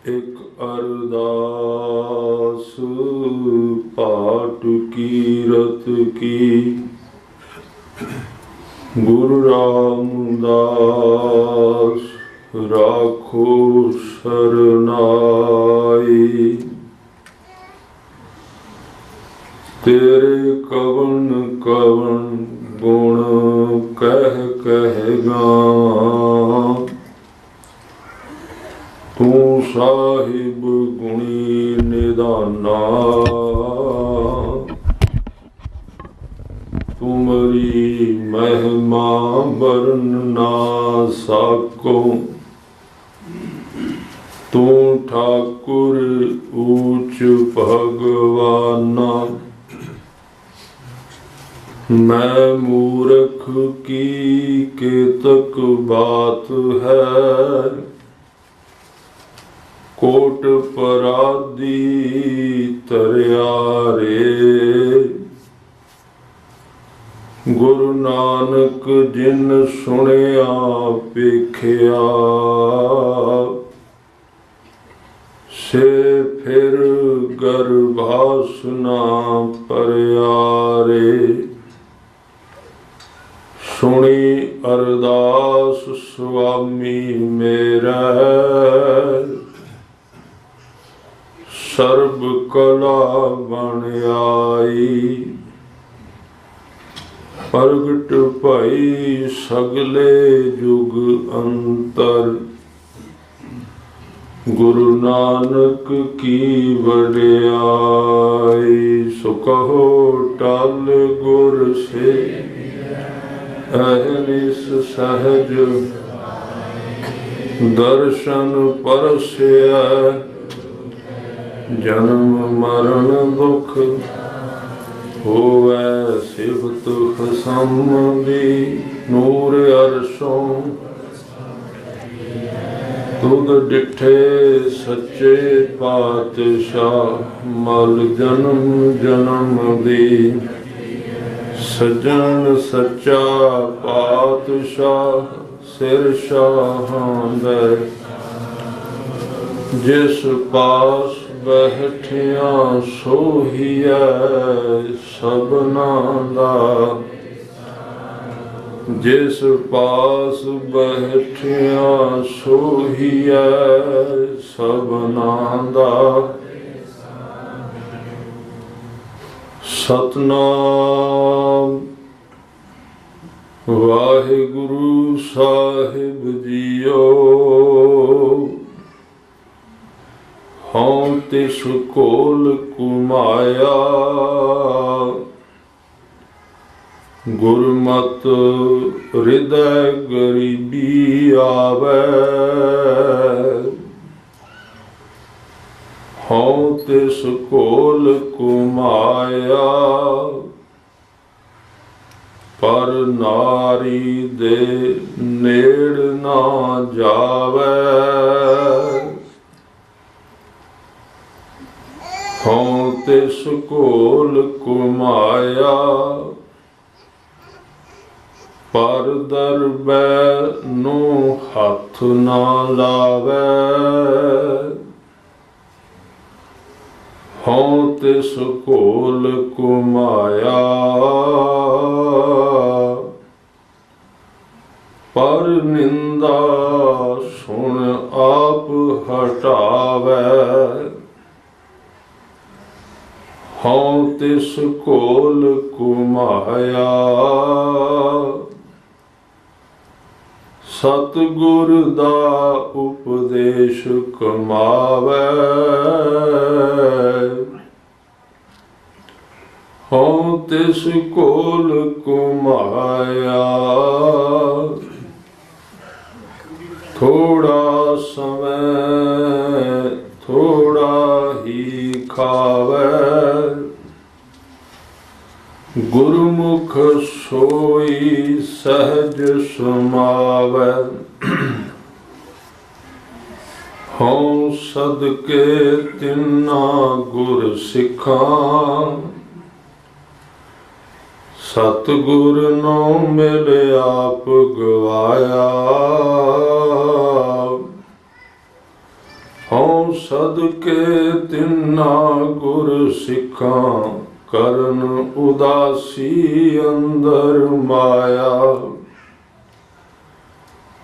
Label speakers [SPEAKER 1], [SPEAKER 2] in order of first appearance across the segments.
[SPEAKER 1] ਇੱਕ ਅਰਦਾਸ ਪਾਠ ਕੀਰਤ ਕੀ। ਗੁਰੂ ਰਾਮਦਾਸ ਰਾਖੋ ਸਰਨਾਈ। ਤੇਰੇ ਕਵਨ ਕਵਨ ਗੁਣ ਕਹਿ ਕਹਿ ਗਾਵਾਂ। ਤੂੰ ਸਾਹਿਬ ਗੁਣੀ ਨਿਦਾਨਾ। ਤੁਮਰੀ ਮਹਿਮਾ ਵਰਨ ਨਾ ਸਾਕੋ। ਤੂੰ ਠਾਕੁਰ ਊਚ ਭਗਵਾਨਾ। ਮੈਂ ਮੂਰਖ ਕੀ ਕੇਤਕ ਬਾਤ ਹੈ। ਕੋਟ ਪਰਾਦੀ ਤਰਿਆ ਰੇ। ਗੁਰੂ ਨਾਨਕ ਜਿਨ ਸੁਣਿਆ ਵੇਖਿਆ। ਸੇ ਫਿਰ ਗਰਭਾਸ ਨਾ ਭਰਿਆ ਰੇ। ਸੁਣੀ ਅਰਦਾਸ ਸੁਆਮੀ ਮੇਰਾ। ਸਰਬ ਕਲਾ ਬਣ ਆਈ। ਪ੍ਰਗਟ ਭਈ ਸਗਲੇ ਜੁਗ ਅੰਤਰ। ਗੁਰੂ ਨਾਨਕ ਕੀ ਵਡਿਆਈ। ਸੋ ਕਹੋ ਟਲ ਗੁਰ ਸੇ ਅਹਨਿਸ ਸਹਜ। ਦਰਸ਼ਨ ਪਰਸਿਆ ਜਨਮ ਮਰਨ ਦੁਖ। ਹੋਵੈ ਸਿਫਤ ਖਸਮ ਦੀ ਨੂਰ ਅਰਸ਼ੋਂ। ਤੁਧ ਡਿਠੇ ਸੱਚੇ ਪਾਤਸ਼ਾਹ ਮਲ ਜਨਮ ਜਨਮ ਦੀ। ਸੱਜਣ ਸੱਚਾ ਪਾਤਸ਼ਾਹ ਸਿਰ ਸ਼ਾਹਾਂ ਦੇ। ਜਿਸ ਪਾਸ ਬੈਠਿਆ ਸੋਹੀਐ ਸਭਨਾ ਦਾ। ਜਿਸ ਪਾਸ ਬੈਠਿਆ ਸੋਹੀਐ ਸਭਨਾ ਦਾ। ਸਤਨਾਮ ਵਾਹਿਗੁਰੂ ਸਾਹਿਬ ਜੀਓ। ਹਉ ਤਿਸ ਕੋਲ ਕੁਮਾਇਆ। ਗੁਰਮਤਿ ਹਿਰਦੈ ਗਰੀਬੀ ਆਵੈ। ਹਉ ਤਿਸ ਕੋਲ ਕੁਮਾਇਆ। ਪਰ ਨਾਰੀ ਦੇ ਨੇੜ ਨਾ ਜਾਵੈ। ਹਉ ਤਿਸ ਕੋਲ ਕੁਮਾਇਆ। ਪਰ ਦਰਬੈ ਨੂੰ ਹੱਥ ਨਾ ਲਾਵੈ। ਹਉ ਤਿਸ ਕੋਲ ਕੁਮਾਇਆ। ਪਰ ਨਿੰਦਾ ਸੁਣ ਆਪ ਹਟਾਵੈ। ਹਉ ਤਿਸ ਕੋਲ ਕੁਮਾਇਆ। ਸਤਿਗੁਰ ਦਾ ਉਪਦੇਸ਼ ਕਮਾਵੈ। ਹਉ ਤਿਸ ਕੋਲ ਕੁਮਾਇਆ। ਥੋੜਾ ਸਮੈ ਥੋੜਾ ਹੀ ਖਾਵੈ। ਗੁਰਮੁਖ ਸੋਈ ਸਹਿਜ ਸਮਾਵੈ। ਹਉ ਸਦਕੇ ਤਿੰਨਾ ਗੁਰ ਸਿੱਖਾਂ। ਸਤਿਗੁਰ ਨੂੰ ਮਿਲ ਆਪ ਗਵਾਇਆ। ਹਉ सदके तिन्ना गुर सिखां करन उदासी अंदर माया।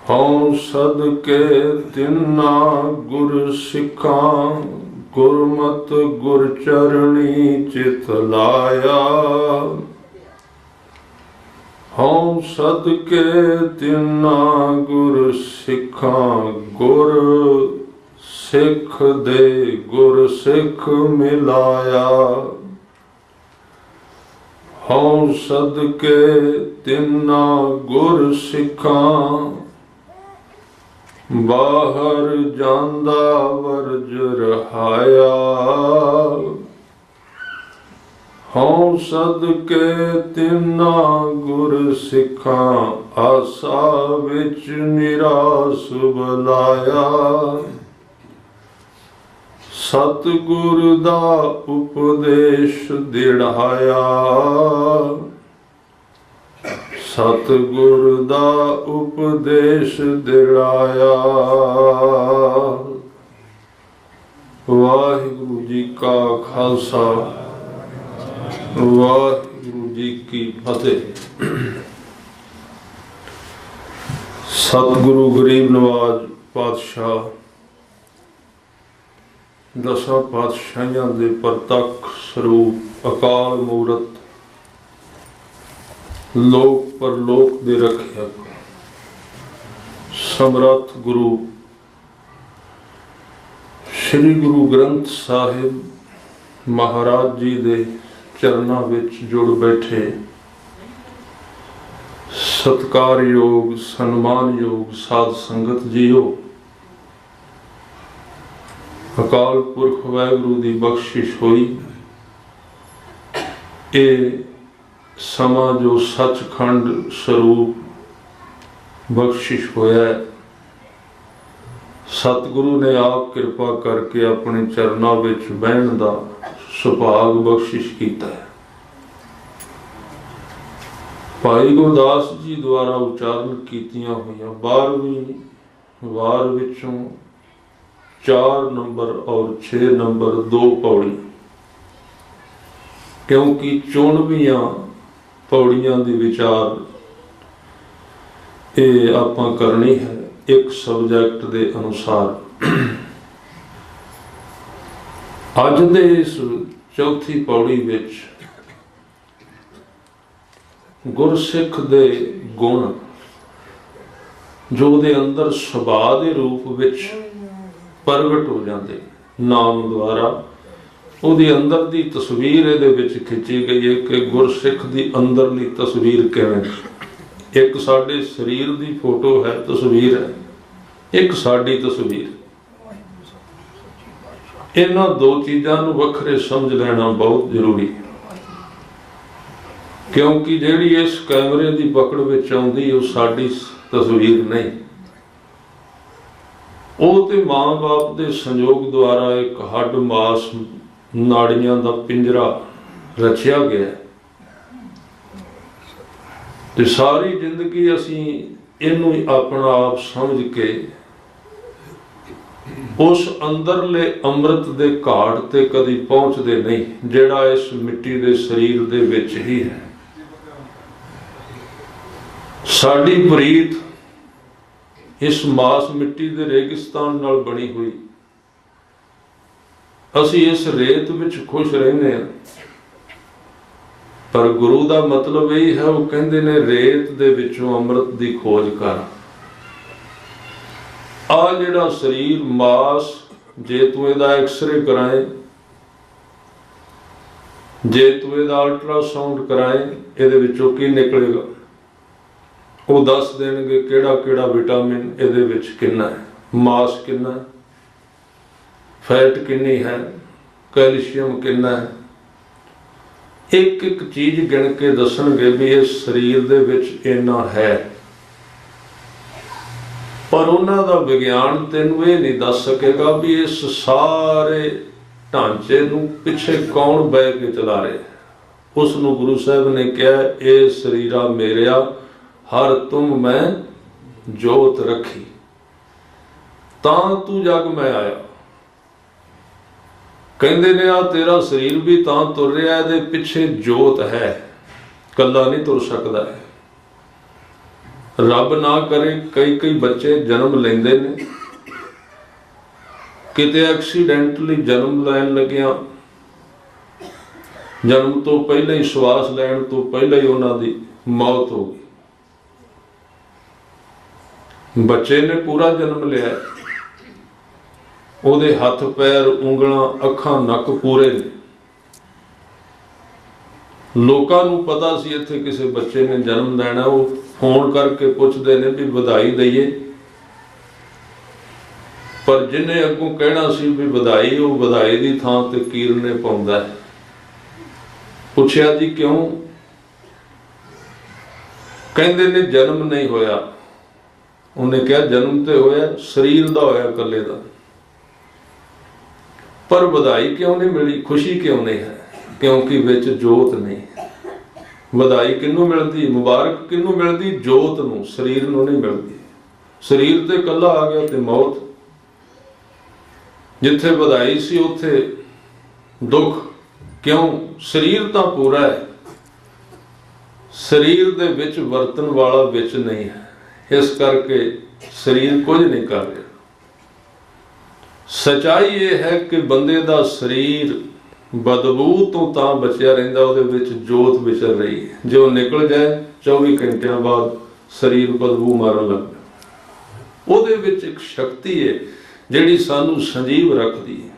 [SPEAKER 1] हूँ सदके तिन्ना गुर सिखां गुरमत गुर चरणी चित लाया। हूँ सदके तिन्ना गुर सिखां गुर सिख दे गुर सिख मिलाया। हूँ सदके तिन्ना गुर सिखां बाहर जांदा वरज रहाया। हूँ सदके तिन्ना गुर सिखां आसा विच निरास बलाया। सतगुर दा उपदेश दिढ़ाया। सतगुर दा उपदेश दिढ़ाया। वाहिगुरु जी का खालसा वाहिगुरु जी की फतेह। सतगुरु गरीब नवाज पातशाह दसां पातशाहियां दे प्रतख स्वरूप अकाल मूरत लोक परलोक दे रखियक समर्थ गुरु श्री गुरु ग्रंथ साहिब महाराज जी दे चरना विच जुड़ बैठे सत्कारयोग सन्मानयोग साध संगत जीओ। अकाल पुरख वाहिगुरु दी बख्शिश होई ए समा जो सचखंड स्वरूप बख्शिश होया है। सतगुरु ने आप कृपा करके अपने चरना विच बहन दा सुभाग बख्शिश कीता है। भाई गुरदास जी द्वारा उच्चारण कीतियां हुई 12वीं वार विचों 4 नंबर और 6 नंबर 2 पौड़ी, क्योंकि 94 पौड़ियां दी विचार ये आपां करनी है एक सब्जैक्ट दे अनुसार। अज दे इस चौथी पौड़ी विच गुरसिख दे गुण जो दे अंदर सुभाव दे रूप विच प्रगट हो जाते नाम द्वारा ਉਹਦੀ अंदर दी तस्वीर ਇਹਦੇ ਵਿੱਚ खिंची गई है कि गुरसिख दी अंदरली तस्वीर किवें। एक साडे शरीर दी फोटो है तस्वीर है, एक साडी तस्वीर। इन्हां दो चीज़ां नूं वखरे समझ लेना बहुत जरूरी है, क्योंकि जिहड़ी इस कैमरे दी पकड़ विच आउंदी वो साडी तस्वीर नहीं। वो ते मां बाप दे संयोग द्वारा एक हड्ड मास नाड़ियां दा पिंजरा रचिया गया ते सारी जिंदगी असी इनू अपना आप समझ के उस अंदरले अमृत दे घाट ते कदी पहुंचते नहीं जिहड़ा इस मिट्टी दे शरीर दे विच ही है। साडी प्रीत इस मास मिट्टी दे रेगिस्तान नाल बनी हुई। असी इस रेत विच खुश रहने हैं, पर गुरु दा मतलब यही है, वो कहंदे ने रेत दे विचों अमृत दी खोज कर। आ जिहड़ा शरीर मास जे तू इहदा एक्सरे कराए, जे तू इहदा अल्ट्रासाउंड कराए, इहदे विचों की निकलेगा? वो दस देणगे किहड़ा किहड़ा विटामिन इहदे विच किन्ना है, मास किन्ना है, फैट किन्नी है, कैल्शियम किन्ना है। एक एक चीज गिन के दसणगे भी इस शरीर दे विच इन्ना है, पर उन्हां दा विज्ञान तैनूं ये नहीं दस सकेगा भी इस सारे ढांचे नूं पिछे कौन बह के चला रहा। उसनूं गुरु साहब ने कहा, ए शरीरा मेरिया हर तुम मैं जोत रखी, तां तू जग मैं आया। ਕਹਿੰਦੇ ਨੇ ਆ ਤੇਰਾ ਸਰੀਰ ਵੀ ਤਾਂ ਤੁਰ ਰਿਹਾ, ਇਹਦੇ ਪਿੱਛੇ ਜੋਤ ਹੈ, ਕੱਲਾ ਨਹੀਂ ਤੁਰ ਸਕਦਾ ਹੈ। ਰੱਬ ਨਾ ਕਰੇ ਕਈ ਕਈ ਬੱਚੇ ਜਨਮ ਲੈਂਦੇ ਨੇ, ਕਿਤੇ ਐਕਸੀਡੈਂਟਲੀ ਜਨਮ ਲੈਣ ਲੱਗਿਆ, ਜਨਮ ਤੋਂ ਪਹਿਲਾਂ ਹੀ, ਸਵਾਸ ਲੈਣ ਤੋਂ ਪਹਿਲਾਂ ਹੀ ਉਹਨਾਂ ਦੀ ਮੌਤ ਹੋ ਗਈ। ਬੱਚੇ ਨੇ ਪੂਰਾ ਜਨਮ ਲਿਆ, ਉਹਦੇ ਹੱਥ ਪੈਰ ਉਂਗਲਾਂ ਅੱਖਾਂ ਨੱਕ ਪੂਰੇ ਨੇ। ਲੋਕਾਂ ਨੂੰ ਪਤਾ ਸੀ ਇੱਥੇ ਕਿਸੇ ਬੱਚੇ ਨੇ ਜਨਮ ਲੈਣਾ, ਉਹ ਫੋਨ ਕਰਕੇ ਪੁੱਛਦੇ ਨੇ ਵੀ ਵਧਾਈ ਦਈਏ, ਪਰ ਜਿਹਨੇ ਅੱਗੋਂ ਕਹਿਣਾ ਸੀ ਵੀ ਵਧਾਈ, ਉਹ ਵਧਾਈ ਦੀ ਥਾਂ ਤੇ ਕੀਰਨੇ ਪਾਉਂਦਾ ਹੈ। ਪੁੱਛਿਆ ਜੀ ਕਿਉਂ? ਕਹਿੰਦੇ ਨੇ ਜਨਮ ਨਹੀਂ ਹੋਇਆ। ਉਹਨੇ ਕਿਹਾ ਜਨਮ ਤੇ ਹੋਇਆ, ਸਰੀਰ ਦਾ ਹੋਇਆ ਇਕੱਲੇ ਦਾ, ਪਰ ਵਧਾਈ ਕਿਉਂ ਨਹੀਂ ਮਿਲੀ, ਖੁਸ਼ੀ ਕਿਉਂ ਨਹੀਂ ਹੈ? ਕਿਉਂਕਿ ਵਿੱਚ ਜੋਤ ਨਹੀਂ। ਵਧਾਈ ਕਿਹਨੂੰ ਮਿਲਦੀ, ਮੁਬਾਰਕ ਕਿਹਨੂੰ ਮਿਲਦੀ? ਜੋਤ ਨੂੰ, ਸਰੀਰ ਨੂੰ ਨਹੀਂ ਮਿਲਦੀ। ਸਰੀਰ ਤੇ ਇਕੱਲਾ ਆ ਗਿਆ ਤੇ ਮੌਤ। ਜਿੱਥੇ ਵਧਾਈ ਸੀ ਉੱਥੇ ਦੁੱਖ। ਕਿਉਂ? ਸਰੀਰ ਤਾਂ ਪੂਰਾ ਹੈ, ਸਰੀਰ ਦੇ ਵਿੱਚ ਵਰਤਣ ਵਾਲਾ ਵਿੱਚ ਨਹੀਂ ਹੈ, ਇਸ ਕਰਕੇ ਸਰੀਰ ਕੁਝ ਨਹੀਂ ਕਰ ਰਿਹਾ। ਸਚਾਈ ਇਹ ਹੈ ਕਿ ਬੰਦੇ ਦਾ ਸਰੀਰ ਬਦਬੂ ਤੋਂ ਤਾਂ ਬਚਿਆ ਰਹਿੰਦਾ, ਉਹਦੇ ਵਿੱਚ ਜੋਤ ਵਿਚਰ ਰਹੀ ਹੈ। ਜੇ ਉਹ ਨਿਕਲ ਜਾਏ 24 ਘੰਟਿਆਂ ਬਾਅਦ ਸਰੀਰ ਬਦਬੂ ਮਾਰਨ ਲੱਗ ਪਿਆ। ਉਹਦੇ ਵਿੱਚ ਇੱਕ ਸ਼ਕਤੀ ਹੈ ਜਿਹੜੀ ਸਾਨੂੰ ਸੰਜੀਵ ਰੱਖਦੀ ਹੈ।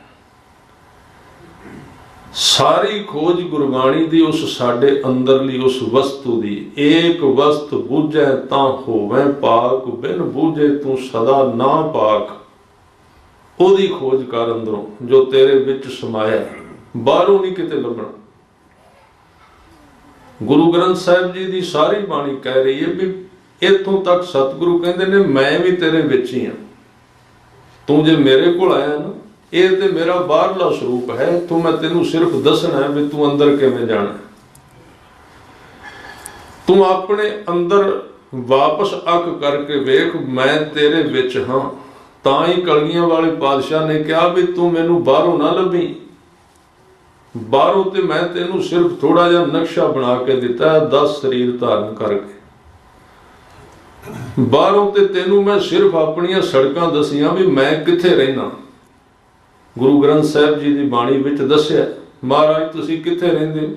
[SPEAKER 1] ਸਾਰੀ ਖੋਜ ਗੁਰਬਾਣੀ ਦੀ ਉਸ ਸਾਡੇ ਅੰਦਰਲੀ ਉਸ ਵਸਤੂ ਦੀ, ਏਕ ਵਸਤ ਬੂਝੈ ਤਾਂ ਹੋਵੇ ਪਾਕ, ਬਿਨ ਬੂਝੇ ਤੂੰ ਸਦਾ ਨਾ ਪਾਕ। ਉਹਦੀ ਖੋਜ ਕਰ ਅੰਦਰੋਂ, ਜੋ ਤੇਰੇ ਵਿੱਚ ਸਮਾਇਆ, ਬਾਹਰੋਂ ਨਹੀਂ ਕਿਤੇ ਲੱਭਣਾ। ਗੁਰੂ ਗ੍ਰੰਥ ਸਾਹਿਬ ਜੀ ਦੀ ਸਾਰੀ ਬਾਣੀ ਕਹਿ ਰਹੀ ਹੈ ਵੀ ਇੱਥੋਂ ਤੱਕ ਸਤਿਗੁਰੂ ਕਹਿੰਦੇ ਨੇ ਮੈਂ ਵੀ ਤੇਰੇ ਵਿੱਚ ਹੀ ਹਾਂ। ਤੂੰ ਜੇ ਮੇਰੇ ਕੋਲ ਆਇਆ ਨਾ, ਇਹ ਤੇ ਮੇਰਾ ਬਾਹਰਲਾ ਸਰੂਪ ਹੈ, ਤੂੰ ਮੈਂ ਤੈਨੂੰ ਸਿਰਫ ਦੱਸਣਾ ਹੈ ਵੀ ਤੂੰ ਅੰਦਰ ਕਿਵੇਂ ਜਾਣਾ। ਤੂੰ ਆਪਣੇ ਅੰਦਰ ਵਾਪਸ ਅੱਖ ਕਰਕੇ ਵੇਖ, ਮੈਂ ਤੇਰੇ ਵਿੱਚ ਹਾਂ। ਤਾਂ ਹੀ ਕਲਗੀਆਂ ਵਾਲੇ ਪਾਤਸ਼ਾਹ ਨੇ ਕਿਹਾ ਵੀ ਤੂੰ ਮੈਨੂੰ ਬਾਹਰੋਂ ਨਾ ਲੱਭੀ, ਬਾਹਰੋਂ ਤੇ ਮੈਂ ਤੈਨੂੰ ਸਿਰਫ ਥੋੜਾ ਜਿਹਾ ਨਕਸ਼ਾ ਬਣਾ ਕੇ ਦਿੱਤਾ ਹੈ 10 ਸਰੀਰ ਧਾਰਨ ਕਰਕੇ। ਬਾਹਰੋਂ ਤੇ ਤੈਨੂੰ ਮੈਂ ਸਿਰਫ ਆਪਣੀਆਂ ਸੜਕਾਂ ਦਸੀਆਂ ਵੀ ਮੈਂ ਕਿੱਥੇ ਰਹਿਣਾ। ਗੁਰੂ ਗ੍ਰੰਥ ਸਾਹਿਬ ਜੀ ਦੀ ਬਾਣੀ ਵਿੱਚ ਦੱਸਿਆ ਮਹਾਰਾਜ ਤੁਸੀਂ ਕਿੱਥੇ ਰਹਿੰਦੇ ਹੋ।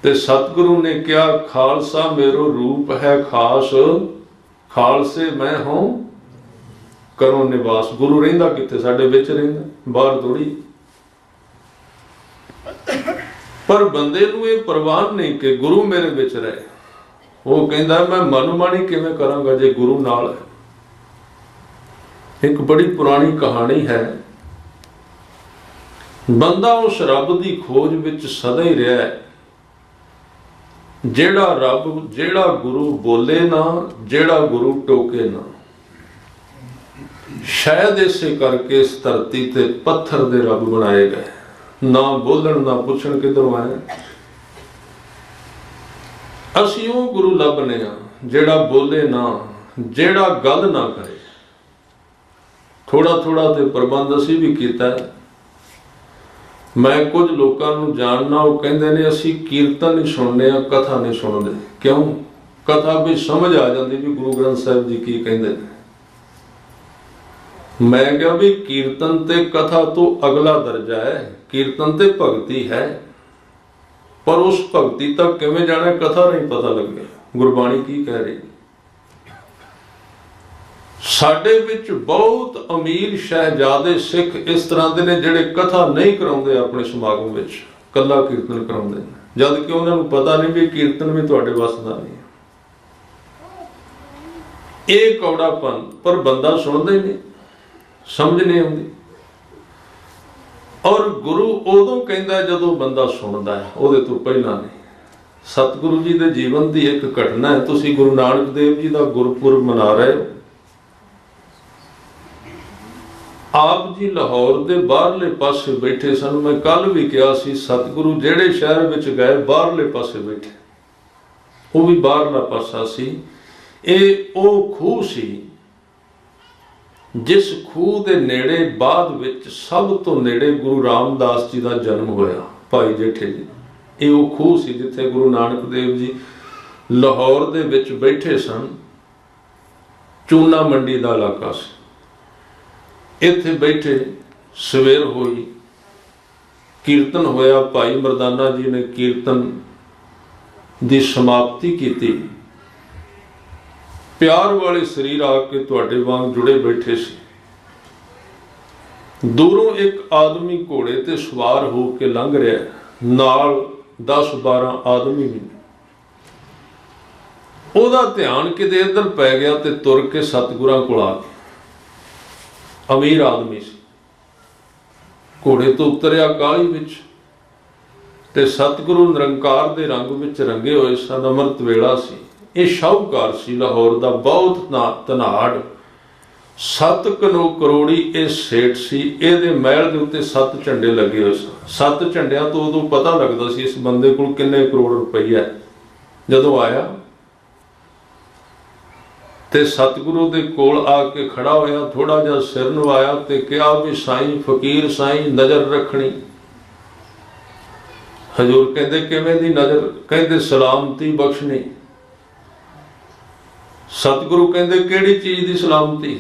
[SPEAKER 1] ਤੇ ਸਤਿਗੁਰੂ ਨੇ ਕਿਹਾ ਖਾਲਸਾ ਮੇਰੋ ਰੂਪ ਹੈ ਖਾਸ, ਖਾਲਸੇ ਮੈਂ ਹੂੰ ਕਰੋ ਨਿਵਾਸ। ਗੁਰੂ ਰਹਿੰਦਾ ਕਿੱਥੇ? ਸਾਡੇ ਵਿੱਚ ਰਹਿੰਦਾ, ਬਾਹਰ ਥੋੜੀ। ਪਰ ਬੰਦੇ ਨੂੰ ਇਹ ਪ੍ਰਵਾਨ ਨਹੀਂ ਕਿ ਗੁਰੂ ਮੇਰੇ ਵਿੱਚ ਰਹੇ। ਉਹ ਕਹਿੰਦਾ ਮੈਂ ਮਨਮਾਨੀ ਕਿਵੇਂ ਕਰਾਂਗਾ ਜੇ ਗੁਰੂ ਨਾਲ ਹੈ। ਇੱਕ ਬੜੀ ਪੁਰਾਣੀ ਕਹਾਣੀ ਹੈ। ਬੰਦਾ ਉਸ ਰੱਬ ਦੀ ਖੋਜ ਵਿੱਚ ਸਦਾ ਹੀ ਰਿਹਾ ਹੈ, ਜਿਹੜਾ ਰੱਬ, ਜਿਹੜਾ ਗੁਰੂ ਬੋਲੇ ਨਾ, ਜਿਹੜਾ ਗੁਰੂ ਟੋਕੇ ਨਾ। ਸ਼ਾਇਦ ਇਸੇ ਕਰਕੇ ਇਸ ਧਰਤੀ ਤੇ ਪੱਥਰ ਦੇ ਰੱਬ ਬਣਾਏ ਗਏ, ਨਾ ਬੋਲਣ ਨਾ ਪੁੱਛਣ ਕਿੱਧਰੋਂ ਆਏ। ਅਸੀਂ ਉਹ ਗੁਰੂ ਲੱਭਨੇ ਆ ਜਿਹੜਾ ਬੋਲੇ ਨਾ, ਜਿਹੜਾ ਗੱਲ ਨਾ ਕਰੇ। ਥੋੜਾ ਥੋੜਾ ਤੇ ਪ੍ਰਬੰਧ ਅਸੀਂ ਵੀ ਕੀਤਾ। ਮੈਂ ਕੁਝ ਲੋਕਾਂ ਨੂੰ ਜਾਣਨਾ, ਉਹ ਕਹਿੰਦੇ ਨੇ ਅਸੀਂ ਕੀਰਤਨ ਨਹੀਂ ਸੁਣਨੇ ਆ, ਕਥਾ ਨਹੀਂ ਸੁਣਦੇ। ਕਿਉਂ? ਕਥਾ ਵੀ ਸਮਝ ਆ ਜਾਂਦੀ ਵੀ ਗੁਰੂ ਗ੍ਰੰਥ ਸਾਹਿਬ ਜੀ ਕੀ ਕਹਿੰਦੇ ਨੇ। ਮੈਂ ਕਿਹਾ ਵੀ ਕੀਰਤਨ ਤੇ ਕਥਾ ਤੋਂ ਅਗਲਾ ਦਰਜਾ ਹੈ। ਕੀਰਤਨ ਤੇ ਭਗਤੀ ਹੈ, ਪਰ ਉਸ ਭਗਤੀ ਤੱਕ ਕਿਵੇਂ ਜਾਣਾ ਕਥਾ ਨਹੀਂ ਪਤਾ ਲੱਗਿਆ ਗੁਰਬਾਣੀ ਕੀ ਕਹਿ ਰਹੀ। ਸਾਡੇ ਵਿੱਚ ਬਹੁਤ ਅਮੀਰ ਸ਼ਹਿਜ਼ਾਦੇ ਸਿੱਖ ਇਸ ਤਰ੍ਹਾਂ ਦੇ ਨੇ ਜਿਹੜੇ ਕਥਾ ਨਹੀਂ ਕਰਾਉਂਦੇ ਆਪਣੇ ਸਮਾਗਮ ਵਿੱਚ, ਕੱਲਾ ਕੀਰਤਨ ਕਰਾਉਂਦੇ ਨੇ, ਜਦ ਕਿ ਉਹਨਾਂ ਨੂੰ ਪਤਾ ਨਹੀਂ ਵੀ ਕੀਰਤਨ ਵੀ ਤੁਹਾਡੇ ਵੱਸ ਦਾ ਨਹੀਂ। ਇਹ ਕੌੜਾਪਨ, ਪਰ ਬੰਦਾ ਸੁਣਦਾ ਹੀ ਨਹੀਂ, ਸਮਝ ਨਹੀਂ ਆਉਂਦੀ। ਔਰ ਗੁਰੂ ਉਦੋਂ ਕਹਿੰਦਾ ਜਦੋਂ ਬੰਦਾ ਸੁਣਦਾ ਹੈ, ਉਹਦੇ ਤੋਂ ਪਹਿਲਾਂ ਨਹੀਂ। ਸਤਿਗੁਰੂ ਜੀ ਦੇ ਜੀਵਨ ਦੀ ਇੱਕ ਘਟਨਾ ਹੈ। ਤੁਸੀਂ ਗੁਰੂ ਨਾਨਕ ਦੇਵ ਜੀ ਦਾ ਗੁਰਪੁਰਬ ਮਨਾ ਰਹੇ ਹੋ। ਆਪ ਜੀ ਲਾਹੌਰ ਦੇ ਬਾਹਰਲੇ ਪਾਸੇ ਬੈਠੇ ਸਨ। ਮੈਂ ਕੱਲ ਵੀ ਕਿਹਾ ਸੀ ਸਤਿਗੁਰੂ ਜਿਹੜੇ ਸ਼ਹਿਰ ਵਿੱਚ ਗਏ ਬਾਹਰਲੇ ਪਾਸੇ ਬੈਠੇ, ਉਹ ਵੀ ਬਾਹਰਲਾ ਪਾਸਾ ਸੀ। ਇਹ ਉਹ ਖੂਹ ਸੀ जिस खूह के नेड़े बाद विच सब तो नेड़े गुरु रामदास जी का जन्म होया, भाई जेठे जी, ये वो खूह सी जिथे गुरु नानक देव जी लाहौर दे विच बैठे सन। चूना मंडी का इलाका से, इत्थे बैठे सवेर होई, कीर्तन होया, भाई मरदाना जी ने कीर्तन की समाप्ति की। प्यार वाले शरीर आके तुहाडे वांग जुड़े बैठे सी। दूरों एक आदमी घोड़े ते सवार होके लंघ रहा, नाल 10-12 आदमी भी। ਉਹਦਾ ध्यान किते इधर पै गया ते तुर के सतगुरां कोल आ गया। अमीर आदमी सी, घोड़े तो उतरिया काली विच ते सतगुरु निरंकार दे रंग विच रंगे होए सन। अमृत वेला सी। ये शाहूकार सी लाहौर दा, बहुत धनाड़, 7 करोड़ी ये सेठ सी। ਇਹਦੇ महल ਦੇ ਉੱਤੇ 7 झंडे लगे हुए सन। 7 झंडियां तो उदों पता लगदा सी इस बंदे कोल किन्ने करोड़ रुपया है। जदों आया ते सतगुरु दे कोल आके खड़ा होया, थोड़ा जिहा सिर नवाया ते कहा भी साईं, फकीर साईं, नज़र रखनी। हजूर कहंदे किवें दी नज़र? कहंदे सलामती बख्शनी। सतगुरु कहंदे किहड़ी चीज़ दी सलामती?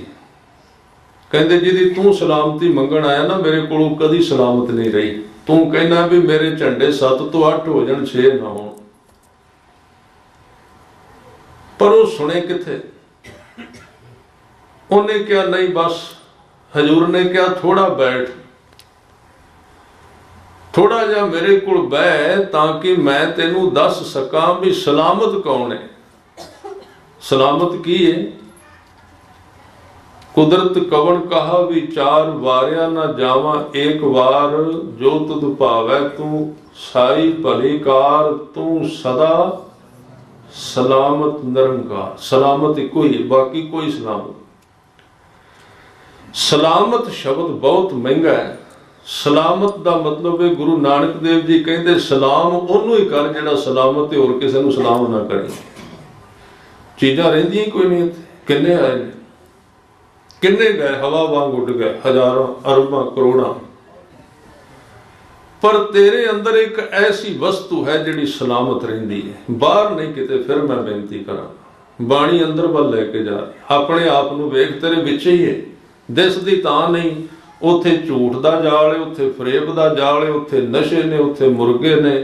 [SPEAKER 1] कहंदे जिहदी तू सलामती मंगण आया ना, मेरे कोलों कदी सलामत नहीं रही। तू कहना भी मेरे झंडे 7 तो 8 हो जाण, 6 ना हो। पर वो सुने किथे? उन्हें क्या नहीं, बस हजूर ने क्या थोड़ा बैठ, थोड़ा जा मेरे को बह, ताकि मैं तेनू दस सका भी सलामत कौन है। सलामत की है? कुदरत कवन कहा विचार, वारिया ना जावा एक बार, जो तुद भावै तू साई भली कार, तू सदा सलामत निरंकार। सलामत इको ही, बाकी कोई सलामत। सलामत शब्द बहुत महंगा है। सलामत का मतलब है, गुरु नानक देव जी कहते सलाम उन्होंने ही कर जिहड़ा सलामत है, और किसी को सलाम ना करे। चीज़ां रहिंदियां ही कोई नहीं। किन्ने आए ने, किन्ने गए, हवा वांग उड़ गए, हजारों अरबां करोड़ां। पर तेरे अंदर एक ऐसी वस्तु है जिहड़ी सलामत रहिंदी है, बाहर नहीं किते। फिर मैं बेनती करा, बाणी अंदर वल लैके जा, अपने आप नूं वेख, तेरे विच ही है। दिसदी तां नहीं, उत्थे झूठ दा जाल है, उत्थे फरेब दा जाल है, उत्थे नशे ने, उत्थे मुर्गे ने,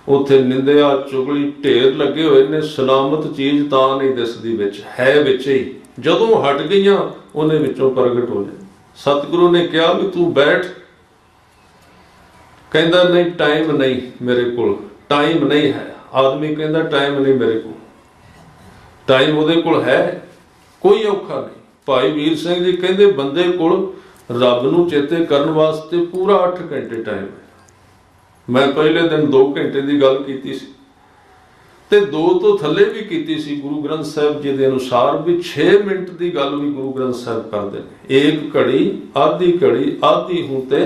[SPEAKER 1] उत्थे निंदिया चुगली ढेर लगे हुए ने। सलामत चीज़ तां नहीं दिसदी, विच है, विच ही। जदों हट गईयां उन्हें विचों प्रगट हो जाए। सतगुरु ने कहा भी तू बैठ। कहंदा नहीं, टाइम नहीं मेरे कोल, टाइम नहीं है। आदमी कहंदा टाइम नहीं मेरे कोल, टाइम उहदे कोल है, कोई औखा नहीं। भाई वीर सिंह जी कहंदे बंदे कोल रब नूं चेते करन वास्ते पूरा 8 घंटे टाइम है। मैं पहले दिन 2 घंटे की गल कीती सी, ते 2 तो थले भी कीती सी। गुरु ग्रंथ साहिब जी के अनुसार भी 6 मिनट की गल भी गुरु ग्रंथ साहिब करते हैं। 1 घड़ी आधी हूं ते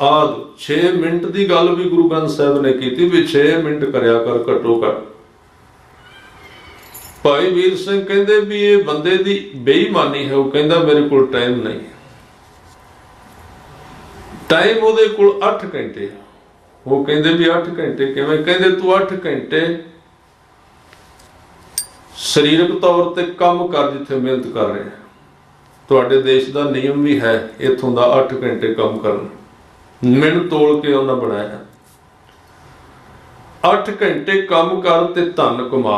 [SPEAKER 1] आद 6 मिनट की गल भी गुरु ग्रंथ साहिब ने की भी 6 मिनट करया कर घट्टो घट। भाई वीर सिंह कहते भी ये बंदे की बेईमानी है। वो कहता मेरे को टाइम नहीं, टाइम ਉਹਦੇ ਕੋਲ 8 घंटे। वो कहते भी 8 घंटे किवें? कहते तू 8 घंटे सरीरक तौर पर काम कर, जिथे मेहनत कर रहे हैं। तुहाडे देश का नियम भी है इत्थों का 8 घंटे काम करना, मिन तोल के उन्हें बनाया। 8 घंटे काम कर ते धन कमा।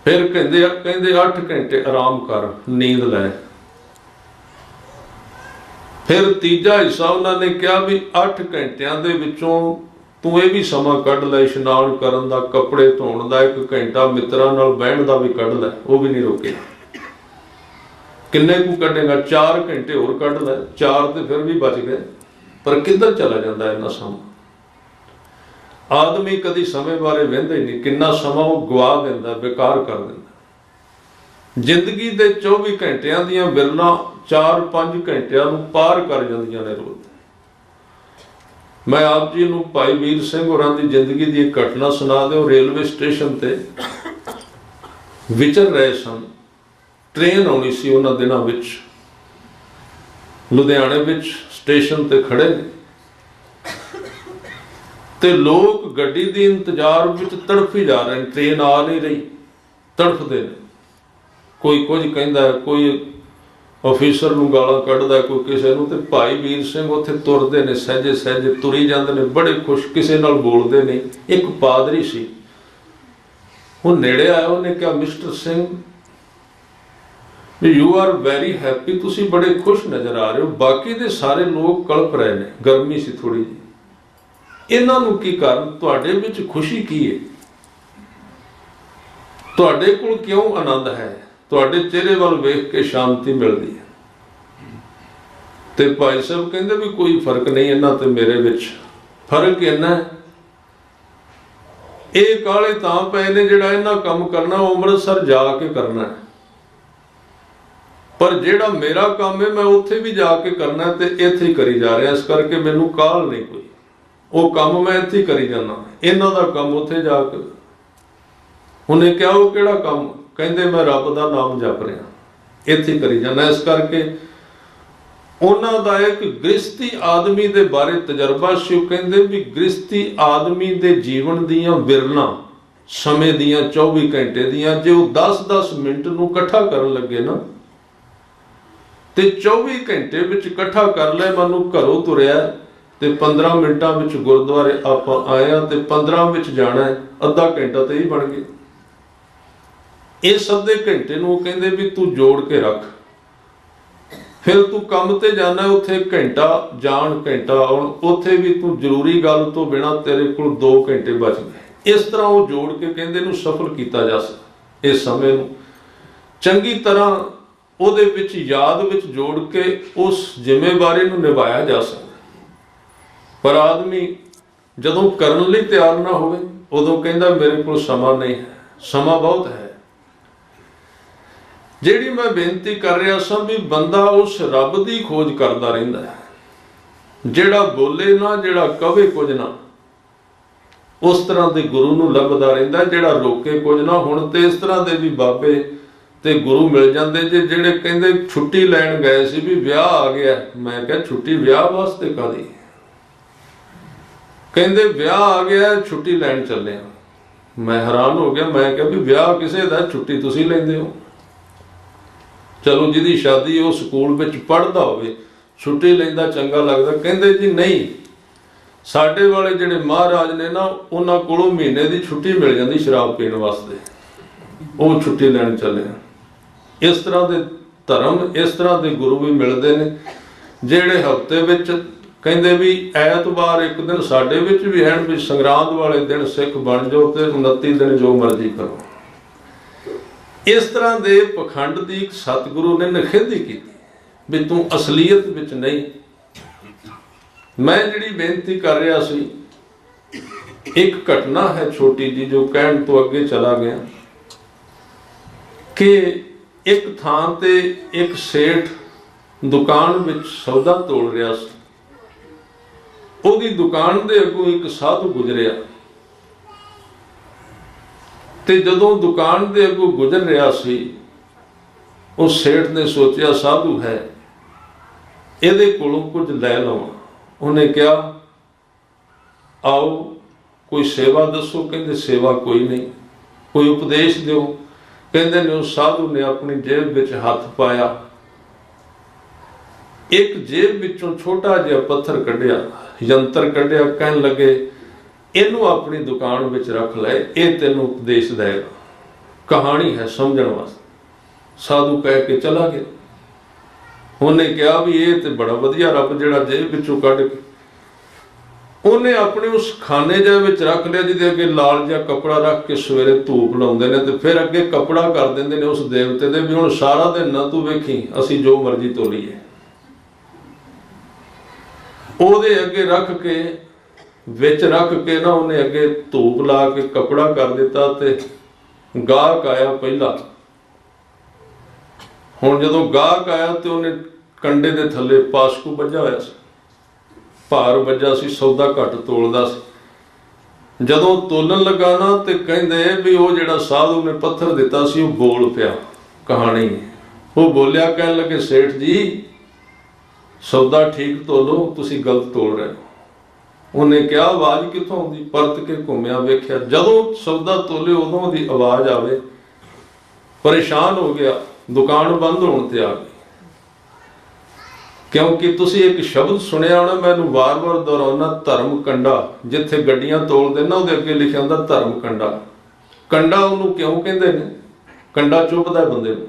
[SPEAKER 1] फिर कहते 8 घंटे आराम कर, नींद लै। फिर तीजा हिस्सा उन्होंने कहा भी 8 घंटिया दे विचों तू ये भी समा कढ़ लै, इशनान करन दा, कपड़े धोण दा, 1 घंटा मित्रां नाल बहण दा भी कढ़ लै। वो भी नहीं रोके। किन्ने कू कढ़ेगा? 4 घंटे होर कढ़ लै। 4 तो फिर भी बच गए, पर किधर चला जाता इन्ना समा? आदमी कदी समय बारे वहिंदा ही नहीं, किन्ना समा वो गवा दिंदा, बेकार कर दिंदा। जिंदगी दे 24 घंटिया दियां बिरलां 4-5 घंटिया नूं पार कर जांदियां ने रोज। मैं आप जी नूं भाई वीर सिंह होरां दी जिंदगी दी एक घटना सुना दे। रेलवे स्टेशन ते विचर रहे सन ट्रेन आनी सी उन्हां दिनां विच, लुधियाने विच स्टेशन ते खड़े ने ते लोग गड्डी दी इंतजार विच तड़फी जा रहे हैं, ट्रेन आ नहीं रही, तड़फदे ने। कोई कुछ कहंदा है, कोई ऑफिसर नूं गालां कढदा, कोई किसे नूं। ते भाई वीर सिंह उत्थे तुरदे ने, सहजे सहजे तुरी जांदे ने, बड़े खुश, किसे नाल बोलदे नहीं। एक पादरी सी, वो नेड़े आया, उन्हें कहा mister Singh you are very happy, तुसी बड़े खुश नजर आ रहे हो, बाकी दे सारे लोग कल्प रहे ने। गर्मी सी थोड़ी जी, इन्हां नूं की कारण, तुहाडे विच खुशी की है, तुहाडे कोल क्यों आनंद है, तुहाडे चेहरे वाल वेख के शांति मिलदी है। ते भाई साहब कहंदे भी कोई फर्क नहीं इन्हां ते मेरे विच, फर्क इन्ना है ये काले तां पए ने जिहड़ा इन्हां काम करना अमृतसर जाके करना है, पर जिहड़ा मेरा काम है मैं उत्थे भी जाके करना है, ते इत्थे ही करी जा रहा, इस करके मैनूं काल नहीं कोई, वो काम मैं इत्थे ही करी जाना, इन्हां दा काम उत्थे जाके। उन्हें क्या वो किहड़ा काम, कहंदे मैं रब दा नाम जप रहा, इत्थे ही करी जाना। इस करके उन्हां दा एक गृहस्थी आदमी दे बारे तजर्बा सी। कहंदे भी गृहस्थी आदमी दे जीवन दियां विरलां समय दियां 24 घंटे दियां जे वो 10-10 मिनट नूं इकट्ठा करन लगे ना, ते 24 घंटे विच इकट्ठा कर ले। मानू घरों तुरिया ते 15 मिनटां विच गुरुद्वारे आपां आया, ते 15 विच जाना है, अद्धा घंटा तो ही बन गया। इस अद्धे घंटे नूं कहंदे भी तू जोड़ के रख, फिर तू काम ते जाना, उत्थे घंटा जान घंटा आउण, उत्थे भी तू जरूरी गल तो बिना तेरे कोल 2 घंटे बच गए। इस तरह वो जोड़ के कहंदे नूं सफल किया जा सकदा। इस समय नूं चंगी तरह उहदे विच याद विच जोड़ के उस जिम्मेवारी नूं निभाया जा सकदा। पर आदमी जदों करन लई तैयार ना होवे उदों कहंदा मेरे कोल समा नहीं है, समा बहुत है। ਜਿਹੜੀ मैं बेनती कर रहा सां भी बंदा उस रब की खोज करता रहिंदा है, ਜਿਹੜਾ बोले ना, ਜਿਹੜਾ कहे कुछ ना, उस तरह के गुरु नूं लभदा रहिंदा, ਜਿਹੜਾ रोके कुछ ना। हुण ते इस तरह के भी बाबे ते गुरु मिल जाते जे ਜਿਹੜੇ कहंदे छुट्टी लैण गए सी भी विआह आ गया। मैं कहा छुट्टी विआह वास्ते कादी, कहंदे विआह आ गया छुट्टी लैण चले। मैं हैरान हो गया, मैं कहा भी विआह किसे दा, छुट्टी तुसीं लैंदे हो। चलो जिहदी शादी वो स्कूल विच पढ़दा होवे छुट्टी लैंदा चंगा लगदा। कहंदे जी नहीं, साडे वाले जिहड़े महाराज ने ना उन्हां कोलों महीने की छुट्टी मिल जाती शराब पीण वास्ते, वो छुट्टी लैण चले। इस तरह के धर्म, इस तरह के गुरु भी मिलते हैं जिहड़े हफ्ते विच कहंदे भी ऐतवार एक दिन साडे विच भी है भी संगरांद वाले दिन सिख बन जाओ ते 29 दिन जो मर्जी करो। इस तरह के पखंड की सतगुरु ने निखेधी की भी तू असलीयत विच नहीं। मैं जिहड़ी बेनती कर रहा सी, एक घटना है छोटी जी जो कहण तो अगे चला गया कि एक थां ते एक सेठ दुकान विच सौदा तोल रहा सी। उहदी दुकान दे अगों एक साधु गुजरिया, ते जदों दुकान दे अगों गुजर रहा सी, उस सेठ ने सोचा साधु है, इहदे कोलों कुछ लै लवां। उन्हें कहा आओ कोई सेवा दसो। कहंदे सेवा कोई नहीं, कोई उपदेश दिओ। कहंदे ने उस साधु ने अपनी जेब विच हथ पाया, एक जेब विचों छोटा जिहा पत्थर कढ़िया, यंत्र कढ़िया, कहन लगे इनू अपनी दुकान विच रख ले, ये तेनों उपदेश देगा, कहानी है समझण वास्ते। साधु कह के चला गया। उन्हें कहा भी ये तो बड़ा वधिया रब जिहड़ा जेब विचों कढ़ के, उन्हें अपने उस खाने जिहे विच रख लिया जिहदे अगे लाल जिहा कपड़ा रख के सवेरे धूप लाउंदे ने, ते फिर अगे कपड़ा कर दिंदे ने उस देवते दे भी हुण सारा दिन ना तू वेखी, असीं जो मर्जी तोलीए। ਉਹਦੇ ਅੱਗੇ ਰੱਖ ਕੇ ਵਿੱਚ ਰੱਖ ਕੇ ਨਾ ਉਹਨੇ ਅੱਗੇ ਧੂਪ ਲਾ ਕੇ ਕਪੜਾ ਕਰ ਦਿੱਤਾ ਤੇ ਗਾਹਕ ਆਇਆ ਪਹਿਲਾ। ਹੁਣ ਜਦੋਂ ਗਾਹਕ ਆਇਆ ਤੇ ਉਹਨੇ ਕੰਡੇ ਦੇ ਥੱਲੇ ਪਾਸਕੂ ਵੱਜਾ ਹੋਇਆ ਸੀ, ਭਾਰ ਵੱਜਾ ਸੀ, ਸੌਦਾ ਘੱਟ ਤੋਲਦਾ ਸੀ। ਜਦੋਂ ਤੋਲਣ ਲੱਗਾ ਨਾ ਤੇ ਕਹਿੰਦੇ ਵੀ ਉਹ ਜਿਹੜਾ ਸਾਧੂ ਨੇ ਪੱਥਰ ਦਿੱਤਾ ਸੀ ਉਹ ਬੋਲ ਪਿਆ। ਕਹਾਣੀ ਉਹ ਬੋਲਿਆ, ਕਹਿਣ ਲੱਗੇ ਸੇਠ ਜੀ ਸੌਦਾ ਠੀਕ ਤੋਲੋ, ਤੁਸੀਂ ਗਲਤ ਤੋਲ ਰਹੇ ਹੋ। ਉਹਨੇ ਕਿਹਾ ਆਵਾਜ਼ ਕਿੱਥੋਂ ਆਉਂਦੀ? ਪਰਤ ਕੇ ਘੁੰਮਿਆ, ਵੇਖਿਆ ਜਦੋਂ ਸੌਦਾ ਤੋਲੇ ਉਦੋਂ ਦੀ ਆਵਾਜ਼ ਆਵੇ। ਪਰੇਸ਼ਾਨ ਹੋ ਗਿਆ, ਦੁਕਾਨ ਬੰਦ ਹੋਣ ਤੇ ਆ ਗਈ। ਕਿਉਂਕਿ ਤੁਸੀਂ ਇੱਕ ਸ਼ਬਦ ਸੁਣਿਆ ਹੋਣਾ, ਮੈਨੂੰ ਵਾਰ-ਵਾਰ ਦੁਹਰਾਉਣਾ, ਧਰਮ ਕੰਡਾ। ਜਿੱਥੇ ਗੱਡੀਆਂ ਤੋਲਦੇ ਨਾ ਉਹਦੇ ਅੱਗੇ ਲਿਖਿਆ ਹੁੰਦਾ ਧਰਮ ਕੰਡਾ। ਕੰਡਾ ਉਹਨੂੰ ਕਿਉਂ ਕਹਿੰਦੇ ਨੇ? ਕੰਡਾ ਚੁੱਭਦਾ ਬੰਦੇ ਨੂੰ।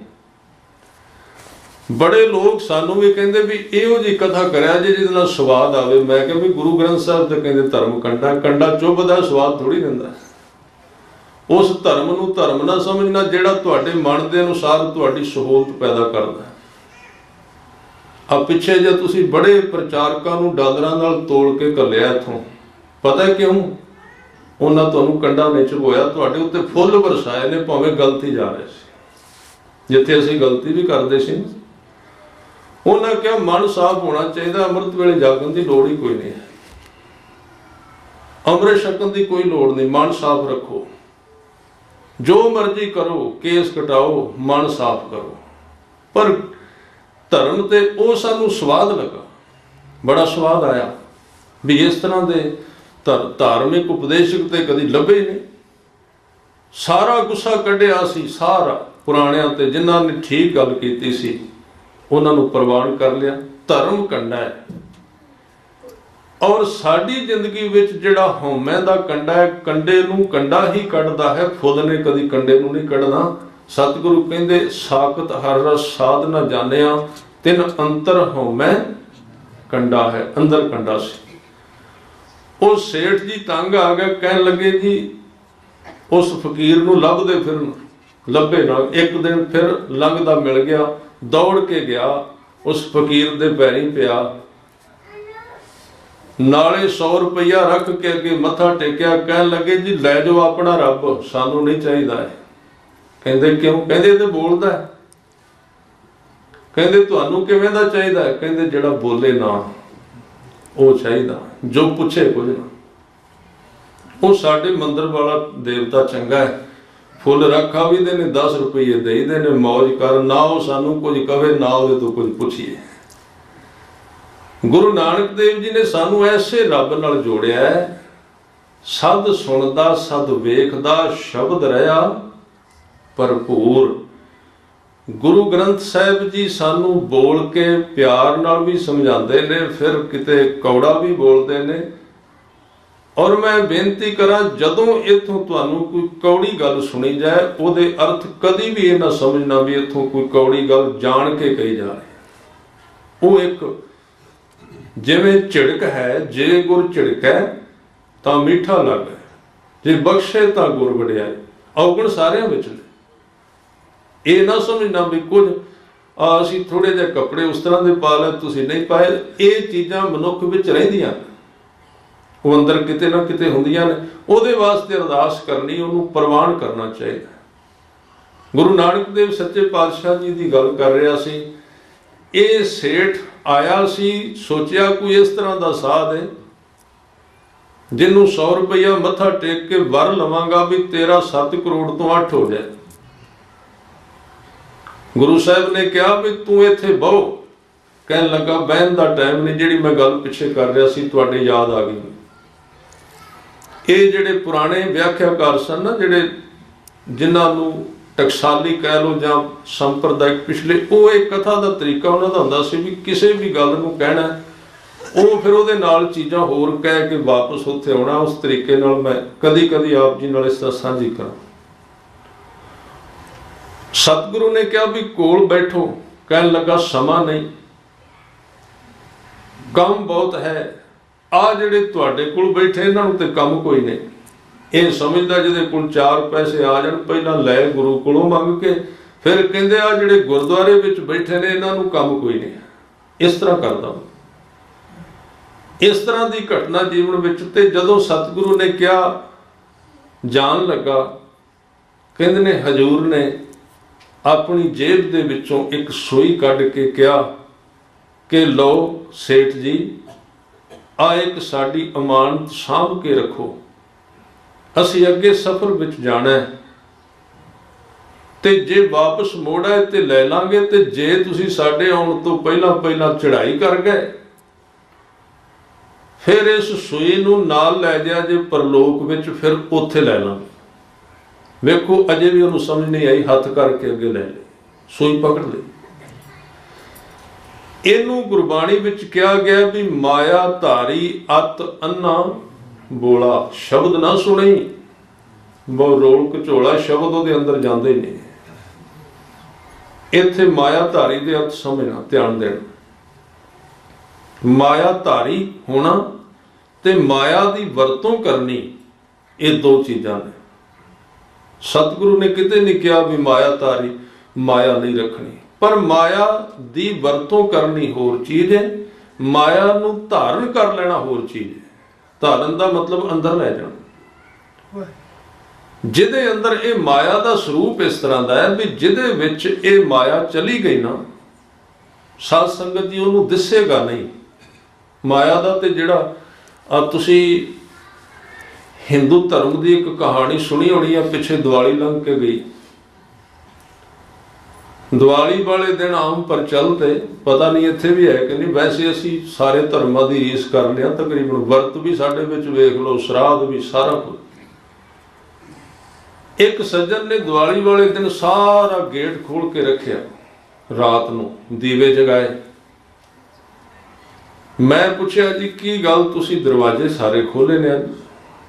[SPEAKER 1] ਬੜੇ ਲੋਕ ਸਾਨੂੰ ਵੀ ਕਹਿੰਦੇ ਵੀ ਇਹੋ ਜਿਹੀ ਕਥਾ ਕਰਿਆ ਜੇ ਜਿਹਦੇ ਨਾਲ ਸਵਾਦ ਆਵੇ। ਮੈਂ ਕਿਹਾ ਵੀ ਗੁਰੂ ਗ੍ਰੰਥ ਸਾਹਿਬ ਤੇ ਕਹਿੰਦੇ ਧਰਮ ਕੰਡਾ, ਕੰਡਾ ਚੁੱਭਦਾ, ਸਵਾਦ ਥੋੜੀ ਦਿੰਦਾ। ਉਸ ਧਰਮ ਨੂੰ ਧਰਮ ਨਾ ਸਮਝਣਾ ਜਿਹੜਾ ਤੁਹਾਡੇ ਮਨ ਦੇ ਅਨੁਸਾਰ ਤੁਹਾਡੀ ਸਹੂਲਤ ਪੈਦਾ ਕਰਦਾ। ਆ ਪਿੱਛੇ ਜੇ ਤੁਸੀਂ ਬੜੇ ਪ੍ਰਚਾਰਕਾਂ ਨੂੰ ਡਾਲਰਾਂ ਨਾਲ ਤੋਲ ਕੇ ਘੱਲਿਆ ਇੱਥੋਂ, ਪਤਾ ਕਿਉਂ? ਉਹਨਾਂ ਤੁਹਾਨੂੰ ਕੰਡਾ ਨਹੀਂ ਚੁਭਾਇਆ, ਤੁਹਾਡੇ ਉੱਤੇ ਫੁੱਲ ਵਰਸਾਏ ਨੇ, ਭਾਵੇਂ ਗਲਤੀ ਜਾ ਰਹੇ ਸੀ ਜਿੱਥੇ ਅਸੀਂ ਗਲਤੀ ਵੀ ਕਰਦੇ ਸੀ। ਉਹਨਾਂ ਕਿਹਾ ਮਨ ਸਾਫ਼ ਹੋਣਾ ਚਾਹੀਦਾ, ਅੰਮ੍ਰਿਤ ਵੇਲੇ ਜਾਗਣ ਦੀ ਲੋੜ ਹੀ ਕੋਈ ਨਹੀਂ ਹੈ, ਅੰਮ੍ਰਿਤ ਛਕਣ ਦੀ ਕੋਈ ਲੋੜ ਨਹੀਂ, ਮਨ ਸਾਫ਼ ਰੱਖੋ, ਜੋ ਮਰਜ਼ੀ ਕਰੋ, ਕੇਸ ਕਟਾਓ, ਮਨ ਸਾਫ਼ ਕਰੋ। ਪਰ ਧਰਮ ਤੇ ਉਹ ਸਾਨੂੰ ਸਵਾਦ ਲੱਗਾ, ਬੜਾ ਸਵਾਦ ਆਇਆ ਵੀ ਇਸ ਤਰ੍ਹਾਂ ਦੇ ਧਾਰਮਿਕ ਉਪਦੇਸ਼ਕ ਤੇ ਕਦੀ ਲੱਭੇ ਨਹੀਂ। ਸਾਰਾ ਗੁੱਸਾ ਕੱਢਿਆ ਸੀ, ਸਾਰਾ ਪੁਰਾਣਿਆਂ ਤੇ ਜਿਨ੍ਹਾਂ ਨੇ ਠੀਕ ਗੱਲ ਕੀਤੀ ਸੀ ਉਹਨਾਂ ਨੂੰ ਪ੍ਰਵਾਨ ਕਰ ਲਿਆ। ਧਰਮ ਕੰਡਾ ਹੈ। ਔਰ ਸਾਡੀ ਜ਼ਿੰਦਗੀ ਵਿੱਚ ਜਿਹੜਾ ਹਉਮੈ ਦਾ ਕੰਡਾ ਹੈ, ਕੰਡੇ ਨੂੰ ਕੰਡਾ ਹੀ ਕੱਢਦਾ ਹੈ, ਫੁੱਲ ਨੇ ਕਦੀ ਕੰਡੇ ਨੂੰ ਨਹੀਂ ਕੱਢਣਾ। ਸਤਿਗੁਰੂ ਕਹਿੰਦੇ ਸਾਖਤ ਹਰ ਰਸ ਸਾਧ ਨਾ ਜਾਣਿਆ, ਤਿੰਨ ਅੰਤਰ ਹਉਮੈ ਕੰਡਾ ਹੈ। ਅੰਦਰ ਕੰਡਾ ਸੀ। ਉਹ ਸੇਠ ਜੀ ਤੰਗ ਆ ਗਿਆ, ਕਹਿਣ ਲੱਗੇ ਜੀ ਉਸ ਫਕੀਰ ਨੂੰ ਲੱਭਦੇ ਫਿਰਨ, ਲੱਭੇ ਨਾ। ਇੱਕ ਦਿਨ ਫਿਰ ਲੰਘਦਾ ਮਿਲ ਗਿਆ, ਦੌੜ ਕੇ ਗਿਆ, ਉਸ ਫਕੀਰ ਦੇ ਪੈਰੀਂ ਪਿਆ, ਨਾਲੇ 100 ਰੁਪਈਆ ਰੱਖ ਕੇ ਅੱਗੇ ਮੱਥਾ ਟੇਕਿਆ। ਕਹਿਣ ਲੱਗੇ ਜੀ ਲੈ ਜਾਓ ਆਪਣਾ ਰੱਬ, ਸਾਨੂੰ ਨਹੀਂ ਚਾਹੀਦਾ ਹੈ। ਕਹਿੰਦੇ ਕਿਉਂ? ਕਹਿੰਦੇ ਇਹ ਤੇ ਬੋਲਦਾ ਹੈ। ਕਹਿੰਦੇ ਤੁਹਾਨੂੰ ਕਿਵੇਂ ਦਾ ਚਾਹੀਦਾ ਹੈ? ਕਹਿੰਦੇ ਜਿਹੜਾ ਬੋਲੇ ਨਾ ਉਹ ਚਾਹੀਦਾ, ਜੋ ਪੁੱਛੇ ਕੁਝ ਨਾ। ਉਹ ਸਾਡੇ ਮੰਦਰ ਵਾਲਾ ਦੇਵਤਾ ਚੰਗਾ ਹੈ, ਫੁੱਲ ਰੱਖਾ ਵੀ ਦੇ ਨੇ, 10 ਰੁਪਏ ਦੇਈਦੇ ਨੇ, ਮੌਜ ਕਰ, ਨਾ ਉਹ ਸਾਨੂੰ ਕੁਝ ਕਵੇ ਨਾ ਉਹਦੇ ਤੋਂ ਕੁਝ ਪੁੱਛੀਏ। ਗੁਰੂ ਨਾਨਕ ਦੇਵ ਜੀ ਨੇ ਸਾਨੂੰ ਐਸੇ ਰੱਬ ਨਾਲ ਜੋੜਿਆ ਹੈ, ਸਦ ਸੁਣਦਾ ਸਦ ਵੇਖਦਾ ਸ਼ਬਦ ਰਹਾ ਭਰਪੂਰ। ਗੁਰੂ ਗ੍ਰੰਥ ਸਾਹਿਬ ਜੀ ਸਾਨੂੰ ਬੋਲ ਕੇ ਪਿਆਰ ਨਾਲ ਵੀ ਸਮਝਾਉਂਦੇ ਨੇ, ਫਿਰ ਕਿਤੇ ਕੌੜਾ ਵੀ ਬੋਲਦੇ ਨੇ। ਔਰ ਮੈਂ ਬੇਨਤੀ ਕਰਾਂ, ਜਦੋਂ ਇੱਥੋਂ ਤੁਹਾਨੂੰ ਕੋਈ ਕੌੜੀ ਗੱਲ ਸੁਣੀ ਜਾਏ, ਉਹਦੇ ਅਰਥ ਕਦੀ ਵੀ ਇਹ ਨਾ ਸਮਝਣਾ ਵੀ ਇੱਥੋਂ ਕੋਈ ਕੌੜੀ ਗੱਲ ਜਾਣ ਕੇ ਕਹੀ ਜਾ ਰਹੀ। ਉਹ ਇੱਕ ਜਿਵੇਂ ਝਿੜਕ ਹੈ, ਜੇ ਗੁਰ ਝਿੜਕੈ ਤਾਂ ਮਿੱਠਾ ਲੱਗੈ, ਜੇ ਬਖਸ਼ੇ ਤਾਂ ਗੁਰ ਵਡਿਆਈ। ਔਗਣ ਸਾਰਿਆਂ ਵਿੱਚ ਨੇ। ਇਹ ਨਾ ਸਮਝਣਾ ਵੀ ਕੁਝ ਅਸੀਂ ਥੋੜੇ ਜਿਹੇ ਕੱਪੜੇ ਉਸ ਤਰ੍ਹਾਂ ਦੇ ਪਾ ਲਏ, ਤੁਸੀਂ ਨਹੀਂ ਪਾਏ। ਇਹ ਚੀਜ਼ਾਂ ਮਨੁੱਖ ਵਿੱਚ ਰਹਿੰਦੀਆਂ, ਉਹ ਅੰਦਰ ਕਿਤੇ ਨਾ ਕਿਤੇ ਹੁੰਦੀਆਂ ਨੇ। ਉਹਦੇ ਵਾਸਤੇ ਅਰਦਾਸ ਕਰਨੀ, ਉਹਨੂੰ ਪ੍ਰਵਾਨ ਕਰਨਾ ਚਾਹੀਦਾ। ਗੁਰੂ ਨਾਨਕ ਦੇਵ ਸੱਚੇ ਪਾਤਸ਼ਾਹ ਜੀ ਦੀ ਗੱਲ ਕਰ ਰਿਹਾ ਸੀ। ਇਹ ਸੇਠ ਆਇਆ ਸੀ, ਸੋਚਿਆ ਕੋਈ ਇਸ ਤਰ੍ਹਾਂ ਦਾ ਸਾਧ ਹੈ ਜਿਹਨੂੰ 100 ਰੁਪਈਆ ਮੱਥਾ ਟੇਕ ਕੇ ਵਰ ਲਵਾਂਗਾ ਵੀ ਤੇਰਾ 7 ਕਰੋੜ ਤੋਂ 8 ਹੋ ਜਾਏ। ਗੁਰੂ ਸਾਹਿਬ ਨੇ ਕਿਹਾ ਵੀ ਤੂੰ ਇੱਥੇ ਬਹੋ। ਕਹਿਣ ਲੱਗਾ ਬਹਿਣ ਦਾ ਟਾਈਮ ਨਹੀਂ, ਜਿਹੜੀ ਮੈਂ ਗੱਲ ਪਿੱਛੇ ਕਰ ਰਿਹਾ ਸੀ ਤੁਹਾਡੇ ਯਾਦ ਆ ਗਈ। ਇਹ ਜਿਹੜੇ ਪੁਰਾਣੇ ਵਿਆਖਿਆਕਾਰ ਸਨ ਨਾ, ਜਿਹੜੇ ਜਿਨ੍ਹਾਂ ਨੂੰ ਟਕਸਾਲੀ ਕਹਿ ਲਓ ਜਾਂ ਸੰਪਰਦਾਇਕ ਪਿਛਲੇ, ਉਹ ਇੱਕ ਕਥਾ ਦਾ ਤਰੀਕਾ ਉਹਨਾਂ ਦਾ ਹੁੰਦਾ ਸੀ ਵੀ ਕਿਸੇ ਵੀ ਗੱਲ ਨੂੰ ਕਹਿਣਾ, ਉਹ ਫਿਰ ਉਹਦੇ ਨਾਲ ਚੀਜ਼ਾਂ ਹੋਰ ਕਹਿ ਕੇ ਵਾਪਸ ਉੱਥੇ ਆਉਣਾ। ਉਸ ਤਰੀਕੇ ਨਾਲ ਮੈਂ ਕਦੀ ਕਦੀ ਆਪ ਜੀ ਨਾਲ ਇਸ ਤਰ੍ਹਾਂ ਸਾਂਝੀ ਕਰਾਂ। ਸਤਿਗੁਰੂ ਨੇ ਕਿਹਾ ਵੀ ਕੋਲ ਬੈਠੋ। ਕਹਿਣ ਲੱਗਾ ਸਮਾਂ ਨਹੀਂ, ਕੰਮ ਬਹੁਤ ਹੈ। ਆ ਜਿਹੜੇ ਤੁਹਾਡੇ ਕੋਲ ਬੈਠੇ ਇਹਨਾਂ ਨੂੰ ਤੇ ਕੰਮ ਕੋਈ ਨਹੀਂ। ਇਹ ਸਮਝਦਾ ਜਿਹਦੇ ਕੋਲ 4 ਪੈਸੇ ਆ ਜਾਣ ਪਹਿਲਾਂ ਲੈ ਗੁਰੂ ਕੋਲੋਂ ਮੰਗ ਕੇ, ਫਿਰ ਕਹਿੰਦੇ ਆ ਜਿਹੜੇ ਗੁਰਦੁਆਰੇ ਵਿੱਚ ਬੈਠੇ ਨੇ ਇਹਨਾਂ ਨੂੰ ਕੰਮ ਕੋਈ ਨਹੀਂ। ਇਸ ਤਰ੍ਹਾਂ ਕਰਦਾ। ਇਸ ਤਰ੍ਹਾਂ ਦੀ ਘਟਨਾ ਜੀਵਨ ਵਿੱਚ। ਤੇ ਜਦੋਂ ਸਤਿਗੁਰੂ ਨੇ ਕਿਹਾ, ਜਾਣ ਲੱਗਾ, ਕਹਿੰਦੇ ਨੇ ਹਜ਼ੂਰ ਨੇ ਆਪਣੀ ਜੇਬ ਦੇ ਵਿੱਚੋਂ ਇੱਕ ਸੂਈ ਕੱਢ ਕੇ ਕਿਹਾ ਕਿ ਲਓ ਸੇਠ ਜੀ, ਆ ਇੱਕ ਸਾਡੀ ਅਮਾਨਤ ਸਾਂਭ ਕੇ ਰੱਖੋ, ਅਸੀਂ ਅੱਗੇ ਸਫ਼ਰ ਵਿੱਚ ਜਾਣਾ ਹੈ। ਤੇ ਜੇ ਵਾਪਸ ਮੋੜ ਆਏ ਤੇ ਲੈ ਲਾਂਗੇ, ਤੇ ਜੇ ਤੁਸੀਂ ਸਾਡੇ ਆਉਣ ਤੋਂ ਪਹਿਲਾਂ ਪਹਿਲਾਂ ਚੜ੍ਹਾਈ ਕਰ ਗਏ ਫਿਰ ਇਸ ਸੂਈ ਨੂੰ ਨਾਲ ਲੈ ਜਾ ਜੇ ਪਰਲੋਕ ਵਿੱਚ, ਫਿਰ ਉੱਥੇ ਲੈ ਲਾਂਗੇ। ਵੇਖੋ ਅਜੇ ਵੀ ਉਹਨੂੰ ਸਮਝ ਨਹੀਂ ਆਈ, ਹੱਥ ਕਰਕੇ ਅੱਗੇ ਲੈ ਲਈ, ਸੂਈ ਪਕੜ ਲਈ। ਇਹਨੂੰ ਗੁਰਬਾਣੀ ਵਿੱਚ ਕਿਹਾ ਗਿਆ ਵੀ ਮਾਇਆ ਧਾਰੀ ਅਤ ਅੰਨਾ ਬੋਲਾ। ਸ਼ਬਦ ਨਾ ਸੁਣੀ, ਬਹੁ ਰੋਲ ਘਚੋਲਾ ਸ਼ਬਦ ਉਹਦੇ ਅੰਦਰ ਜਾਂਦੇ ਨੇ। ਇੱਥੇ ਮਾਇਆ ਧਾਰੀ ਦੇ ਅਰਥ ਸਮਝਣਾ, ਧਿਆਨ ਦੇਣਾ। ਮਾਇਆ ਧਾਰੀ ਹੋਣਾ ਤੇ ਮਾਇਆ ਦੀ ਵਰਤੋਂ ਕਰਨੀ, ਇਹ ਦੋ ਚੀਜ਼ਾਂ ਨੇ। ਸਤਿਗੁਰੂ ਨੇ ਕਿਤੇ ਨਹੀਂ ਕਿਹਾ ਵੀ ਮਾਇਆ ਧਾਰੀ ਮਾਇਆ ਨਹੀਂ ਰੱਖਣੀ, ਪਰ ਮਾਇਆ ਦੀ ਵਰਤੋਂ ਕਰਨੀ ਹੋਰ ਚੀਜ਼ ਹੈ, ਮਾਇਆ ਨੂੰ ਧਾਰਨ ਕਰ ਲੈਣਾ ਹੋਰ ਚੀਜ਼ ਹੈ। ਧਾਰਨ ਦਾ ਮਤਲਬ ਅੰਦਰ ਲੈ ਜਾਣਾ। ਜਿਹਦੇ ਅੰਦਰ ਇਹ ਮਾਇਆ ਦਾ ਸਰੂਪ ਇਸ ਤਰ੍ਹਾਂ ਦਾ ਹੈ ਵੀ ਜਿਹਦੇ ਵਿੱਚ ਇਹ ਮਾਇਆ ਚਲੀ ਗਈ ਨਾ, ਸਾਧ ਸੰਗਤ ਜੀ, ਉਹਨੂੰ ਦਿਸੇਗਾ ਨਹੀਂ ਮਾਇਆ ਦਾ। ਤੇ ਜਿਹੜਾ ਤੁਸੀਂ ਹਿੰਦੂ ਧਰਮ ਦੀ ਇੱਕ ਕਹਾਣੀ ਸੁਣੀ ਹੋਣੀ ਆ, ਪਿੱਛੇ ਦੀਵਾਲੀ ਲੰਘ ਕੇ ਗਈ। ਦੀਵਾਲੀ ਵਾਲੇ ਦਿਨ ਆਮ ਪ੍ਰਚਲਿਤ, ਪਤਾ ਨਹੀਂ ਇੱਥੇ ਵੀ ਹੈ ਕਿ ਨਹੀਂ, ਵੈਸੇ ਅਸੀਂ ਸਾਰੇ ਧਰਮਾਂ ਦੀ ਰੀਸ ਕਰ ਲਿਆ ਤਕਰੀਬਨ। ਵਰਤ ਵੀ ਸਾਡੇ ਵਿੱਚ ਵੇਖ ਲਓ, ਸ਼ਰਾਧ ਵੀ, ਸਾਰਾ ਕੁਝ। ਇੱਕ ਸੱਜਣ ਨੇ ਦੀਵਾਲੀ ਵਾਲੇ ਦਿਨ ਸਾਰਾ ਗੇਟ ਖੋਲ ਕੇ ਰੱਖਿਆ, ਰਾਤ ਨੂੰ ਦੀਵੇ ਜਗਾਏ। ਮੈਂ ਪੁੱਛਿਆ ਜੀ ਕੀ ਗੱਲ, ਤੁਸੀਂ ਦਰਵਾਜ਼ੇ ਸਾਰੇ ਖੋਲੇ ਨੇ,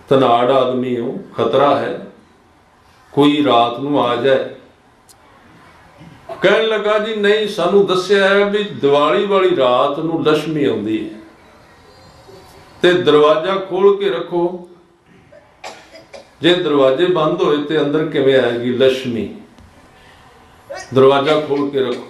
[SPEAKER 1] ਧਨਾੜ ਆਦਮੀ ਹੋ, ਖਤਰਾ ਹੈ, ਕੋਈ ਰਾਤ ਨੂੰ ਆ ਜਾਏ। ਕਹਿਣ ਲੱਗਾ ਜੀ ਨਹੀਂ, ਸਾਨੂੰ ਦੱਸਿਆ ਹੈ ਵੀ ਦੀਵਾਲੀ ਵਾਲੀ ਰਾਤ ਨੂੰ ਲక్ష్ਮੀ ਆਉਂਦੀ ਹੈ ਤੇ ਦਰਵਾਜ਼ਾ ਖੋਲ ਕੇ ਰੱਖੋ, ਜੇ ਦਰਵਾਜ਼ੇ ਬੰਦ ਹੋਏ ਤੇ ਅੰਦਰ ਕਿਵੇਂ ਆਏਗੀ ਲక్ష్ਮੀ? ਦਰਵਾਜ਼ਾ ਖੋਲ ਕੇ ਰੱਖੋ।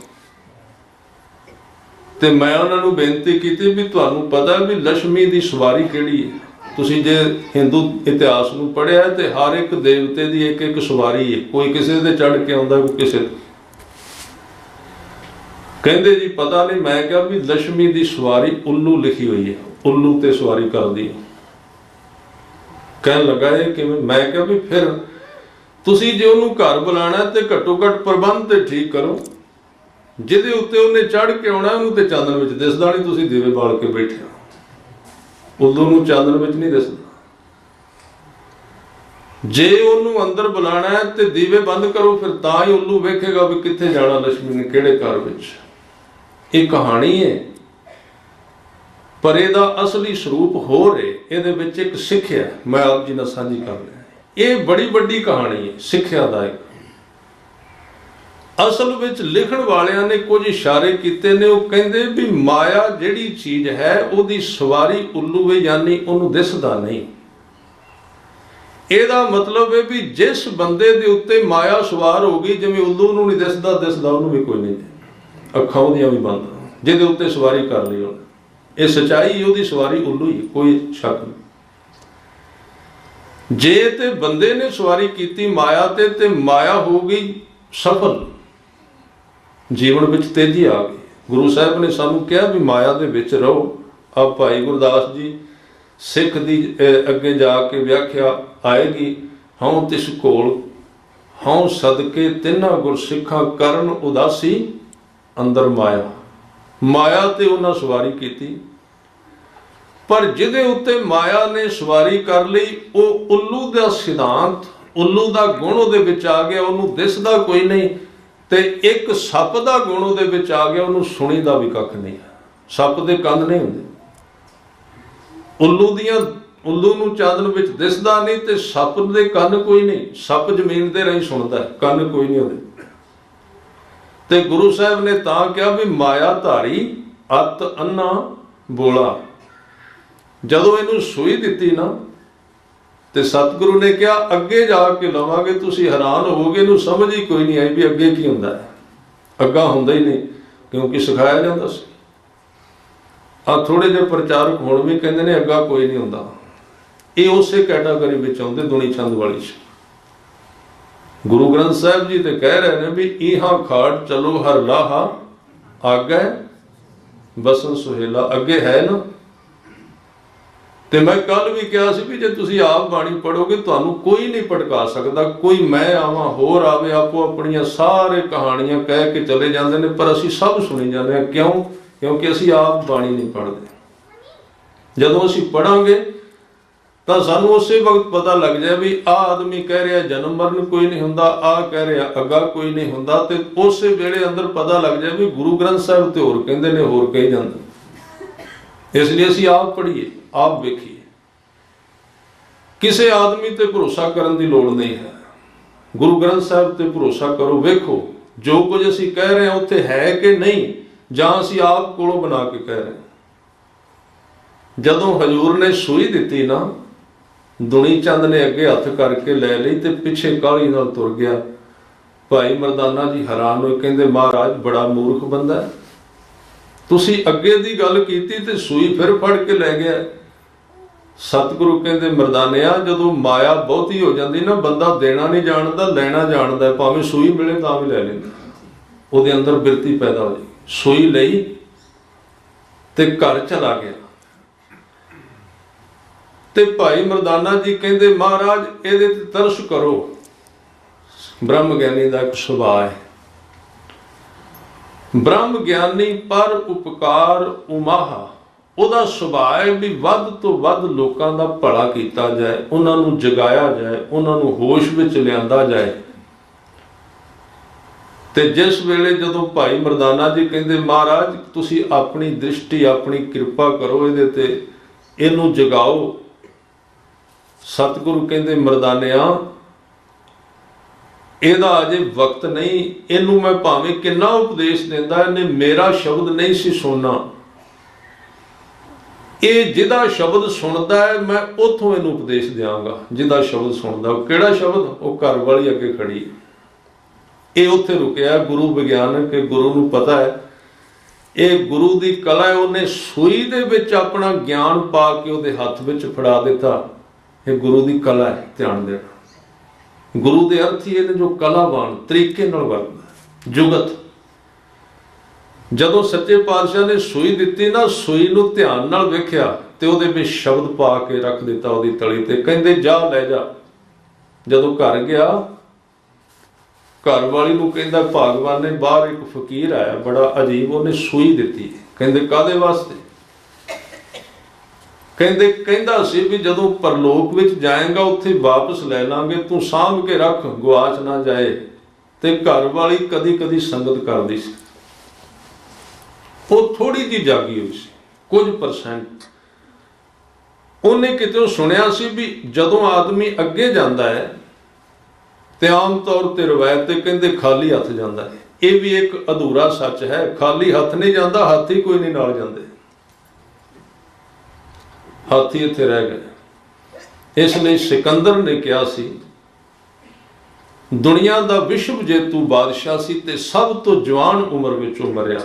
[SPEAKER 1] ਤੇ ਮੈਂ ਉਹਨਾਂ ਨੂੰ ਬੇਨਤੀ ਕੀਤੀ ਵੀ ਤੁਹਾਨੂੰ ਪਤਾ ਵੀ ਲక్ష్ਮੀ ਦੀ ਸਵਾਰੀ ਕਿਹੜੀ ਹੈ? ਤੁਸੀਂ ਜੇ ਹਿੰਦੂ ਇਤਿਹਾਸ ਨੂੰ ਪੜ੍ਹਿਆ ਤੇ ਹਰ ਇੱਕ ਦੇਵਤੇ ਦੀ ਇੱਕ ਇੱਕ ਸਵਾਰੀ ਹੈ, ਕੋਈ ਕਿਸੇ ਤੇ ਚੜ੍ਹ ਕੇ ਆਉਂਦਾ, ਕੋਈ ਕਿਸੇ ਤੇ। ਕਹਿੰਦੇ ਜੀ ਪਤਾ ਨਹੀਂ। ਮੈਂ ਕਿਹਾ ਵੀ ਲక్ష్ਮੀ ਦੀ ਸਵਾਰੀ ਉੱਲੂ ਲਿਖੀ ਹੋਈ ਹੈ, ਉੱਲੂ ਤੇ ਸਵਾਰੀ ਕਰਦੀ ਹੈ। ਕਹਿਣ ਲੱਗਾ ਇਹ ਕਿਵੇਂ? ਮੈਂ ਕਿਹਾ ਵੀ ਫਿਰ ਤੁਸੀਂ ਜੇ ਉਹਨੂੰ ਘਰ ਬੁਲਾਣਾ ਤੇ ਘੱਟੋ ਘੱਟ ਪ੍ਰਬੰਧ ਤੇ ਠੀਕ ਕਰੋ। ਜਿਹਦੇ ਉੱਤੇ ਉਹਨੇ ਚੜ੍ਹ ਕੇ ਆਉਣਾ ਉਹਨੂੰ ਤੇ ਚਾਨਣ ਵਿੱਚ ਦਿਸਦਾ ਨਹੀਂ, ਤੁਸੀਂ ਦੀਵੇ ਬਾਲ ਕੇ ਬੈਠੇ ਹੋ, ਉਦੋਂ ਨੂੰ ਚਾਨਣ ਵਿੱਚ ਨਹੀਂ ਦਿਸਦਾ। ਜੇ ਉਹਨੂੰ ਅੰਦਰ ਬੁਲਾਣਾ ਹੈ ਤੇ ਦੀਵੇ ਬੰਦ ਕਰੋ, ਫਿਰ ਤਾਂ ਹੀ ਉੱਲੂ ਵੇਖੇਗਾ ਵੀ ਕਿੱਥੇ ਜਾਣਾ ਲక్ష్ਮੀ ਨੇ, ਕਿਹੜੇ ਘਰ ਵਿੱਚ। ਇਹ ਕਹਾਣੀ ਹੈ, ਪਰ ਇਹਦਾ ਅਸਲੀ ਸਰੂਪ ਹੋਰ ਹੈ। ਇਹਦੇ ਵਿੱਚ ਇੱਕ ਸਿੱਖਿਆ ਮੈਂ ਆਪ ਜੀ ਨਾਲ ਸਾਂਝੀ ਕਰ ਰਿਹਾ। ਇਹ ਬੜੀ ਵੱਡੀ ਕਹਾਣੀ ਹੈ ਸਿੱਖਿਆ ਦਾ। ਅਸਲ ਵਿੱਚ ਲਿਖਣ ਵਾਲਿਆਂ ਨੇ ਕੁਝ ਇਸ਼ਾਰੇ ਕੀਤੇ ਨੇ। ਉਹ ਕਹਿੰਦੇ ਵੀ ਮਾਇਆ ਜਿਹੜੀ ਚੀਜ਼ ਹੈ ਉਹਦੀ ਸਵਾਰੀ ਉੱਲੂ ਹੈ, ਯਾਨੀ ਉਹਨੂੰ ਦਿਸਦਾ ਨਹੀਂ। ਇਹਦਾ ਮਤਲਬ ਹੈ ਵੀ ਜਿਸ ਬੰਦੇ ਦੇ ਉੱਤੇ ਮਾਇਆ ਸਵਾਰ ਹੋ ਗਈ, ਜਿਵੇਂ ਉੱਲੂ ਨੂੰ ਨਹੀਂ ਦਿਸਦਾ ਉਹਨੂੰ ਵੀ ਕੋਈ ਨਹੀਂ, ਅੱਖਾਂ ਉਹਦੀਆਂ ਵੀ ਬੰਦ, ਜਿਹਦੇ ਉੱਤੇ ਸਵਾਰੀ ਕਰ ਲਈ ਉਹਨੇ। ਇਹ ਸੱਚਾਈ, ਉਹਦੀ ਸਵਾਰੀ ਉੱਲੂ ਹੀ, ਕੋਈ ਸ਼ੱਕ ਨਹੀਂ। ਜੇ ਤੇ ਬੰਦੇ ਨੇ ਸਵਾਰੀ ਕੀਤੀ ਮਾਇਆ ਤੇ ਮਾਇਆ ਹੋ ਗਈ ਸਫਲ, ਜੀਵਨ ਵਿੱਚ ਤੇਜ਼ੀ ਆ ਗਈ। ਗੁਰੂ ਸਾਹਿਬ ਨੇ ਸਾਨੂੰ ਕਿਹਾ ਵੀ ਮਾਇਆ ਦੇ ਵਿੱਚ ਰਹੋ। ਆ ਭਾਈ ਗੁਰਦਾਸ ਜੀ ਸਿੱਖ ਦੀ ਅੱਗੇ ਜਾ ਕੇ ਵਿਆਖਿਆ ਆਏਗੀ। ਹਉ ਤਿਸ ਕੋਲ ਹਉ ਸਦਕੇ ਤਿੰਨਾ ਗੁਰ ਸਿੱਖਾਂ ਕਰਨ ਉਦਾਸੀ ਅੰਦਰ ਮਾਇਆ। ਮਾਇਆ ਤੇ ਉਹਨਾਂ ਸਵਾਰੀ ਕੀਤੀ, ਪਰ ਜਿਹਦੇ ਉੱਤੇ ਮਾਇਆ ਨੇ ਸਵਾਰੀ ਕਰ ਲਈ ਉਹ ਉੱਲੂ ਦਾ ਸਿਧਾਂਤ, ਉੱਲੂ ਦਾ ਗੁਣ ਉਹਦੇ ਵਿੱਚ ਆ ਗਿਆ, ਉਹਨੂੰ ਦਿਸਦਾ ਕੋਈ ਨਹੀਂ। ਤੇ ਇੱਕ ਸੱਪ ਦਾ ਗੁਣ ਉਹਦੇ ਵਿੱਚ ਆ ਗਿਆ, ਉਹਨੂੰ ਸੁਣੀਦਾ ਵੀ ਕੱਖ ਨਹੀਂ। ਸੱਪ ਦੇ ਕੰਨ ਨਹੀਂ ਹੁੰਦੇ, ਉੱਲੂ ਨੂੰ ਚਾਨਣ ਵਿੱਚ ਦਿਸਦਾ ਨਹੀਂ, ਤੇ ਸੱਪ ਦੇ ਕੰਨ ਕੋਈ ਨਹੀਂ। ਸੱਪ ਜ਼ਮੀਨ ਦੇ ਰਾਹੀਂ ਸੁਣਦਾ, ਕੰਨ ਕੋਈ ਨਹੀਂ ਉਹਦੇ। ਤੇ ਗੁਰੂ ਸਾਹਿਬ ਨੇ ਤਾਂ ਕਿਹਾ ਵੀ ਮਾਇਆ ਧਾਰੀ ਅਤ ਅੰਨਾ ਬੋਲਾ। ਜਦੋਂ ਇਹਨੂੰ ਸੂਈ ਦਿੱਤੀ ਨਾ, ਤੇ ਸਤਿਗੁਰੂ ਨੇ ਕਿਹਾ ਅੱਗੇ ਜਾ ਕੇ ਲਵਾਂਗੇ, ਤੁਸੀਂ ਹੈਰਾਨ ਹੋਵੋਗੇ। ਇਹਨੂੰ ਸਮਝ ਹੀ ਕੋਈ ਨਹੀਂ ਆਈ ਵੀ ਅੱਗੇ ਕੀ ਹੁੰਦਾ ਹੈ। ਅੱਗਾ ਹੁੰਦਾ ਹੀ ਨਹੀਂ, ਕਿਉਂਕਿ ਸਿਖਾਇਆ ਜਾਂਦਾ ਸੀ। ਆ ਥੋੜੇ ਜਿਹੇ ਪ੍ਰਚਾਰਕ ਹੁਣ ਵੀ ਕਹਿੰਦੇ ਨੇ ਅੱਗਾ ਕੋਈ ਨਹੀਂ ਹੁੰਦਾ। ਇਹ ਉਸੇ ਕੈਟਾਗਰੀ ਵਿੱਚ ਆਉਂਦੇ ਦੁਨੀ ਚੰਦ ਵਾਲੀ ਚ। ਗੁਰੂ ਗ੍ਰੰਥ ਸਾਹਿਬ ਜੀ ਤੇ ਕਹਿ ਰਹੇ ਨੇ ਵੀ ਇਹਾਂ ਖਾੜ ਚਲੋ ਹਰ ਲਾਹਾ, ਆਗੇ ਬਸਨ ਸੁਹੇਲਾ। ਅੱਗੇ ਹੈ ਨਾ, ਤੇ ਮੈਂ ਕੱਲ ਵੀ ਕਿਹਾ ਸੀ ਵੀ ਜੇ ਤੁਸੀਂ ਆਪ ਬਾਣੀ ਪੜੋਗੇ ਤੁਹਾਨੂੰ ਕੋਈ ਨਹੀਂ ਭਟਕਾ ਸਕਦਾ। ਕੋਈ ਮੈਂ ਆਵਾਂ ਹੋਰ ਆਵੇ, ਆਪੋ ਆਪਣੀਆਂ ਸਾਰੇ ਕਹਾਣੀਆਂ ਕਹਿ ਕੇ ਚਲੇ ਜਾਂਦੇ ਨੇ, ਪਰ ਅਸੀਂ ਸਭ ਸੁਣੀ ਜਾਂਦੇ ਹਾਂ। ਕਿਉਂ? ਕਿਉਂਕਿ ਅਸੀਂ ਆਪ ਬਾਣੀ ਨਹੀਂ ਪੜ੍ਹਦੇ। ਜਦੋਂ ਅਸੀਂ ਪੜਾਂਗੇ ਤਾਂ ਸਾਨੂੰ ਉਸੇ ਵਕਤ ਪਤਾ ਲੱਗ ਜਾਏ ਵੀ ਆਹ ਆਦਮੀ ਕਹਿ ਰਿਹਾ ਜਨਮ ਮਰਨ ਕੋਈ ਨਹੀਂ ਹੁੰਦਾ, ਆਹ ਕਹਿ ਰਿਹਾ ਅੱਗਾ ਕੋਈ ਨਹੀਂ ਹੁੰਦਾ, ਤੇ ਉਸੇ ਵੇਲੇ ਅੰਦਰ ਪਤਾ ਲੱਗ ਜਾਏ ਵੀ ਗੁਰੂ ਗ੍ਰੰਥ ਸਾਹਿਬ ਤੇ ਹੋਰ ਕਹਿੰਦੇ ਨੇ, ਹੋਰ ਕਹੀ ਜਾਂਦੇ। ਇਸ ਲਈ ਅਸੀਂ ਆਪ ਪੜ੍ਹੀਏ, ਆਪ ਵੇਖੀਏ। ਕਿਸੇ ਆਦਮੀ ਤੇ ਭਰੋਸਾ ਕਰਨ ਦੀ ਲੋੜ ਨਹੀਂ ਹੈ। ਗੁਰੂ ਗ੍ਰੰਥ ਸਾਹਿਬ ਤੇ ਭਰੋਸਾ ਕਰੋ, ਵੇਖੋ ਜੋ ਕੁਝ ਅਸੀਂ ਕਹਿ ਰਹੇ ਹਾਂ ਉੱਥੇ ਹੈ ਕਿ ਨਹੀਂ, ਜਾਂ ਅਸੀਂ ਆਪ ਕੋਲੋਂ ਬਣਾ ਕੇ ਕਹਿ ਰਹੇ ਹਾਂ। ਜਦੋਂ ਹਜ਼ੂਰ ਨੇ ਸੂਈ ਦਿੱਤੀ ਨਾ, ਦੁਨੀ ਚੰਦ ਨੇ ਅੱਗੇ ਹੱਥ ਕਰਕੇ ਲੈ ਲਈ ਤੇ ਪਿੱਛੇ ਕਾਹਲੀ ਨਾਲ ਤੁਰ ਗਿਆ। ਭਾਈ ਮਰਦਾਨਾ ਜੀ ਹੈਰਾਨ ਹੋਏ, ਕਹਿੰਦੇ ਮਹਾਰਾਜ ਬੜਾ ਮੂਰਖ ਬੰਦਾ ਹੈ, ਤੁਸੀਂ ਅੱਗੇ ਦੀ ਗੱਲ ਕੀਤੀ ਤੇ ਸੂਈ ਫਿਰ ਫੜ ਕੇ ਲੈ ਗਿਆ। ਸਤਿਗੁਰੂ ਕਹਿੰਦੇ ਮਰਦਾਨਿਆ, ਜਦੋਂ ਮਾਇਆ ਬਹੁਤੀ ਹੋ ਜਾਂਦੀ ਨਾ, ਬੰਦਾ ਦੇਣਾ ਨਹੀਂ ਜਾਣਦਾ, ਲੈਣਾ ਜਾਣਦਾ। ਭਾਵੇਂ ਸੂਈ ਮਿਲੇ ਤਾਂ ਵੀ ਲੈ ਲੈਂਦਾ, ਉਹਦੇ ਅੰਦਰ ਬਿਰਤੀ ਪੈਦਾ ਹੋ ਜਾਏ। ਸੂਈ ਲਈ ਤੇ ਘਰ ਚਲਾ ਗਿਆ। ਤੇ ਭਾਈ ਮਰਦਾਨਾ ਜੀ ਕਹਿੰਦੇ ਮਹਾਰਾਜ ਇਹਦੇ ਤੇ ਤਰਸ ਕਰੋ। ਬ੍ਰਹਮ ਗਿਆਨੀ ਦਾ ਇੱਕ ਸੁਭਾਅ ਹੈ, ਬ੍ਰਹਮ ਗਿਆਨੀ ਪਰ ਉਪਕਾਰ ਉਮਾਹਾ, ਉਹਦਾ ਸੁਭਾਅ ਹੈ ਵੀ ਵੱਧ ਤੋਂ ਵੱਧ ਲੋਕਾਂ ਦਾ ਭਲਾ ਕੀਤਾ ਜਾਏ, ਉਹਨਾਂ ਨੂੰ ਜਗਾਇਆ ਜਾਏ, ਉਹਨਾਂ ਨੂੰ ਹੋਸ਼ ਵਿੱਚ ਲਿਆਂਦਾ ਜਾਏ। ਤੇ ਜਿਸ ਵੇਲੇ ਜਦੋਂ ਭਾਈ ਮਰਦਾਨਾ ਜੀ ਕਹਿੰਦੇ ਮਹਾਰਾਜ ਤੁਸੀਂ ਆਪਣੀ ਦ੍ਰਿਸ਼ਟੀ, ਆਪਣੀ ਕਿਰਪਾ ਕਰੋ ਇਹਦੇ ਤੇ, ਇਹਨੂੰ ਜਗਾਓ। ਸਤਿਗੁਰੂ ਕਹਿੰਦੇ ਮਰਦਾਨਿਆ ਇਹਦਾ ਅਜੇ ਵਕਤ ਨਹੀਂ, ਇਹਨੂੰ ਮੈਂ ਭਾਵੇਂ ਕਿੰਨਾ ਉਪਦੇਸ਼ ਦਿੰਦਾ, ਇਹਨੇ ਮੇਰਾ ਸ਼ਬਦ ਨਹੀਂ ਸੀ ਸੁਣਨਾ। ਇਹ ਜਿਹਦਾ ਸ਼ਬਦ ਸੁਣਦਾ ਹੈ ਮੈਂ ਉਥੋਂ ਇਹਨੂੰ ਉਪਦੇਸ਼ ਦਿਆਂਗਾ। ਜਿਹਦਾ ਸ਼ਬਦ ਸੁਣਦਾ, ਉਹ ਕਿਹੜਾ ਸ਼ਬਦ? ਉਹ ਘਰ ਵਾਲੀ ਅੱਗੇ ਖੜੀ। ਇਹ ਉੱਥੇ ਰੁਕਿਆ। ਗੁਰੂ ਵਿਗਿਆਨਕ ਕਿ ਗੁਰੂ ਨੂੰ ਪਤਾ ਹੈ ਇਹ ਗੁਰੂ ਦੀ ਕਲਾ ਹੈ। ਉਹਨੇ ਸੂਈ ਦੇ ਵਿੱਚ ਆਪਣਾ ਗਿਆਨ ਪਾ ਕੇ ਉਹਦੇ ਹੱਥ ਵਿੱਚ ਫੜਾ ਦਿੱਤਾ। ਇਹ ਗੁਰੂ ਦੀ ਕਲਾ ਹੈ, ਧਿਆਨ ਦੇਣਾ। ਗੁਰੂ ਦੇ ਅਰਥ ਹੀ ਇਹਨੇ ਜੋ ਕਲਾਵਾਨ ਤਰੀਕੇ ਨਾਲ ਵਰਤਦਾ। ਜੁਗਤ ਜਦੋਂ ਸੱਚੇ ਪਾਤਸ਼ਾਹ ਨੇ ਸੂਈ ਦਿੱਤੀ ਨਾ, ਸੂਈ ਨੂੰ ਧਿਆਨ ਨਾਲ ਵੇਖਿਆ ਤੇ ਉਹਦੇ ਵਿੱਚ ਸ਼ਬਦ ਪਾ ਕੇ ਰੱਖ ਦਿੱਤਾ ਉਹਦੀ ਤਲੀ ਤੇ। ਕਹਿੰਦੇ ਜਾ ਲੈ ਜਾ। ਜਦੋਂ ਘਰ ਗਿਆ, ਘਰ ਵਾਲੀ ਨੂੰ ਕਹਿੰਦਾ ਭਗਵਾਨ ਨੇ ਬਾਹਰ ਇੱਕ ਫਕੀਰ ਆਇਆ ਬੜਾ ਅਜੀਬ, ਉਹਨੇ ਸੂਈ ਦਿੱਤੀ। ਕਹਿੰਦੇ ਕਾਹਦੇ ਵਾਸਤੇ? ਕਹਿੰਦਾ ਸੀ ਵੀ ਜਦੋਂ ਪਰਲੋਕ ਵਿੱਚ ਜਾਏਗਾ ਉੱਥੇ ਵਾਪਸ ਲੈ ਲਾਂਗੇ, ਤੂੰ ਸਾਂਭ ਕੇ ਰੱਖ, ਗੁਆਚ ਨਾ ਜਾਏ। ਤੇ ਘਰ ਵਾਲੀ ਕਦੀ ਕਦੀ ਸੰਗਤ ਕਰਦੀ ਸੀ, ਉਹ ਥੋੜੀ ਜਿਹੀ ਜਾਗੀ ਹੋਈ ਸੀ, ਕੁਝ %। ਉਹਨੇ ਕਿਤੇ ਸੁਣਿਆ ਸੀ ਵੀ ਜਦੋਂ ਆਦਮੀ ਅੱਗੇ ਜਾਂਦਾ ਹੈ ਤੇ ਆਮ ਤੌਰ ਤੇ ਰਵਾਇਤ ਤੇ ਕਹਿੰਦੇ ਖਾਲੀ ਹੱਥ ਜਾਂਦਾ ਹੈ। ਇਹ ਵੀ ਇੱਕ ਅਧੂਰਾ ਸੱਚ ਹੈ, ਖਾਲੀ ਹੱਥ ਨਹੀਂ ਜਾਂਦਾ, ਹਾਥੀ ਕੋਈ ਨਹੀਂ ਨਾਲ ਜਾਂਦੇ। ਹਾਥੀ ਇੱਥੇ ਰਹਿ ਗਏ। ਇਸ ਲਈ ਸਿਕੰਦਰ ਨੇ ਕਿਹਾ ਸੀ, ਦੁਨੀਆ ਦਾ ਵਿਸ਼ਵ ਜੇਤੂ ਬਾਦਸ਼ਾਹ ਸੀ ਤੇ ਸਭ ਤੋਂ ਜਵਾਨ ਉਮਰ ਵਿੱਚ ਉਹ ਮਰਿਆ,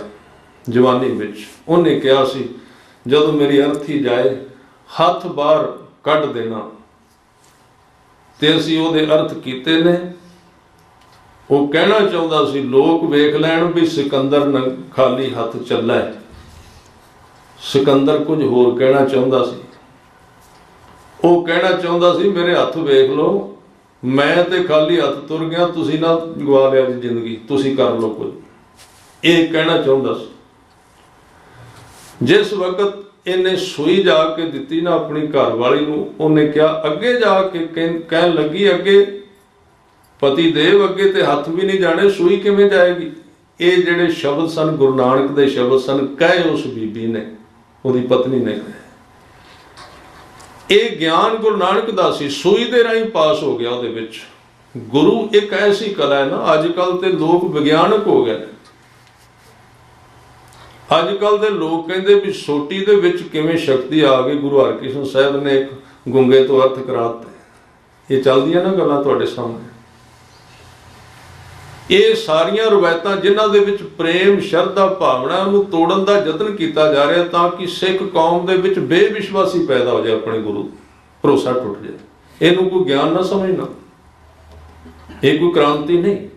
[SPEAKER 1] ਜਵਾਨੀ ਵਿੱਚ। ਉਹਨੇ ਕਿਹਾ ਸੀ ਜਦੋਂ ਮੇਰੀ ਅਰਥੀ ਜਾਏ ਹੱਥ ਬਾਹਰ ਕੱਢ ਦੇਣਾ। ਤੇ ਅਸੀਂ ਉਹਦੇ ਅਰਥ ਕੀਤੇ ਨੇ। ਉਹ ਕਹਿਣਾ ਚਾਹੁੰਦਾ ਸੀ ਲੋਕ ਵੇਖ ਲੈਣ ਵੀ ਸਿਕੰਦਰ ਖਾਲੀ ਹੱਥ ਚੱਲਾ। ਸਿਕੰਦਰ ਕੁਝ ਹੋਰ ਕਹਿਣਾ ਚਾਹੁੰਦਾ ਸੀ। ਉਹ ਕਹਿਣਾ ਚਾਹੁੰਦਾ ਸੀ ਮੇਰੇ ਹੱਥ ਵੇਖ ਲਓ, ਮੈਂ ਤੇ ਖਾਲੀ ਹੱਥ ਤੁਰ ਗਿਆ, ਤੁਸੀਂ ਨਾ ਗਵਾ ਲਿਆ ਜੀ ਜ਼ਿੰਦਗੀ, ਤੁਸੀਂ ਕਰ ਲਓ ਕੁਝ। ਇਹ ਕਹਿਣਾ ਚਾਹੁੰਦਾ ਸੀ। ਜਿਸ ਵਕਤ ਇਹਨੇ ਸੂਈ ਜਾ ਕੇ ਦਿੱਤੀ ਨਾ ਆਪਣੀ ਘਰ ਵਾਲੀ ਨੂੰ, ਉਹਨੇ ਕਿਹਾ ਅੱਗੇ ਜਾ ਕੇ ਕਹਿਣ ਲੱਗੀ ਅੱਗੇ ਪਤੀ ਦੇਵ ਅੱਗੇ ਤੇ ਹੱਥ ਵੀ ਨਹੀਂ ਜਾਣੇ, ਸੂਈ ਕਿਵੇਂ ਜਾਏਗੀ? ਇਹ ਜਿਹੜੇ ਸ਼ਬਦ ਸਨ ਗੁਰੂ ਨਾਨਕ ਦੇ ਸ਼ਬਦ ਸਨ, ਕਹੇ ਉਸ ਬੀਬੀ ਨੇ, ਉਹਦੀ ਪਤਨੀ ਨੇ ਕਹੇ। ਇਹ ਗਿਆਨ ਗੁਰੂ ਨਾਨਕ ਦਾ ਸੀ, ਸੂਈ ਦੇ ਰਾਹੀਂ ਪਾਸ ਹੋ ਗਿਆ ਉਹਦੇ ਵਿੱਚ। ਗੁਰੂ ਇੱਕ ਐਸੀ ਕਲਾ ਹੈ ਨਾ, ਅੱਜ ਕੱਲ ਤੇ ਲੋਕ ਵਿਗਿਆਨਕ ਹੋ ਗਏ। ਅੱਜ ਕੱਲ ਦੇ ਲੋਕ ਕਹਿੰਦੇ ਵੀ ਸੋਟੀ ਦੇ ਵਿੱਚ ਕਿਵੇਂ ਸ਼ਕਤੀ ਆ ਗਈ। ਗੁਰੂ ਹਰਕ੍ਰਿਸ਼ਨ ਸਾਹਿਬ ਨੇ ਇੱਕ ਗੁੰਗੇ ਤੋਂ ਅਰਥ ਕਰਾਤੇ। ਇਹ ਚੱਲਦੀਆਂ ਨਾ ਗੱਲਾਂ ਤੁਹਾਡੇ ਸਾਹਮਣੇ। ਇਹ ਸਾਰੀਆਂ ਰਵਾਇਤਾਂ ਜਿਨ੍ਹਾਂ ਦੇ ਵਿੱਚ ਪ੍ਰੇਮ, ਸ਼ਰਧਾ, ਭਾਵਨਾ ਨੂੰ ਤੋੜਨ ਦਾ ਯਤਨ ਕੀਤਾ ਜਾ ਰਿਹਾ ਤਾਂ ਕਿ ਸਿੱਖ ਕੌਮ ਦੇ ਵਿੱਚ ਬੇਵਿਸ਼ਵਾਸੀ ਪੈਦਾ ਹੋ ਜਾਏ, ਆਪਣੇ ਗੁਰੂ ਭਰੋਸਾ ਟੁੱਟ ਜਾਏ। ਇਹਨੂੰ ਕੋਈ ਗਿਆਨ ਨਾ ਸਮਝਣਾ, ਇਹ ਕੋਈ ਕ੍ਰਾਂਤੀ ਨਹੀਂ।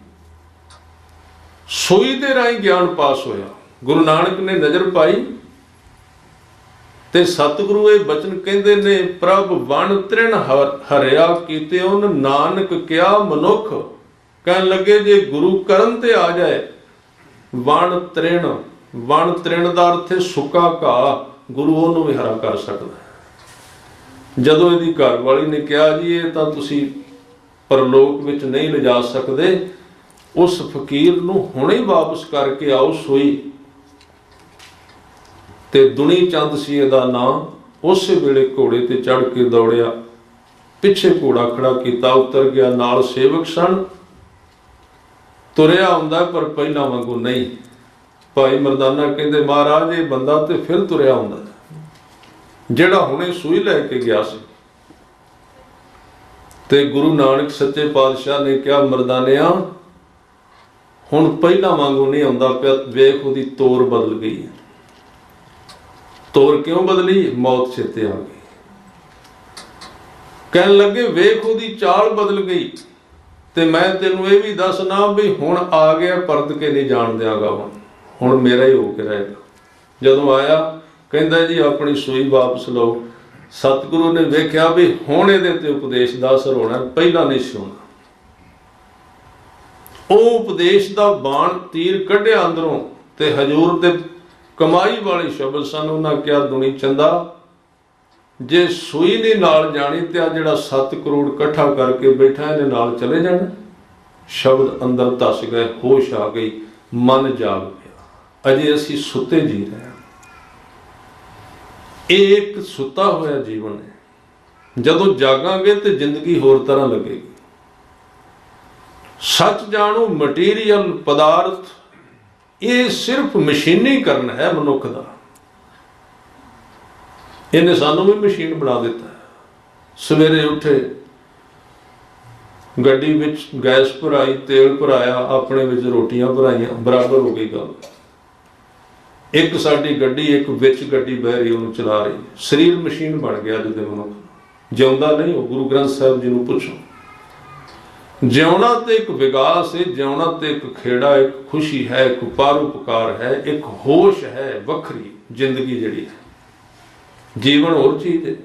[SPEAKER 1] ਸੂਈ ਦੇ ਰਾਹੀਂ ਗਿਆਨ ਪਾਸ ਹੋਇਆ। ਗੁਰੂ ਨਾਨਕ ਨੇ ਨਜ਼ਰ ਪਾਈ ਤੇ ਸਤਿਗੁਰੂ ਇਹ ਬਚਨ ਕਹਿੰਦੇ ਨੇ, ਪ੍ਰਭ ਵਣ ਤ੍ਰਿਣ ਹਰਿਆ ਕੀਤੇ ਉਹਨ ਨਾਨਕ ਕਿਆ ਮਨੁੱਖ। ਕਹਿਣ ਲੱਗੇ ਜੇ ਗੁਰੂ ਕਰਨ ਤੇ ਆ ਜਾਏ, ਵਣ ਤ੍ਰਿਣ ਦਾ ਅਰਥ ਹੈ ਸੁੱਕਾ ਘਾਹ, ਗੁਰੂ ਉਹਨੂੰ ਵੀ ਹਰਾ ਕਰ ਸਕਦਾ। ਜਦੋਂ ਇਹਦੀ ਘਰ ਵਾਲੀ ਨੇ ਕਿਹਾ ਜੀ ਇਹ ਤਾਂ ਤੁਸੀਂ ਪਰਲੋਕ ਵਿੱਚ ਨਹੀਂ ਲਿਜਾ ਸਕਦੇ, ਉਸ ਫਕੀਰ ਨੂੰ ਹੁਣੇ ਵਾਪਸ ਕਰਕੇ ਆਓ ਸੋਈ। ਤੇ ਦੁਨੀ ਚੰਦ ਸੀ ਇਹਦਾ ਨਾਮ। ਉਸੇ ਵੇਲੇ ਘੋੜੇ ਤੇ ਚੜ੍ਹ ਕੇ ਦੌੜਿਆ, ਪਿੱਛੇ ਘੋੜਾ ਖੜਾ ਕੀਤਾ, ਉਤਰ ਗਿਆ। ਨਾਲ ਸੇਵਕ ਸਨ। ਤੁਰਿਆ ਆਉਂਦਾ ਪਰ ਪਹਿਲਾਂ ਵਾਂਗੂ ਨਹੀਂ। ਭਾਈ ਮਰਦਾਨਾ ਕਹਿੰਦੇ ਮਹਾਰਾਜ ਇਹ ਬੰਦਾ ਤੇ ਫਿਰ ਤੁਰਿਆ ਆਉਂਦਾ ਜਿਹੜਾ ਹੁਣੇ ਸੂਈ ਲੈ ਕੇ ਗਿਆ ਸੀ। ਤੇ ਗੁਰੂ ਨਾਨਕ ਸੱਚੇ ਪਾਤਸ਼ਾਹ ਨੇ ਕਿਹਾ ਮਰਦਾਨਿਆ ਹੁਣ ਪਹਿਲਾਂ ਵਾਂਗੂ ਨਹੀਂ ਆਉਂਦਾ ਪਿਆ, ਵੇਖ ਉਹਦੀ ਤੋਰ ਬਦਲ ਗਈ ਹੈ। ਤੋਰ ਕਿਉਂ ਬਦਲੀ? ਮੌਤ ਛੇਤੇ ਆ ਗਈ। ਕਹਿਣ ਲੱਗੇ ਵੇਖ ਉਹਦੀ ਚਾਲ ਬਦਲ ਗਈ, ਤੇ ਮੈਂ ਤੈਨੂੰ ਇਹ ਵੀ ਦੱਸਣਾ ਵੀ ਹੁਣ ਆ ਗਿਆ, ਪਰਤ ਕੇ ਨਹੀਂ ਜਾਣ ਦਿਆਂਗਾ, ਹੁਣ ਮੇਰਾ ਹੀ ਹੋ ਕੇ ਰਹੇਗਾ। ਜਦੋਂ ਆਇਆ ਕਹਿੰਦਾ ਜੀ ਆਪਣੀ ਸੂਈ ਵਾਪਸ ਲਓ। ਸਤਿਗੁਰੂ ਨੇ ਵੇਖਿਆ ਵੀ ਹੁਣ ਇਹਦੇ ਤੇ ਉਪਦੇਸ਼ ਦਾ ਅਸਰ ਹੋਣਾ, ਪਹਿਲਾਂ ਨਹੀਂ ਸੀ ਹੋਣਾ। ਉਹ ਉਪਦੇਸ਼ ਦਾ ਬਾਣ ਤੀਰ ਕੱਢਿਆ ਅੰਦਰੋਂ, ਤੇ ਹਜੂਰ ਦੇ ਕਮਾਈ ਵਾਲੇ ਸ਼ਬਦ ਸਨ। ਉਹਨਾਂ ਕਿਹਾ ਦੁਨੀ ਚੰਦਾ ਜੇ ਸੂਈ ਨੇ ਨਾਲ ਜਾਣੀ ਤੇ ਆ ਜਿਹੜਾ 7 ਕਰੋੜ ਇਕੱਠਾ ਕਰਕੇ ਬੈਠਾ ਇਹਦੇ ਨਾਲ ਚਲੇ ਜਾਣਾ। ਸ਼ਬਦ ਅੰਦਰ ਧਸ ਗਏ, ਹੋਸ਼ ਆ ਗਈ, ਮਨ ਜਾਗ ਪਿਆ। ਅਜੇ ਅਸੀਂ ਸੁੱਤੇ ਜੀ ਰਹੇ ਹਾਂ। ਇਹ ਇੱਕ ਸੁੱਤਾ ਹੋਇਆ ਜੀਵਨ ਹੈ। ਜਦੋਂ ਜਾਗਾਂਗੇ ਤੇ ਜ਼ਿੰਦਗੀ ਹੋਰ ਤਰ੍ਹਾਂ ਲੱਗੇਗੀ। ਸੱਚ ਜਾਣੋ ਮਟੀਰੀਅਲ ਪਦਾਰਥ ਇਹ ਸਿਰਫ ਮਸ਼ੀਨੀਕਰਨ ਹੈ ਮਨੁੱਖ ਦਾ। ਇਹਨੇ ਸਾਨੂੰ ਵੀ ਮਸ਼ੀਨ ਬਣਾ ਦਿੱਤਾ। ਸਵੇਰੇ ਉੱਠੇ, ਗੱਡੀ ਵਿੱਚ ਗੈਸ ਭਰਾਈ, ਤੇਲ ਭਰਾਇਆ, ਆਪਣੇ ਵਿੱਚ ਰੋਟੀਆਂ ਭਰਾਈਆਂ, ਬਰਾਬਰ ਹੋ ਗਈ ਗੱਲ। ਇੱਕ ਸਾਡੀ ਗੱਡੀ, ਇੱਕ ਵਿੱਚ ਗੱਡੀ ਬਹਿ ਰਹੀ, ਉਹਨੂੰ ਚਲਾ ਰਹੀ। ਸਰੀਰ ਮਸ਼ੀਨ ਬਣ ਗਿਆ ਅੱਜ ਦੇ ਮਨੁੱਖ। ਜਿਉਂਦਾ ਨਹੀਂ ਉਹ। ਗੁਰੂ ਗ੍ਰੰਥ ਸਾਹਿਬ ਜੀ ਨੂੰ ਪੁੱਛੋ, ਜਿਉਣਾ ਤੇ ਇੱਕ ਵਿਗਾਸ ਹੈ, ਜਿਉਣਾ ਤੇ ਇੱਕ ਖੇੜਾ, ਇੱਕ ਖੁਸ਼ੀ ਹੈ, ਇੱਕ ਪਰਉਪਕਾਰ ਹੈ, ਇੱਕ ਹੋਸ਼ ਹੈ ਵੱਖਰੀ। ਜ਼ਿੰਦਗੀ ਜਿਹੜੀ ਹੈ, ਜੀਵਨ ਹੋਰ ਚੀਜ਼ ਹੈ।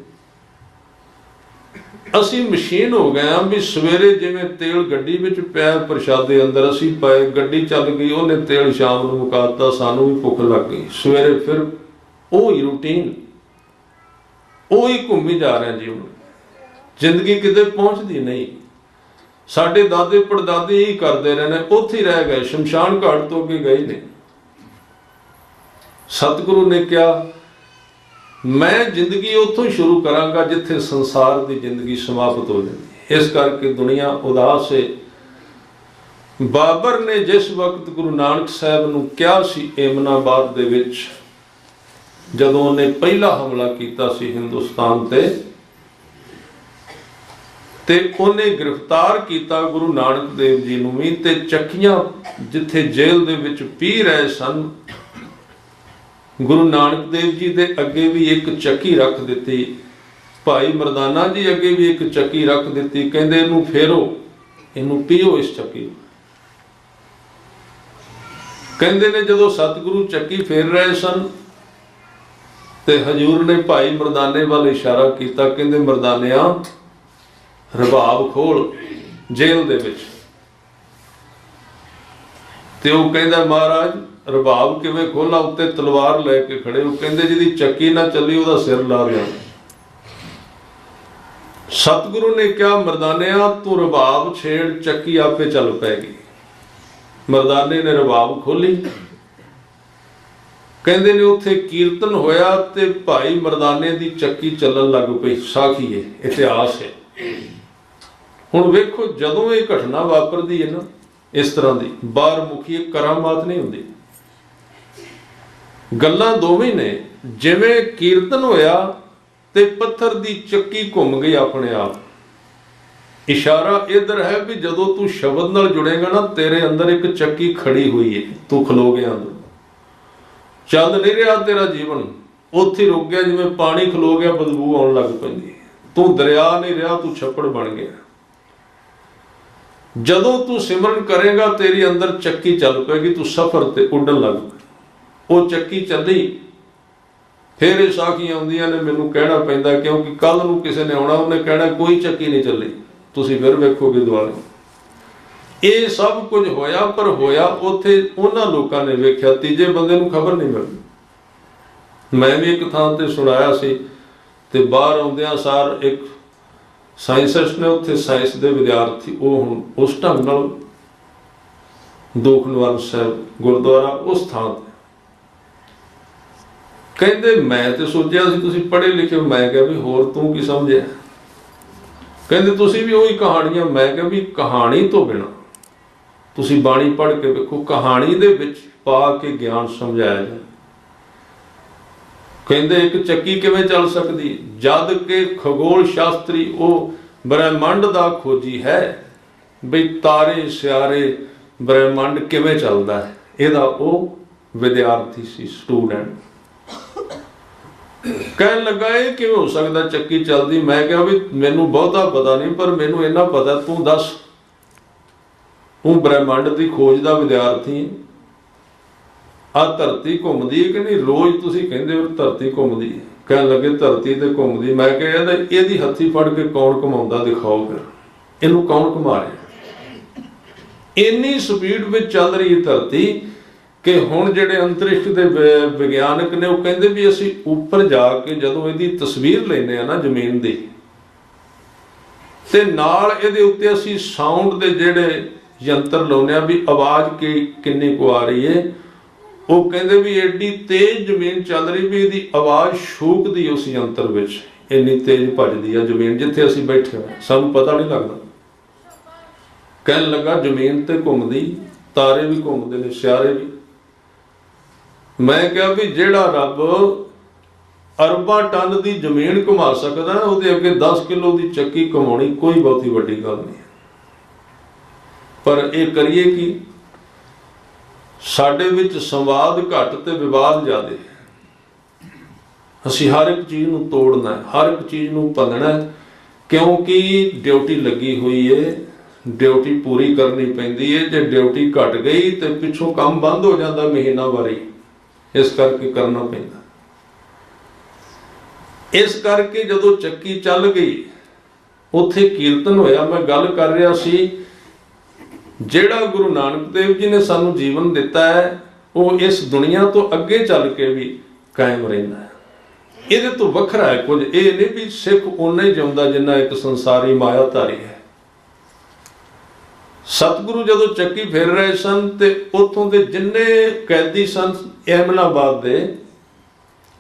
[SPEAKER 1] ਅਸੀਂ ਮਸ਼ੀਨ ਹੋ ਗਏ ਹਾਂ ਵੀ ਸਵੇਰੇ ਜਿਵੇਂ ਤੇਲ ਗੱਡੀ ਵਿੱਚ ਪਿਆ, ਪ੍ਰਸ਼ਾਦੇ ਅੰਦਰ ਅਸੀਂ ਪਾਏ, ਗੱਡੀ ਚੱਲ ਗਈ, ਉਹਨੇ ਤੇਲ ਸ਼ਾਮ ਨੂੰ ਮੁਕਾਤਾ, ਸਾਨੂੰ ਵੀ ਭੁੱਖ ਲੱਗ ਗਈ। ਸਵੇਰੇ ਫਿਰ ਉਹੀ ਰੂਟੀਨ, ਉਹੀ ਘੁੰਮੀ ਜਾ ਰਹੇ ਜੀਵਨ। ਜ਼ਿੰਦਗੀ ਕਿਤੇ ਪਹੁੰਚਦੀ ਨਹੀਂ। ਸਾਡੇ ਦਾਦੇ ਪੜਦਾਦੇ ਹੀ ਕਰਦੇ ਰਹੇ ਨੇ, ਉੱਥੇ ਹੀ ਰਹਿ ਗਏ, ਸ਼ਮਸ਼ਾਨ ਘਾਟ ਤੋਂ ਅੱਗੇ ਗਏ ਨੇ। ਸਤਿਗੁਰੂ ਨੇ ਕਿਹਾ ਮੈਂ ਜ਼ਿੰਦਗੀ ਉੱਥੋਂ ਸ਼ੁਰੂ ਕਰਾਂਗਾ ਜਿੱਥੇ ਸੰਸਾਰ ਦੀ ਜ਼ਿੰਦਗੀ ਸਮਾਪਤ ਹੋ ਜਾਂਦੀ। ਇਸ ਕਰਕੇ ਦੁਨੀਆ ਉਦਾਸ ਹੈ। ਬਾਬਰ ਨੇ ਜਿਸ ਵਕਤ ਗੁਰੂ ਨਾਨਕ ਸਾਹਿਬ ਨੂੰ ਕਿਹਾ ਸੀ ਏਮਨਾਬਾਦ ਦੇ ਵਿੱਚ, ਜਦੋਂ ਉਹਨੇ ਪਹਿਲਾ ਹਮਲਾ ਕੀਤਾ ਸੀ ਹਿੰਦੁਸਤਾਨ ਤੇ ਉਹਨੇ ਗ੍ਰਿਫਤਾਰ ਕੀਤਾ ਗੁਰੂ ਨਾਨਕ ਦੇਵ ਜੀ ਨੂੰ ਵੀ, ਤੇ ਚੱਕੀਆਂ ਜਿੱਥੇ ਜੇਲ੍ਹ ਦੇ ਵਿੱਚ ਪੀ ਰਹੇ ਸਨ, ਗੁਰੂ ਨਾਨਕ ਦੇਵ ਜੀ ਦੇ ਅੱਗੇ ਵੀ ਇੱਕ ਚੱਕੀ ਰੱਖ ਦਿੱਤੀ। ਭਾਈ ਮਰਦਾਨਾ ਜੀ ਅੱਗੇ ਵੀ ਇੱਕ ਚੱਕੀ ਰੱਖ ਦਿੱਤੀ। ਕਹਿੰਦੇ ਇਹਨੂੰ ਫੇਰੋ, ਇਹਨੂੰ ਪੀਓ ਇਸ ਚੱਕੀ ਨੂੰ। ਕਹਿੰਦੇ ਨੇ ਜਦੋਂ ਸਤਿਗੁਰੂ ਚੱਕੀ ਫੇਰ ਰਹੇ ਸਨ ਤੇ ਹਜੂਰ ਨੇ ਭਾਈ ਮਰਦਾਨੇ ਵੱਲ ਇਸ਼ਾਰਾ ਕੀਤਾ। ਕਹਿੰਦੇ ਮਰਦਾਨਿਆ ਰਬਾਬ ਖੋਲ ਜੇਲ੍ਹ ਦੇ ਵਿੱਚ। ਤੇ ਉਹ ਕਹਿੰਦਾ ਮਹਾਰਾਜ ਰਬਾਬ ਕਿਵੇਂ ਖੋਲਾਂ? ਉੱਤੇ ਤਲਵਾਰ ਲੈ ਕੇ ਖੜੇ। ਉਹ ਕਹਿੰਦੇ ਜਿਹਦੀ ਚੱਕੀ ਨਾ ਚੱਲੀ ਉਹਦਾ ਸਿਰ ਲਾ ਦਿਆਂ। ਸਤਿਗੁਰੂ ਨੇ ਕਿਹਾ ਮਰਦਾਨਿਆ ਤੂੰ ਰਬਾਬ ਛੇੜ, ਚੱਕੀ ਆਪੇ ਚੱਲ ਪੈਗੀ। ਮਰਦਾਨੇ ਨੇ ਰਬਾਬ ਖੋਲੀ। ਕਹਿੰਦੇ ਨੇ ਉੱਥੇ ਕੀਰਤਨ ਹੋਇਆ ਤੇ ਭਾਈ ਮਰਦਾਨੇ ਦੀ ਚੱਕੀ ਚੱਲਣ ਲੱਗ ਪਈ। ਸਾਖੀ ਹੈ, ਇਤਿਹਾਸ ਹੈ। ਹੁਣ ਵੇਖੋ ਜਦੋਂ ਇਹ ਘਟਨਾ ਵਾਪਰਦੀ ਹੈ ਨਾ ਇਸ ਤਰ੍ਹਾਂ ਦੀ, ਬਾਹਰ ਮੁਖੀ ਕਰਾਮਾਤ ਨਹੀਂ ਹੁੰਦੀ। ਗੱਲਾਂ ਦੋਵੇਂ ਨੇ। ਜਿਵੇਂ ਕੀਰਤਨ ਹੋਇਆ ਤੇ ਪੱਥਰ ਦੀ ਚੱਕੀ ਘੁੰਮ ਗਈ ਆਪਣੇ ਆਪ। ਇਸ਼ਾਰਾ ਇਧਰ ਹੈ ਵੀ ਜਦੋਂ ਤੂੰ ਸ਼ਬਦ ਨਾਲ ਜੁੜੇਗਾ ਨਾ, ਤੇਰੇ ਅੰਦਰ ਇੱਕ ਚੱਕੀ ਖੜੀ ਹੋਈ ਹੈ, ਤੂੰ ਖਲੋ ਗਿਆ ਅੰਦਰ। ਚੱਲ ਨਹੀਂ ਰਿਹਾ ਤੇਰਾ ਜੀਵਨ, ਉੱਥੇ ਰੁਕ ਗਿਆ। ਜਿਵੇਂ ਪਾਣੀ ਖਲੋ ਗਿਆ, ਬਦਬੂ ਆਉਣ ਲੱਗ ਪੈਂਦੀ। ਤੂੰ ਦਰਿਆ ਨਹੀਂ ਰਿਹਾ, ਤੂੰ ਛੱਪੜ ਬਣ ਗਿਆ। ਜਦੋਂ ਤੂੰ ਸਿਮਰਨ ਕਰੇਗਾ ਤੇਰੀ ਅੰਦਰ ਚੱਕੀ ਚੱਲ ਪਏਗੀ, ਤੂੰ ਸਫ਼ਰ ਤੇ ਉੱਡਣ ਲੱਗ ਪਏ। ਉਹ ਚੱਕੀ ਚੱਲੀ फिर ये साखियां आउंदियां ने, मैनूं कहना पैंदा क्योंकि कल नूं किसी ने आउणा, उन्हें कहना कोई चक्की नहीं चली, तुसीं फिर वेखोगे दुआले। ये सब कुछ होया, पर होया उत्थे उन्हां लोकां ने वेख्या, तीजे बंदे नूं खबर नहीं मिलदी। मैं भी एक थां ते सुनाया सी, ते बाहर आउंदियां सार एक साइंसिस्ट ने, उत्थे साइंस दे विद्यार्थी, वो हुण उस ढंग नाल दुख निवारण साहिब गुरुद्वारा उस थां ते कहते, मैं तो सोचा सी तुसीं पढ़े लिखे, मैं कहा भी होर तूं की समझिया, कहते तुसीं भी वही कहानियां। मैं कहा भी कहानी तो बिना तुसीं बाणी पढ़ के वेखो, कहानी दे विच पा के ज्ञान समझाया जाए। कहते एक चक्की किवें चल सकदी, जद के खगोल शास्त्री वो ब्रह्मंड दा खोजी है, बई तारे सियारे ब्रह्मंड किवें चलदा है, इहदा वो विद्यार्थी सी, स्टूडेंट। कहन लगा ये किवें हो सकदा चक्की चलदी। मैं कहा भी मैनू बहुता पता नहीं, पर मैनू इन्ना पता, तू दस, तू ब्रह्मंड की खोज का विद्यार्थी, आ धरती घूमदी है कि नहीं, रोज तुसीं कहंदे हो धरती घूमदी है। कहन लगे धरती ते घूमदी। मैं कहा इहदी हत्थी फड़ के कौन घुमाउंदा, दिखाओ फिर इहनूं कौन घुमा रहा। इन्नी स्पीड में चल रही है धरती कि हुण जिहड़े अंतरिक्ष के विग्यानक ने, वो कहंदे भी असीं उपर जाके जदों इहदी तस्वीर लैंदे आ ना जमीन दी, ते नाल इहदे उत्ते असीं साउंड दे जिहड़े यंत्र लाउने आ भी आवाज़ किन्नी को आ रही है, वो कहंदे भी एडी तेज जमीन चल रही भी इहदी आवाज़ शूकदी उस यंत्र विच, इन्नी तेज भजदी आ जमीन जिथे असीं बैठे हो, सानूं पता नहीं लगदा। कहन लगा जमीन ते घूमदी, तारे भी घूमदे ने, सियारे भी। मैं कहा भी जिहड़ा रब अरबां टन की जमीन घुमा सकदा, उहदे अगे 10 किलो की चक्की घुमाउणी कोई बहुती वड्डी गल नहीं। पर यह करिए कि साडे विच संवाद घट ते विवाद ज़्यादा। असीं हर एक चीज़ नूं तोड़ना है, हर एक चीज़ नूं भंनना है, क्योंकि ड्यूटी लगी हुई है, ड्यूटी पूरी करनी पैंदी है। जे ड्यूटी घट गई तो पिछों काम बंद हो जाता महीना वारी, इस करके करना पैंदा। इस करके जदों चक्की चल गई, उत्थे कीर्तन होया। मैं गल कर रहा सी, जिहड़ा गुरु नानक देव जी ने सानू जीवन दिता है, वो इस दुनिया तो अगे चल के भी कायम रहिंदा है। इहदे तो वखरा है कुछ, ये नहीं भी सिख उन्ना ही जिउंदा जिन्ना एक संसारी मायाधारी है। सतगुरु जदों चक्की फेर रहे सन, ते उत्थों दे जिन्ने कैदी सन एमनाबाद दे,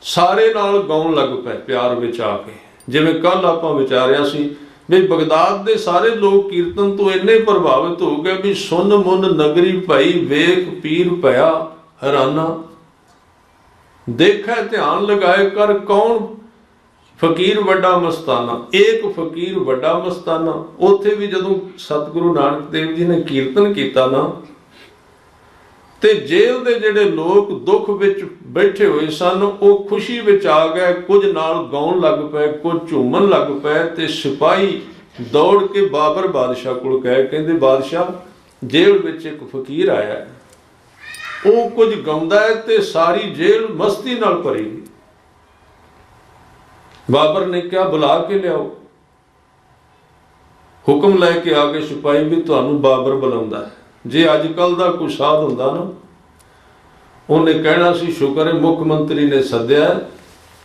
[SPEAKER 1] सारे नाल गाउण लग पे प्यार विच आके। जिवें कल आपां विचारिया सी भी बगदाद दे सारे लोग कीर्तन तो इन्ने प्रभावित हो गए भी सुन मुन नगरी भाई वेख पीर पया हैराना, देखा ध्यान लगाए कर कौन फकीर वड्डा मस्ताना, एक फकीर वड्डा मस्ताना। उत्थे भी जदों सतगुरु नानक देव जी ने कीर्तन किया ना, ते जेल दे जिहड़े लोग दुख विच बैठे हुए सन, वो खुशी विच आ गए, कुछ नाल गाउण लग पे, कुछ झूमन लग पे। ते सिपाही दौड़ के बाबर बादशाह कोल गए, कहंदे बादशाह जेल विच एक फकीर आया है, वो कुछ गाउंदा है ते सारी जेल मस्ती नाल भरी गई। बाबर ने कहा बुला के लियाओ। हुक्म लैके आ गए सिपाही भी तुहानू बाबर बुलाउंदा है। जे अजकल का कोई साध हुंदा ना, उन्हें कहना सी शुक्र है मुख मंत्री ने सद्या,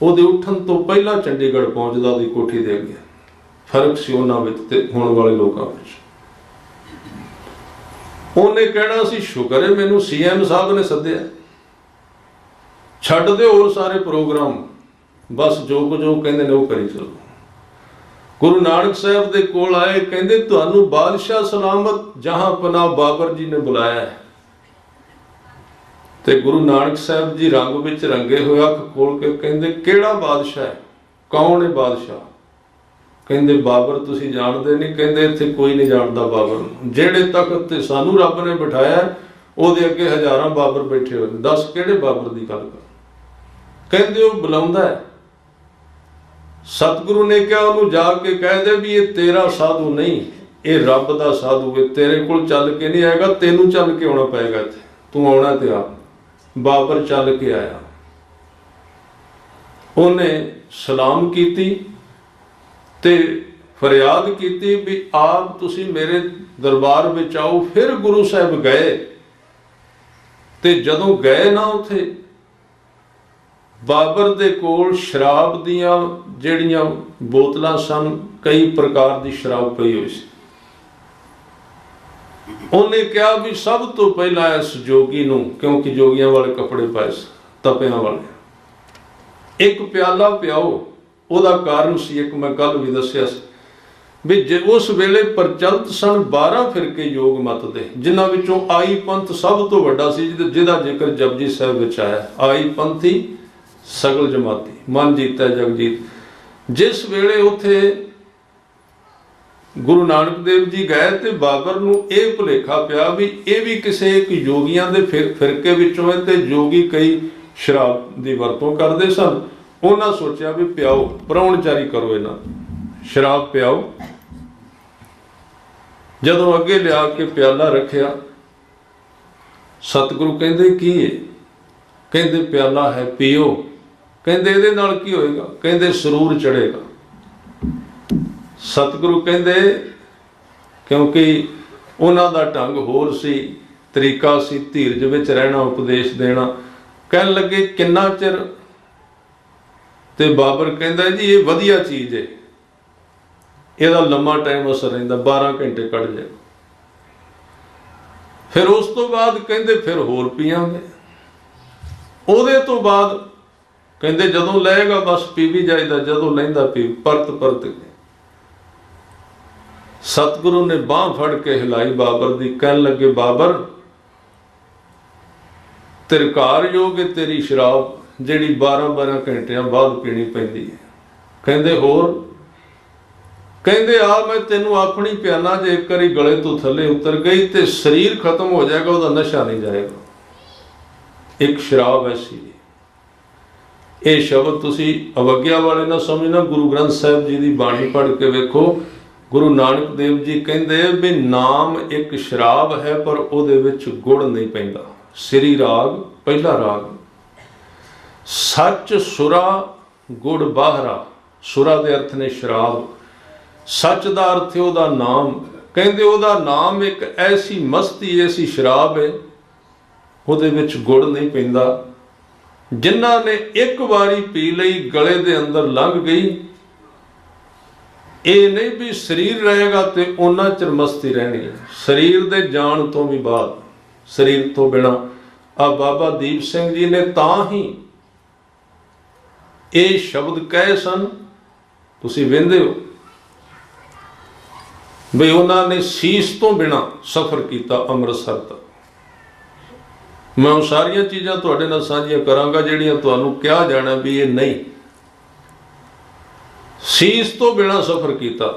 [SPEAKER 1] उहदे उठन तो पहला चंडीगढ़ पहुंचदा उहदी कोठी दे गया। फर्क सी उन्हां विच ते हुण वाले लोकां विच। उन्हें कहना सी शुक्र है मैनू CM साहब ने सद्या, छड्ड दे होर सारे प्रोग्राम, बस जो कुछ वो कहंदे ने वो करी चलो। गुरु नानक साहब दे कोल आए, कहंदे तुहानू बादशाह सलामत जहां पना बाबर जी ने बुलाया है। ते गुरु नानक साहब जी रंग विच रंगे होए अख खोल के कहंदे किहड़ा बादशाह है, कौन है बादशाह? कहंदे बाबर तुसीं जाणदे नहीं। कहंदे इत्थे कोई नहीं जानदा बाबर। जेड़े तख्त ते सानू रब ने बिठाया ओहदे अगे हजारां बाबर बैठे होए, दस किहड़े बाबर दी गल कर। कहंदे वो बुलाउंदा है। सतगुरु ने कहा उन्होंने जाके कह दे भी ये तेरा साधु नहीं, ये रब दा साधु है, तेरे कोल चल के नहीं आएगा, तेनू चल के आना पेगा। इत्थे तू आना ते आ। बाबर चल के आया। ਉਹਨੇ ਸਲਾਮ ਕੀਤੀ ਤੇ ਫਰਿਆਦ ਕੀਤੀ ਵੀ ਆਪ ਤੁਸੀਂ ਮੇਰੇ ਦਰਬਾਰ ਵਿੱਚ ਆਓ। ਫਿਰ ਗੁਰੂ ਸਾਹਿਬ ਗਏ ਤੇ ਜਦੋਂ ਗਏ ਨਾ, ਉੱਥੇ ਬਾਬਰ ਦੇ ਕੋਲ ਸ਼ਰਾਬ ਦੀਆਂ ਜਿਹੜੀਆਂ ਬੋਤਲਾਂ ਸਨ, ਕਈ ਪ੍ਰਕਾਰ ਦੀ ਸ਼ਰਾਬ ਪਈ ਹੋਈ ਸੀ। ਉਹਨੇ ਕਿਹਾ ਵੀ ਸਭ ਤੋਂ ਪਹਿਲਾਂ ਇਸ ਜੋਗੀ ਨੂੰ, ਕਿਉਂਕਿ ਜੋਗੀਆਂ ਵਾਲੇ ਕੱਪੜੇ ਪਾਏ ਸੀ, ਤਪਿਆਂ ਵਾਲੇ, ਇੱਕ ਪਿਆਲਾ ਪਿਆਓ। ਉਹਦਾ ਕਾਰਨ ਸੀ, ਇੱਕ ਮੈਂ ਕੱਲ ਵੀ ਦੱਸਿਆ ਸੀ ਵੀ ਜੇ ਉਸ ਵੇਲੇ ਪ੍ਰਚਲਿਤ ਸਨ 12 ਫਿਰਕੇ ਯੋਗ ਮਤ ਦੇ, ਜਿਨ੍ਹਾਂ ਵਿੱਚੋਂ ਆਈ ਪੰਥ ਸਭ ਤੋਂ ਵੱਡਾ ਸੀ, ਜਿਹਦਾ ਜ਼ਿਕਰ ਜਪਜੀ ਸਾਹਿਬ ਵਿੱਚ ਆਇਆ। ਆਈ ਪੰਥੀ ਸਗਲ ਜਮਾਤੀ, ਮਨ ਜੀਤਾ ਜਗਜੀਤ। ਜਿਸ ਵੇਲੇ ਉੱਥੇ ਗੁਰੂ ਨਾਨਕ ਦੇਵ ਜੀ ਗਏ ਤੇ ਬਾਬਰ ਨੂੰ ਇਹ ਭੁਲੇਖਾ ਪਿਆ ਵੀ ਇਹ ਵੀ ਕਿਸੇ ਇੱਕ ਯੋਗੀਆਂ ਦੇ ਫਿਰਕੇ ਵਿੱਚੋਂ ਹੈ ਤੇ ਯੋਗੀ ਕਈ ਸ਼ਰਾਬ ਦੀ ਵਰਤੋਂ ਕਰਦੇ ਸਨ। ਉਹਨਾਂ ਸੋਚਿਆ ਵੀ ਪਿਆਓ, ਪ੍ਰਾਹੁਣਚਾਰੀ ਕਰੋ, ਇਹਨਾਂ ਸ਼ਰਾਬ ਪਿਆਓ। ਜਦੋਂ ਅੱਗੇ ਲਿਆ ਕੇ ਪਿਆਲਾ ਰੱਖਿਆ, ਸਤਿਗੁਰੂ ਕਹਿੰਦੇ ਕੀ ਹੈ? ਕਹਿੰਦੇ ਪਿਆਲਾ ਹੈ, ਪੀਓ। ਕਹਿੰਦੇ ਇਹਦੇ ਨਾਲ ਕੀ ਹੋਏਗਾ? ਕਹਿੰਦੇ ਸਰੂਰ ਚੜੇਗਾ। ਸਤਿਗੁਰੂ ਕਹਿੰਦੇ, ਕਿਉਂਕਿ ਉਹਨਾਂ ਦਾ ਢੰਗ ਹੋਰ ਸੀ, ਤਰੀਕਾ ਸੀ ਧੀਰਜ ਵਿੱਚ ਰਹਿਣਾ, ਉਪਦੇਸ਼ ਦੇਣਾ। ਕਹਿਣ ਲੱਗੇ ਕਿੰਨਾ ਚਿਰ? ਤੇ ਬਾਬਰ ਕਹਿੰਦਾ ਜੀ ਇਹ ਵਧੀਆ ਚੀਜ਼ ਹੈ, ਇਹਦਾ ਲੰਮਾ ਟਾਈਮ ਅਸਰ ਰਹਿੰਦਾ, 12 ਘੰਟੇ ਕੱਢ ਜਾਏ। ਫਿਰ ਉਸ ਤੋਂ ਬਾਅਦ ਕਹਿੰਦੇ ਫਿਰ ਹੋਰ ਪੀਆਂਗੇ। ਉਹਦੇ ਤੋਂ ਬਾਅਦ ਕਹਿੰਦੇ ਜਦੋਂ ਲਏਗਾ ਬਸ ਪੀ ਵੀ ਜਾਈਦਾ, ਜਦੋਂ ਲੈਂਦਾ ਪੀ, ਪਰਤ ਪਰਤ ਕੇ। ਸਤਿਗੁਰੂ ਨੇ ਬਾਂਹ ਫੜ ਕੇ ਹਿਲਾਈ ਬਾਬਰ ਦੀ। ਕਹਿਣ ਲੱਗੇ ਬਾਬਰ, ਤਿਰਕਾਰ ਯੋਗ ਹੈ ਤੇਰੀ ਸ਼ਰਾਬ, ਜਿਹੜੀ 12-12 ਘੰਟਿਆਂ ਬਾਅਦ ਪੀਣੀ ਪੈਂਦੀ ਹੈ। ਕਹਿੰਦੇ ਹੋਰ? ਕਹਿੰਦੇ ਆ ਮੈਂ ਤੈਨੂੰ ਆਪਣੀ ਪਿਆਨਾ, ਜੇ ਇੱਕ ਵਾਰੀ ਗਲੇ ਤੋਂ ਥੱਲੇ ਉਤਰ ਗਈ ਤੇ ਸਰੀਰ ਖਤਮ ਹੋ ਜਾਏਗਾ, ਉਹਦਾ ਨਸ਼ਾ ਨਹੀਂ ਜਾਏਗਾ। ਇੱਕ ਸ਼ਰਾਬ ਐਸੀ। ਇਹ ਸ਼ਬਦ ਤੁਸੀਂ ਅਵੱਗਿਆ ਵਾਲੇ ਨਾ ਸਮਝਣਾ, ਗੁਰੂ ਗ੍ਰੰਥ ਸਾਹਿਬ ਜੀ ਦੀ ਬਾਣੀ ਪੜ੍ਹ ਕੇ ਵੇਖੋ। ਗੁਰੂ ਨਾਨਕ ਦੇਵ ਜੀ ਕਹਿੰਦੇ ਵੀ ਨਾਮ ਇੱਕ ਸ਼ਰਾਬ ਹੈ, ਪਰ ਉਹਦੇ ਵਿੱਚ ਗੁੜ ਨਹੀਂ ਪੈਂਦਾ। ਸ੍ਰੀ ਰਾਗ ਪਹਿਲਾ ਰਾਗ। ਸੱਚ ਸੁਰਾ ਗੁੜ ਬਾਹਰਾ। ਸੁਰਾ ਦੇ ਅਰਥ ਨੇ ਸ਼ਰਾਬ, ਸੱਚ ਦਾ ਅਰਥ ਹੈ ਉਹਦਾ ਨਾਮ। ਕਹਿੰਦੇ ਉਹਦਾ ਨਾਮ ਇੱਕ ਐਸੀ ਮਸਤੀ, ਐਸੀ ਸ਼ਰਾਬ ਹੈ, ਉਹਦੇ ਵਿੱਚ ਗੁੜ ਨਹੀਂ ਪੈਂਦਾ। ਜਿਨ੍ਹਾਂ ਨੇ ਇੱਕ ਵਾਰੀ ਪੀ ਲਈ, ਗਲੇ ਦੇ ਅੰਦਰ ਲੰਘ ਗਈ। ਇਹ ਨਹੀਂ ਵੀ ਸਰੀਰ ਰਹੇਗਾ ਤੇ ਉਹਨਾਂ ਚਿਰ ਮਸਤੀ ਰਹਿਣੀ ਹੈ, ਸਰੀਰ ਦੇ ਜਾਣ ਤੋਂ ਵੀ ਬਾਅਦ, ਸਰੀਰ ਤੋਂ ਬਿਨਾਂ। ਆ ਬਾਬਾ ਦੀਪ ਸਿੰਘ ਜੀ ਨੇ ਤਾਂ ਹੀ ਇਹ ਸ਼ਬਦ ਕਹੇ ਸਨ, ਤੁਸੀਂ ਵੇਖਦੇ ਹੋ ਵੀ ਉਹਨਾਂ ਨੇ ਸੀਸ ਤੋਂ ਬਿਨਾਂ ਸਫ਼ਰ ਕੀਤਾ ਅੰਮ੍ਰਿਤਸਰ ਤੱਕ। ਮੈਂ ਉਹ ਸਾਰੀਆਂ ਚੀਜ਼ਾਂ ਤੁਹਾਡੇ ਨਾਲ ਸਾਂਝੀਆਂ ਕਰਾਂਗਾ ਜਿਹੜੀਆਂ ਤੁਹਾਨੂੰ ਕਿਹਾ ਜਾਣਾ ਵੀ ਇਹ ਨਹੀਂ। ਸੀਸ ਤੋਂ ਬਿਨਾਂ ਸਫ਼ਰ ਕੀਤਾ।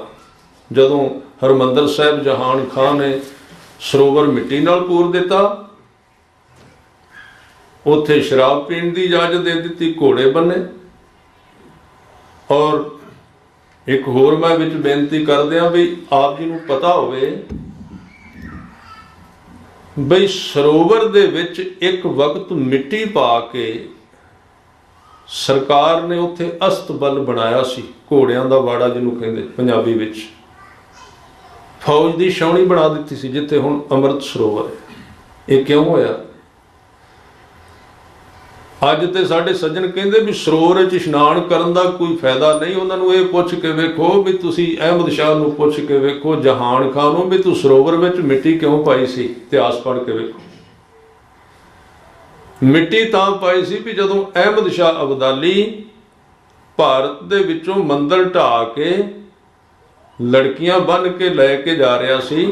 [SPEAKER 1] ਜਦੋਂ ਹਰਿਮੰਦਰ ਸਾਹਿਬ ਜਹਾਨ ਖਾਂ ਨੇ ਸਰੋਵਰ ਮਿੱਟੀ ਨਾਲ ਪੂਰ ਦਿੱਤਾ, ਉੱਥੇ ਸ਼ਰਾਬ ਪੀਣ ਦੀ ਇਜਾਜ਼ਤ ਦੇ ਦਿੱਤੀ, ਘੋੜੇ ਬੰਨੇ। ਔਰ ਇੱਕ ਹੋਰ ਮੈਂ ਵਿੱਚ ਬੇਨਤੀ ਕਰਦਿਆਂ ਵੀ ਆਪ ਜੀ ਨੂੰ ਪਤਾ ਹੋਵੇ ਬਈ ਸਰੋਵਰ ਦੇ ਵਿੱਚ ਇੱਕ ਵਕਤ ਮਿੱਟੀ ਪਾ ਕੇ ਸਰਕਾਰ ਨੇ ਉੱਥੇ ਅਸਤਬਲ ਬਣਾਇਆ ਸੀ, ਘੋੜਿਆਂ ਦਾ ਵਾੜਾ ਜਿਹਨੂੰ ਕਹਿੰਦੇ ਪੰਜਾਬੀ ਵਿੱਚ। ਫੌਜ ਦੀ ਛਾਉਣੀ ਬਣਾ ਦਿੱਤੀ ਸੀ ਜਿੱਥੇ ਹੁਣ ਅੰਮ੍ਰਿਤ ਸਰੋਵਰ ਹੈ। ਇਹ ਕਿਉਂ ਹੋਇਆ? ਅੱਜ ਤੇ ਸਾਡੇ ਸੱਜਣ ਕਹਿੰਦੇ ਵੀ ਸਰੋਵਰ ਵਿੱਚ ਇਸ਼ਨਾਨ ਕਰਨ ਦਾ ਕੋਈ ਫਾਇਦਾ ਨਹੀਂ। ਉਹਨਾਂ ਨੂੰ ਇਹ ਪੁੱਛ ਕੇ ਵੇਖੋ ਵੀ ਤੁਸੀਂ ਅਹਿਮਦ ਸ਼ਾਹ ਨੂੰ ਪੁੱਛ ਕੇ ਵੇਖੋ, ਜਹਾਨ ਖਾਨ ਨੂੰ, ਵੀ ਤੂੰ ਸਰੋਵਰ ਵਿੱਚ ਮਿੱਟੀ ਕਿਉਂ ਪਾਈ ਸੀ? ਇਤਿਹਾਸ ਪੜ੍ਹ ਕੇ ਵੇਖੋ। ਮਿੱਟੀ ਤਾਂ ਪਾਈ ਸੀ ਵੀ ਜਦੋਂ ਅਹਿਮਦ ਸ਼ਾਹ ਅਬਦਾਲੀ ਭਾਰਤ ਦੇ ਵਿੱਚੋਂ ਮੰਦਰ ਢਾਹ ਕੇ ਲੜਕੀਆਂ ਬੰਨ੍ਹ ਕੇ ਲੈ ਕੇ ਜਾ ਰਿਹਾ ਸੀ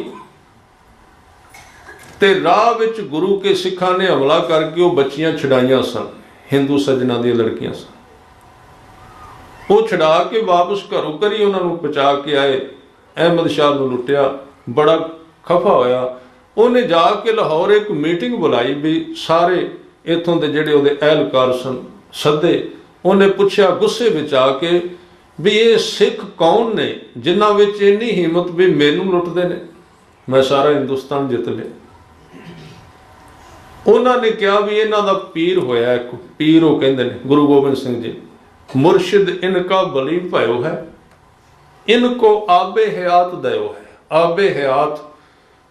[SPEAKER 1] ਤੇ ਰਾਹ ਵਿੱਚ ਗੁਰੂ ਕੇ ਸਿੱਖਾਂ ਨੇ ਹਮਲਾ ਕਰਕੇ ਉਹ ਬੱਚੀਆਂ ਛਡਾਈਆਂ ਸਨ, ਹਿੰਦੂ ਸੱਜਣਾ ਦੀਆਂ ਲੜਕੀਆਂ ਸਨ। ਉਹ ਛਡਾ ਕੇ ਵਾਪਸ ਘਰੋਂ ਘਰੀ ਉਹਨਾਂ ਨੂੰ ਪਹੁੰਚਾ ਕੇ ਆਏ। ਅਹਿਮਦ ਸ਼ਾਹ ਨੂੰ ਲੁੱਟਿਆ, ਬੜਾ ਖਫਾ ਹੋਇਆ। ਉਹਨੇ ਜਾ ਕੇ ਲਾਹੌਰ ਇੱਕ ਮੀਟਿੰਗ ਬੁਲਾਈ ਵੀ ਸਾਰੇ ਇੱਥੋਂ ਦੇ ਜਿਹੜੇ ਉਹਦੇ ਅਹਿਲਕਾਰ ਸਨ ਸੱਦੇ। ਉਹਨੇ ਪੁੱਛਿਆ ਗੁੱਸੇ ਵਿੱਚ ਆ ਕੇ ਵੀ ਇਹ ਸਿੱਖ ਕੌਣ ਨੇ ਜਿਨ੍ਹਾਂ ਵਿੱਚ ਇੰਨੀ ਹਿੰਮਤ ਵੀ ਮੈਨੂੰ ਲੁੱਟਦੇ ਨੇ, ਮੈਂ ਸਾਰਾ ਹਿੰਦੁਸਤਾਨ ਜਿੱਤ ਲਿਆ। ਉਹਨਾਂ ਨੇ ਕਿਹਾ ਵੀ ਇਹਨਾਂ ਦਾ ਪੀਰ ਹੋਇਆ ਇੱਕ, ਪੀਰ ਉਹ ਕਹਿੰਦੇ ਨੇ ਗੁਰੂ ਗੋਬਿੰਦ ਸਿੰਘ ਜੀ। मुर्शिद इनका बली भयो है, इनको आबे हयात दयो है। आबे हयात,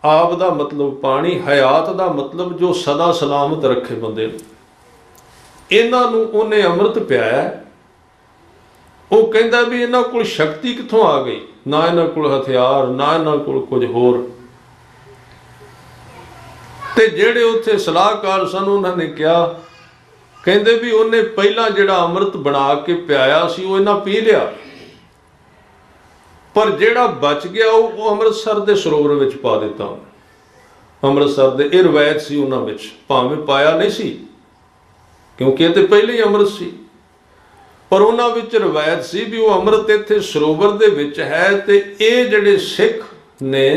[SPEAKER 1] आब दा मतलब पानी, हयात दा मतलब जो सदा सलामत रखे बंदे नूं। इन्हां नूं उन्हें अमृत पियाया। वो कहता भी इन्हां कोल शक्ति कित्थों आ गई, ना इन्हां कोल हथियार, ना इन्हां कोल कुछ होर। ते जेड़े उत्थे सलाहकार सन उन्होंने कहा, कहते भी उन्हें पहला जिहड़ा अमृत बना के पियाया सी वो इन्हां पी लिया, पर जिहड़ा बच गया वो अमृतसर के सरोवर विच पा दिता। अमृतसर दे इह रवायत सी उन्हां विच, भावें पाया नहीं सी क्योंकि ये तो पहले ही अमृत सी, पर उन्हां विच रवायत सी भी वो अमृत इत्थे सरोवर दे विच है। ते ये जिहड़े सिख ने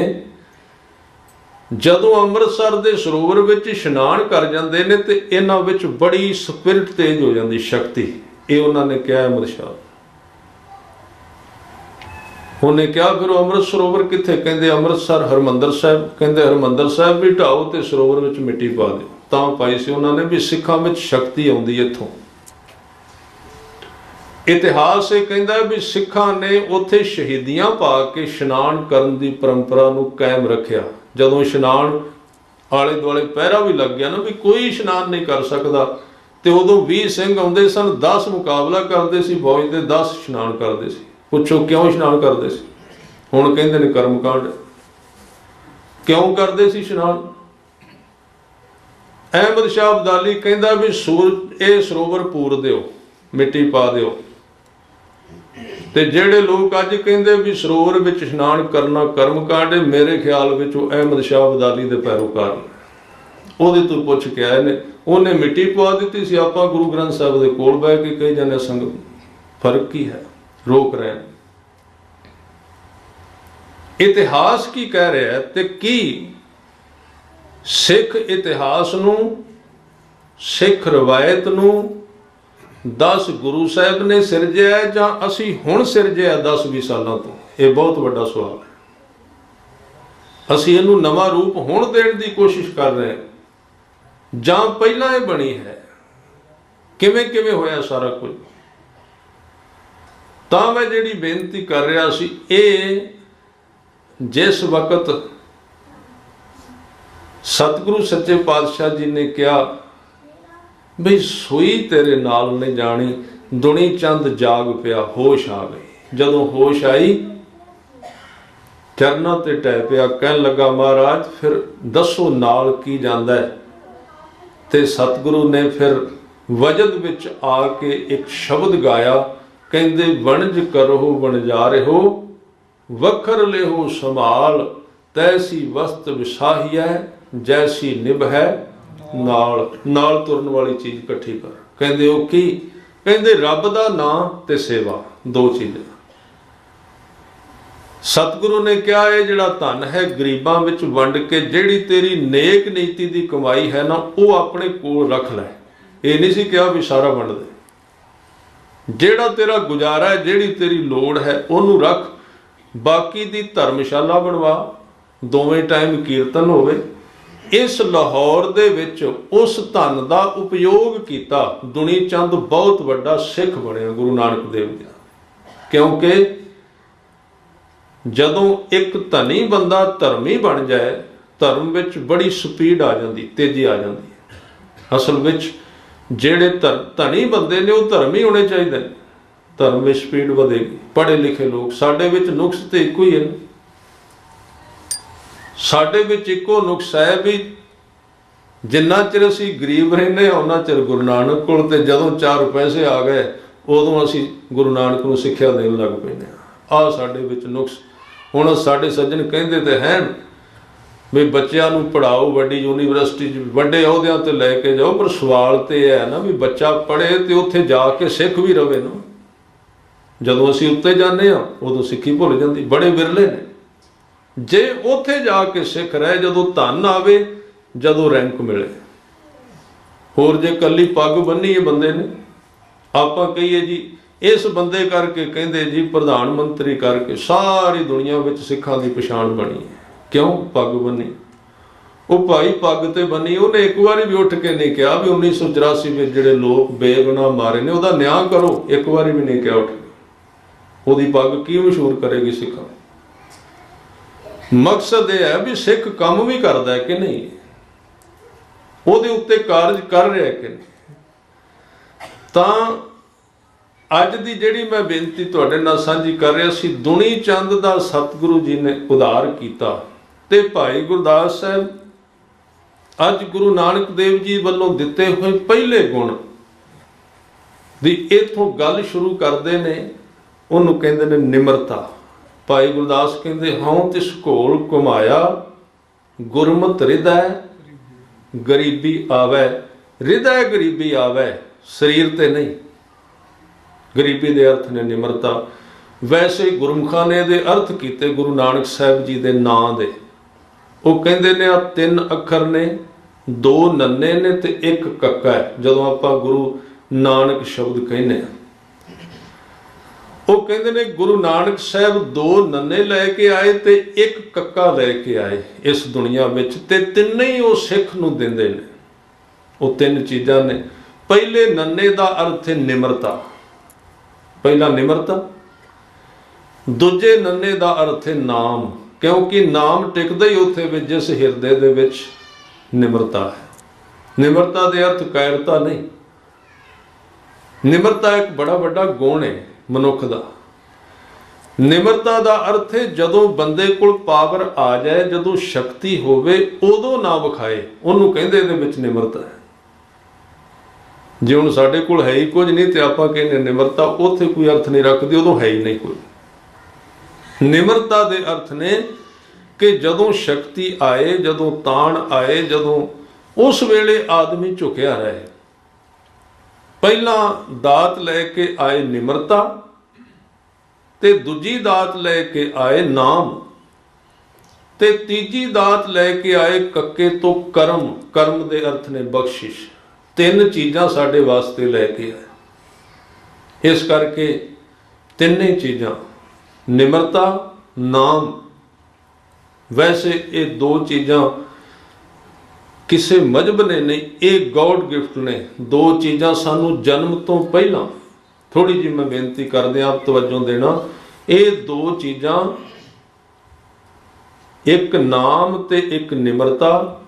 [SPEAKER 1] जदों अमृतसर के सरोवर विच इशनान कर जाते हैं तो इन्हां विच बड़ी स्पिरिट तेज हो जाती, शक्ति। ये उन्होंने कहा अमृत शाह। उन्हें कहा फिर अमृत सरोवर कित्थे, कहते अमृतसर हरमंदर साहब। कहते हरमंदर साहब भी ढाओ तो सरोवर विच मिट्टी पा दो। तां पाई सी उन्होंने भी सिखां विच शक्ति आउंदी इत्थों। इतिहास ये कहता भी सिखां ने उत्थे शहीदियां पा के इशनान करन दी परंपरा नूं कायम रखिया। जदों इशनान आले दुआले पहरा भी लग गया ना भी कोई इशनान नहीं कर सकता, तो उदों 20 सिंह आउंदे सन, 10 मुकाबला करते सी फौज दे, 10 इशनान करते सी। पुछो क्यों इशनान करते सी? हुण कहंदे ने कर्मकांड। क्यों करते सी इशनान? अहमद शाह अब्दाली कहंदा भी सूरज ये सरोवर पूर दिओ, मिट्टी पा दिओ। ते जेड़े लोग अज कहंदे भी सरोवर विच इशनान करना कर्मकांड, मेरे ख्याल विच अहमद शाह अब्दाली दे पैरोकार ने। उहदे तो पुछ के आए ने, उन्हें मिट्टी पवा दी सी, आपां गुरु ग्रंथ साहिब दे कोल बैठ के कही जाने संगत, फर्क की है, रोक रहे हैं। इतिहास की कह रहा है ते की सिख इतिहास नूं, सिख रवायत नूं 10 गुरु साहब ने सिरजिया जां असी हुण सिरजिया 10-20 सालों तो? ये बहुत बड़ा सवाल है। असी इहनूं नवां रूप हुण देण दी कोशिश कर रहे हैं जां पहलां ये बनी है? किवें किवें होया सारा कुछ? तां मैं जिहड़ी बेनती कर रहा सी, ये जिस वक्त सतगुरु सच्चे पातशाह जी ने कहा बई सोई तेरे नाल नहीं जानी, दुनी चंद जाग पिया, होश आ गई। जदों होश आई चरनां ते टै पिया, कहन लगा महाराज फिर दसो नाल की जांदा है। ते सतगुरु ने फिर वजद विच आके एक शब्द गाया, कहंदे वणज करो वणजारे हो, वखर ले हो संभाल, तैसी वस्त विसाही है, जैसी निभ है नाल। नाल तुरन वाली चीज इकट्ठी कर। कहंदे ओ की? कहंदे रब दा नाम ते सेवा, दो चीज़ां। सतगुरु ने कहा है जिहड़ा धन है गरीबां विच वंड के, जिहड़ी तेरी नेक नीति दी कमाई है ना वो अपने कोल रख लै। ये नहीं सी कहा भी सारा वंड दे। जिहड़ा तेरा गुजारा है, जिहड़ी तेरी लोड़ है उहनूं रख, बाकी दी धर्मशाला बनवा, दोवें टाइम कीर्तन होवे। इस लाहौर दे विच उस धन का उपयोग किया। दुनी चंद बहुत बड़ा सिख बनिया गुरु नानक देव जी। क्योंकि जदों एक धनी बंदा धर्मी बन जाए, धर्म विच बड़ी स्पीड आ जाती, तेजी आ जाती है। असल विच जेड़े धनी बंदे ने वो धर्मी होने चाहिए, धर्म में स्पीड बढ़ेगी। पढ़े लिखे लोग साडे विच नुक्स तो एक ही है। साडे विच इको नुक्स है भी जिन्ना चिर असी गरीब रहने उन्ना चिर गुरु नानक कोल, ते जदों 4 पैसे आ गए उदों असी गुरु नानक नूं सिक्ख्या देण लग पैंदे आ साडे विच नुक्स। हुण साडे सज्जन कहंदे ते हैं भी बच्चों नूं पढ़ाओ, वड्डी यूनीवर्सिटी वड्डे अहुदियां ते लैके जाओ, पर सवाल तो यह है ना भी बच्चा पढ़े तो उत्थे जाके सिख भी रहे ना। जदों असी उत्ते जाने उदों सिक्खी भुल जाती। बड़े विरले ने जे उत्थे जाके सिख रहे, जदों धन आवे, जदों रैंक मिले। होर जे कली पग बन्नी है बंदे ने, आपां कहीए जी इस बंदे करके कहंदे जी प्रधानमंत्री करके सारी दुनिया विच सिखां दी पछाण बनी है। क्यों? पग बन्नी। ਉਹ ਭਾਈ ਪੱਗ ਤੇ ਬੰਨੀ, ਉਹਨੇ ਇੱਕ ਵਾਰੀ ਵੀ ਉੱਠ ਕੇ ਨਹੀਂ ਕਿਹਾ ਵੀ 1984 ਵਿੱਚ ਜਿਹੜੇ ਲੋਕ ਬੇਗੁਨਾਹ ਮਾਰੇ ਨੇ ਉਹਦਾ ਨਿਆਂ ਕਰੋ, ਇੱਕ ਵਾਰੀ ਵੀ ਨਹੀਂ ਕਿਹਾ ਉੱਠ ਕੇ। ਉਹਦੀ ਪੱਗ ਕੀ ਮਸ਼ਹੂਰ ਕਰੇਗੀ ਸਿੱਖਾਂ। ਮਕਸਦ ਇਹ ਹੈ ਵੀ ਸਿੱਖ ਕੰਮ ਵੀ ਕਰਦਾ ਹੈ ਕਿ ਨਹੀਂ, ਉਹਦੇ ਉੱਤੇ ਕਾਰਜ ਕਰ ਰਿਹਾ ਕਿ ਨਹੀਂ। ਤਾਂ ਅੱਜ ਦੀ ਜਿਹੜੀ ਮੈਂ ਬੇਨਤੀ ਤੁਹਾਡੇ ਨਾਲ ਸਾਂਝੀ ਕਰ ਰਿਹਾ ਸੀ, ਦੁਨੀ ਚੰਦ ਦਾ ਸਤਿਗੁਰੂ ਜੀ ਨੇ ਉਧਾਰ ਕੀਤਾ ਤੇ ਭਾਈ ਗੁਰਦਾਸ ਸਾਹਿਬ ਅੱਜ ਗੁਰੂ ਨਾਨਕ ਦੇਵ ਜੀ ਵੱਲੋਂ ਦਿੱਤੇ ਹੋਏ ਪਹਿਲੇ ਗੁਣ ਦੀ ਇਥੋਂ ਗੱਲ ਸ਼ੁਰੂ ਕਰਦੇ ਨੇ। ਉਹਨੂੰ ਕਹਿੰਦੇ ਨੇ ਨਿਮਰਤਾ। ਭਾਈ ਗੁਰਦਾਸ ਕਹਿੰਦੇ ਹਉ ਤਿਸ ਘੋਲ ਘੁਮਾਇਆ, ਗੁਰਮਤਿ ਹਿਰਦੈ ਗਰੀਬੀ ਆਵੈ। ਹਿਰਦੈ ਗਰੀਬੀ ਆਵੈ, ਸਰੀਰ ਤੇ ਨਹੀਂ। ਗਰੀਬੀ ਦੇ ਅਰਥ ਨੇ ਨਿਮਰਤਾ। ਵੈਸੇ ਗੁਰਮੁਖਾਂ ਨੇ ਇਹਦੇ ਅਰਥ ਕੀਤੇ ਗੁਰੂ ਨਾਨਕ ਸਾਹਿਬ ਜੀ ਦੇ ਨਾਂ ਦੇ। ਉਹ ਕਹਿੰਦੇ ਨੇ ਆ 3 ਅੱਖਰ ਨੇ, 2 ਨੰਨੇ ਨੇ ਤੇ 1 ਕੱਕਾ ਹੈ। ਜਦੋਂ ਆਪਾਂ ਗੁਰੂ ਨਾਨਕ ਸ਼ਬਦ ਕਹਿੰਦੇ ਆ, ਉਹ ਕਹਿੰਦੇ ਨੇ ਗੁਰੂ ਨਾਨਕ ਸਾਹਿਬ 2 ਨੰਨੇ ਲੈ ਕੇ ਆਏ ਤੇ 1 ਕੱਕਾ ਲੈ ਕੇ ਆਏ ਇਸ ਦੁਨੀਆ ਵਿੱਚ, ਤੇ ਤਿੰਨੇ ਹੀ ਉਹ ਸਿੱਖ ਨੂੰ ਦਿੰਦੇ ਨੇ। ਉਹ 3 ਚੀਜ਼ਾਂ ਨੇ। ਪਹਿਲੇ ਨੰਨੇ ਦਾ ਅਰਥ ਹੈ ਨਿਮਰਤਾ, ਪਹਿਲਾ ਨਿਮਰਤਾ। ਦੂਜੇ ਨੰਨੇ ਦਾ ਅਰਥ ਹੈ ਨਾਮ, ਕਿਉਂਕਿ ਨਾਮ ਟਿਕਦਾ ਹੀ ਉੱਥੇ ਵਿੱਚ ਜਿਸ ਹਿਰਦੇ ਦੇ ਵਿੱਚ ਨਿਮਰਤਾ ਹੈ। ਨਿਮਰਤਾ ਦੇ ਅਰਥ ਕਾਇਰਤਾ ਨਹੀਂ। ਨਿਮਰਤਾ ਇੱਕ ਬੜਾ ਵੱਡਾ ਗੁਣ ਹੈ ਮਨੁੱਖ ਦਾ। ਨਿਮਰਤਾ ਦਾ ਅਰਥ ਹੈ ਜਦੋਂ ਬੰਦੇ ਕੋਲ ਪਾਵਰ ਆ ਜਾਏ, ਜਦੋਂ ਸ਼ਕਤੀ ਹੋਵੇ, ਉਦੋਂ ਨਾ ਵਿਖਾਏ, ਉਹਨੂੰ ਕਹਿੰਦੇ ਇਹਦੇ ਵਿੱਚ ਨਿਮਰਤਾ ਹੈ। ਜੇ ਹੁਣ ਸਾਡੇ ਕੋਲ ਹੈ ਹੀ ਕੁਝ ਨਹੀਂ ਤੇ ਆਪਾਂ ਕਹਿੰਦੇ ਨਿਮਰਤਾ, ਉੱਥੇ ਕੋਈ ਅਰਥ ਨਹੀਂ ਰੱਖਦੀ, ਉਦੋਂ ਹੈ ਹੀ ਨਹੀਂ ਕੋਈ। ਨਿਮਰਤਾ ਦੇ ਅਰਥ ਨੇ ਕਿ ਜਦੋਂ ਸ਼ਕਤੀ ਆਏ, ਜਦੋਂ ਤਾਣ ਆਏ, ਜਦੋਂ ਉਸ ਵੇਲੇ ਆਦਮੀ ਝੁਕਿਆ ਰਹੇ। ਪਹਿਲਾਂ ਦਾਤ ਲੈ ਕੇ ਆਏ ਨਿਮਰਤਾ, ਤੇ ਦੂਜੀ ਦਾਤ ਲੈ ਕੇ ਆਏ ਨਾਮ, ਤੇ ਤੀਜੀ ਦਾਤ ਲੈ ਕੇ ਆਏ ਕੱਕੇ ਤੋਂ ਕਰਮ। ਕਰਮ ਦੇ ਅਰਥ ਨੇ ਬਖਸ਼ਿਸ਼। 3 ਚੀਜ਼ਾਂ ਸਾਡੇ ਵਾਸਤੇ ਲੈ ਕੇ ਆਏ। ਇਸ ਕਰਕੇ ਤਿੰਨੇ ਚੀਜ਼ਾਂ ਨਿਮਰਤਾ, ਨਾਮ। ਵੈਸੇ ਇਹ 2 ਚੀਜ਼ਾਂ ਕਿਸੇ ਮਜ਼ਹਬ ਨੇ ਨਹੀਂ, ਇਹ ਗੋਡ ਗਿਫਟ ਨੇ। 2 ਚੀਜ਼ਾਂ ਸਾਨੂੰ ਜਨਮ ਤੋਂ ਪਹਿਲਾਂ, ਥੋੜੀ ਜਿਹੀ ਮੈਂ ਬੇਨਤੀ ਕਰਦੇ ਆਪ ਤਵੱਜੋ ਦੇਣਾ, ਇਹ 2 ਚੀਜ਼ਾਂ, ਇੱਕ ਨਾਮ ਤੇ ਇੱਕ ਨਿਮਰਤਾ,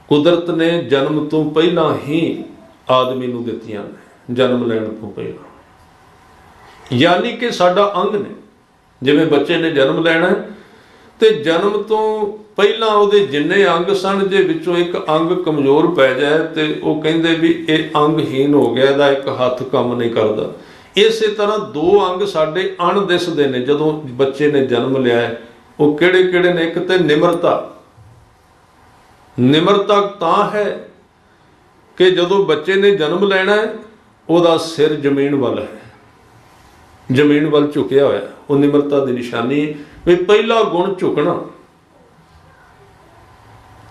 [SPEAKER 1] ਕੁਦਰਤ ਨੇ ਜਨਮ ਤੋਂ ਪਹਿਲਾਂ ਹੀ ਆਦਮੀ ਨੂੰ ਦਿੱਤੀਆਂ ਨੇ, ਜਨਮ ਲੈਣ ਤੋਂ ਪਹਿਲਾਂ। ਯਾਨੀ ਕਿ ਸਾਡਾ ਅੰਗ ਨੇ। ਜਿਵੇਂ ਬੱਚੇ ਨੇ ਜਨਮ ਲੈਣਾ ਤੇ ਜਨਮ ਤੋਂ ਪਹਿਲਾਂ ਉਹਦੇ ਜਿੰਨੇ ਅੰਗ ਸਨ, ਜੇ ਵਿੱਚੋਂ ਇੱਕ ਅੰਗ ਕਮਜ਼ੋਰ ਪੈ ਜਾਏ ਤੇ ਉਹ ਕਹਿੰਦੇ ਵੀ ਇਹ ਅੰਗਹੀਨ ਹੋ ਗਿਆ, ਇਹਦਾ ਇੱਕ ਹੱਥ ਕੰਮ ਨਹੀਂ ਕਰਦਾ। ਇਸੇ ਤਰ੍ਹਾਂ 2 ਅੰਗ ਸਾਡੇ ਅਣਦਿਸਦੇ ਨੇ ਜਦੋਂ ਬੱਚੇ ਨੇ ਜਨਮ ਲਿਆ ਹੈ। ਉਹ ਕਿਹੜੇ ਕਿਹੜੇ ਨੇ? ਇੱਕ ਤੇ ਨਿਮਰਤਾ। ਨਿਮਰਤਾ ਤਾਂ ਹੈ ਕਿ ਜਦੋਂ ਬੱਚੇ ਨੇ ਜਨਮ ਲੈਣਾ ਹੈ, ਉਹਦਾ ਸਿਰ ਜ਼ਮੀਨ ਵੱਲ ਹੈ, ਜ਼ਮੀਨ ਵੱਲ ਝੁਕਿਆ ਹੋਇਆ। ਉਹ ਨਿਮਰਤਾ ਦੀ ਨਿਸ਼ਾਨੀ ਵੀ ਪਹਿਲਾ ਗੁਣ ਝੁਕਣਾ।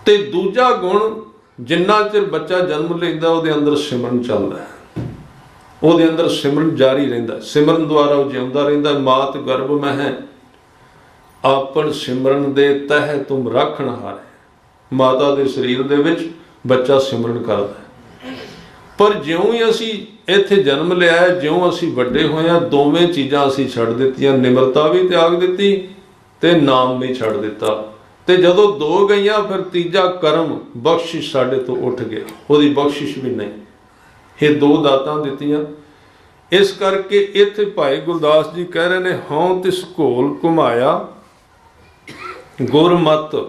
[SPEAKER 1] ਤੇ ਦੂਜਾ ਗੁਣ, ਜਿੰਨਾ ਚਿਰ ਬੱਚਾ ਜਨਮ ਲੈਂਦਾ ਉਹਦੇ ਅੰਦਰ ਸਿਮਰਨ ਚੱਲਦਾ ਹੈ, ਉਹਦੇ ਅੰਦਰ ਸਿਮਰਨ ਜਾਰੀ ਰਹਿੰਦਾ। ਸਿਮਰਨ ਦੁਆਰਾ ਉਹ ਜਿਉਂਦਾ ਰਹਿੰਦਾ। ਮਾਤ ਗਰਭ ਮਹਿ ਆਪਣ ਸਿਮਰਨ ਦੇ ਤਹਿ ਤੁਮ ਰੱਖਣ ਹਾਰੇ। ਮਾਤਾ ਦੇ ਸਰੀਰ ਦੇ ਵਿੱਚ ਬੱਚਾ ਸਿਮਰਨ ਕਰਦਾ ਹੈ। ਪਰ ਜਿਉਂ ਹੀ ਅਸੀਂ ਇੱਥੇ ਜਨਮ ਲਿਆ, ਜਿਉਂ ਅਸੀਂ ਵੱਡੇ ਹੋਏ ਹਾਂ, 2ਵੇਂ ਚੀਜ਼ਾਂ ਅਸੀਂ ਛੱਡ ਦਿੱਤੀਆਂ। ਨਿਮਰਤਾ ਵੀ ਤਿਆਗ ਦਿੱਤੀ ਤੇ ਨਾਮ ਵੀ ਛੱਡ ਦਿੱਤਾ। ਤੇ ਜਦੋਂ 2 ਗਈਆਂ, ਫਿਰ ਤੀਜਾ ਕਰਮ, ਬਖਸ਼ਿਸ਼ ਸਾਡੇ ਤੋਂ ਉੱਠ ਗਿਆ। ਉਹਦੀ ਬਖਸ਼ਿਸ਼ ਵੀ ਨਹੀਂ। ਇਹ 2 ਦਾਤਾਂ ਦਿੱਤੀਆਂ। ਇਸ ਕਰਕੇ ਇੱਥੇ ਭਾਈ ਗੁਰਦਾਸ ਜੀ ਕਹਿ ਰਹੇ ਨੇ, ਹਉ ਤਿਸ ਘੋਲ ਘੁਮਾਇਆ, ਗੁਰਮਤਿ,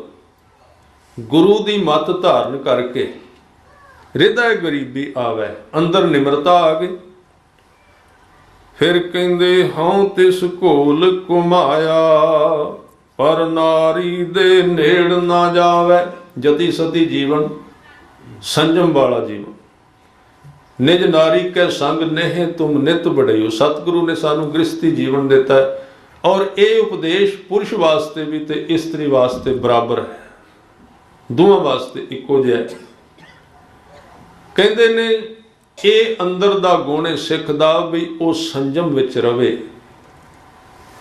[SPEAKER 1] ਗੁਰੂ ਦੀ ਮੱਤ ਧਾਰਨ ਕਰਕੇ ਹਿਰਦੈ ਗਰੀਬੀ ਆਵੈ, ਅੰਦਰ ਨਿਮਰਤਾ ਆ ਗਈ। ਫਿਰ ਕਹਿੰਦੇ ਹਉ ਤਿਸ ਘੋਲ ਘੁਮਾਇਆ, ਪਰ ਨਾਰੀ ਦੇ ਨੇੜ ਨਾ ਜਾਵੇ। ਜਤੀ ਸਤੀ ਜੀਵਨ, ਸੰਜਮ ਵਾਲਾ ਜੀਵਨ। ਨਿਜ ਨਾਰੀ ਕੈ ਸੰਗ ਨਹਿ ਤੁਮ ਨਿਤ ਬੜਿਓ। ਸਤਿਗੁਰੂ ਨੇ ਸਾਨੂੰ ਗ੍ਰਸਤੀ ਜੀਵਨ ਦਿੱਤਾ ਹੈ, ਔਰ ਇਹ ਉਪਦੇਸ਼ ਪੁਰਸ਼ ਵਾਸਤੇ ਵੀ ਤੇ ਇਸਤਰੀ ਵਾਸਤੇ ਬਰਾਬਰ ਹੈ, ਦੋਵਾਂ ਵਾਸਤੇ ਇੱਕੋ ਜਿਹਾ ਹੈ। ਕਹਿੰਦੇ ਨੇ ਇਹ ਅੰਦਰ ਦਾ ਗੁਣ ਹੈ ਸਿੱਖ ਦਾ, ਵੀ ਉਹ ਸੰਜਮ ਵਿੱਚ ਰਵੇ।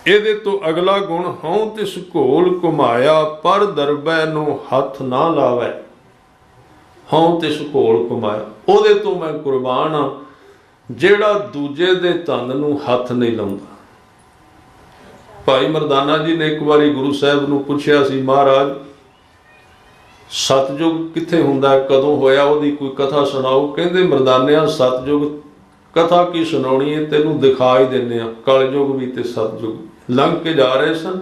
[SPEAKER 1] ਇਹਦੇ ਤੋਂ ਅਗਲਾ ਗੁਣ, ਹਉ ਤਿਸ ਘੋਲ ਘੁਮਾਇਆ ਪਰ ਦਰਬੈ ਨੂੰ ਹੱਥ ਨਾ ਲਾਵੈ। ਹਉ ਤਿਸ ਘੋਲ ਘੁਮਾਇਆ, ਉਹਦੇ ਤੋਂ ਮੈਂ ਕੁਰਬਾਨ ਹਾਂ ਜਿਹੜਾ ਦੂਜੇ ਦੇ ਧਨ ਨੂੰ ਹੱਥ ਨਹੀਂ ਲਾਉਂਦਾ। ਭਾਈ ਮਰਦਾਨਾ ਜੀ ਨੇ ਇੱਕ ਵਾਰੀ ਗੁਰੂ ਸਾਹਿਬ ਨੂੰ ਪੁੱਛਿਆ ਸੀ, ਮਹਾਰਾਜ ਸਤਜੁਗ ਕਿੱਥੇ ਹੁੰਦਾ, ਕਦੋਂ ਹੋਇਆ, ਉਹਦੀ ਕੋਈ ਕਥਾ ਸੁਣਾਓ। ਕਹਿੰਦੇ ਮਰਦਾਨਿਆਂ ਸਤਜੁਗ ਕਥਾ ਕੀ ਸੁਣਾਉਣੀ ਹੈ, ਤੈਨੂੰ ਦਿਖਾ ਹੀ ਦਿੰਦੇ ਆ। ਕਲਯੁਗ ਵੀ ਤੇ ਸਤਜੁਗ ਲੰਘ ਕੇ ਜਾ ਰਹੇ ਸਨ।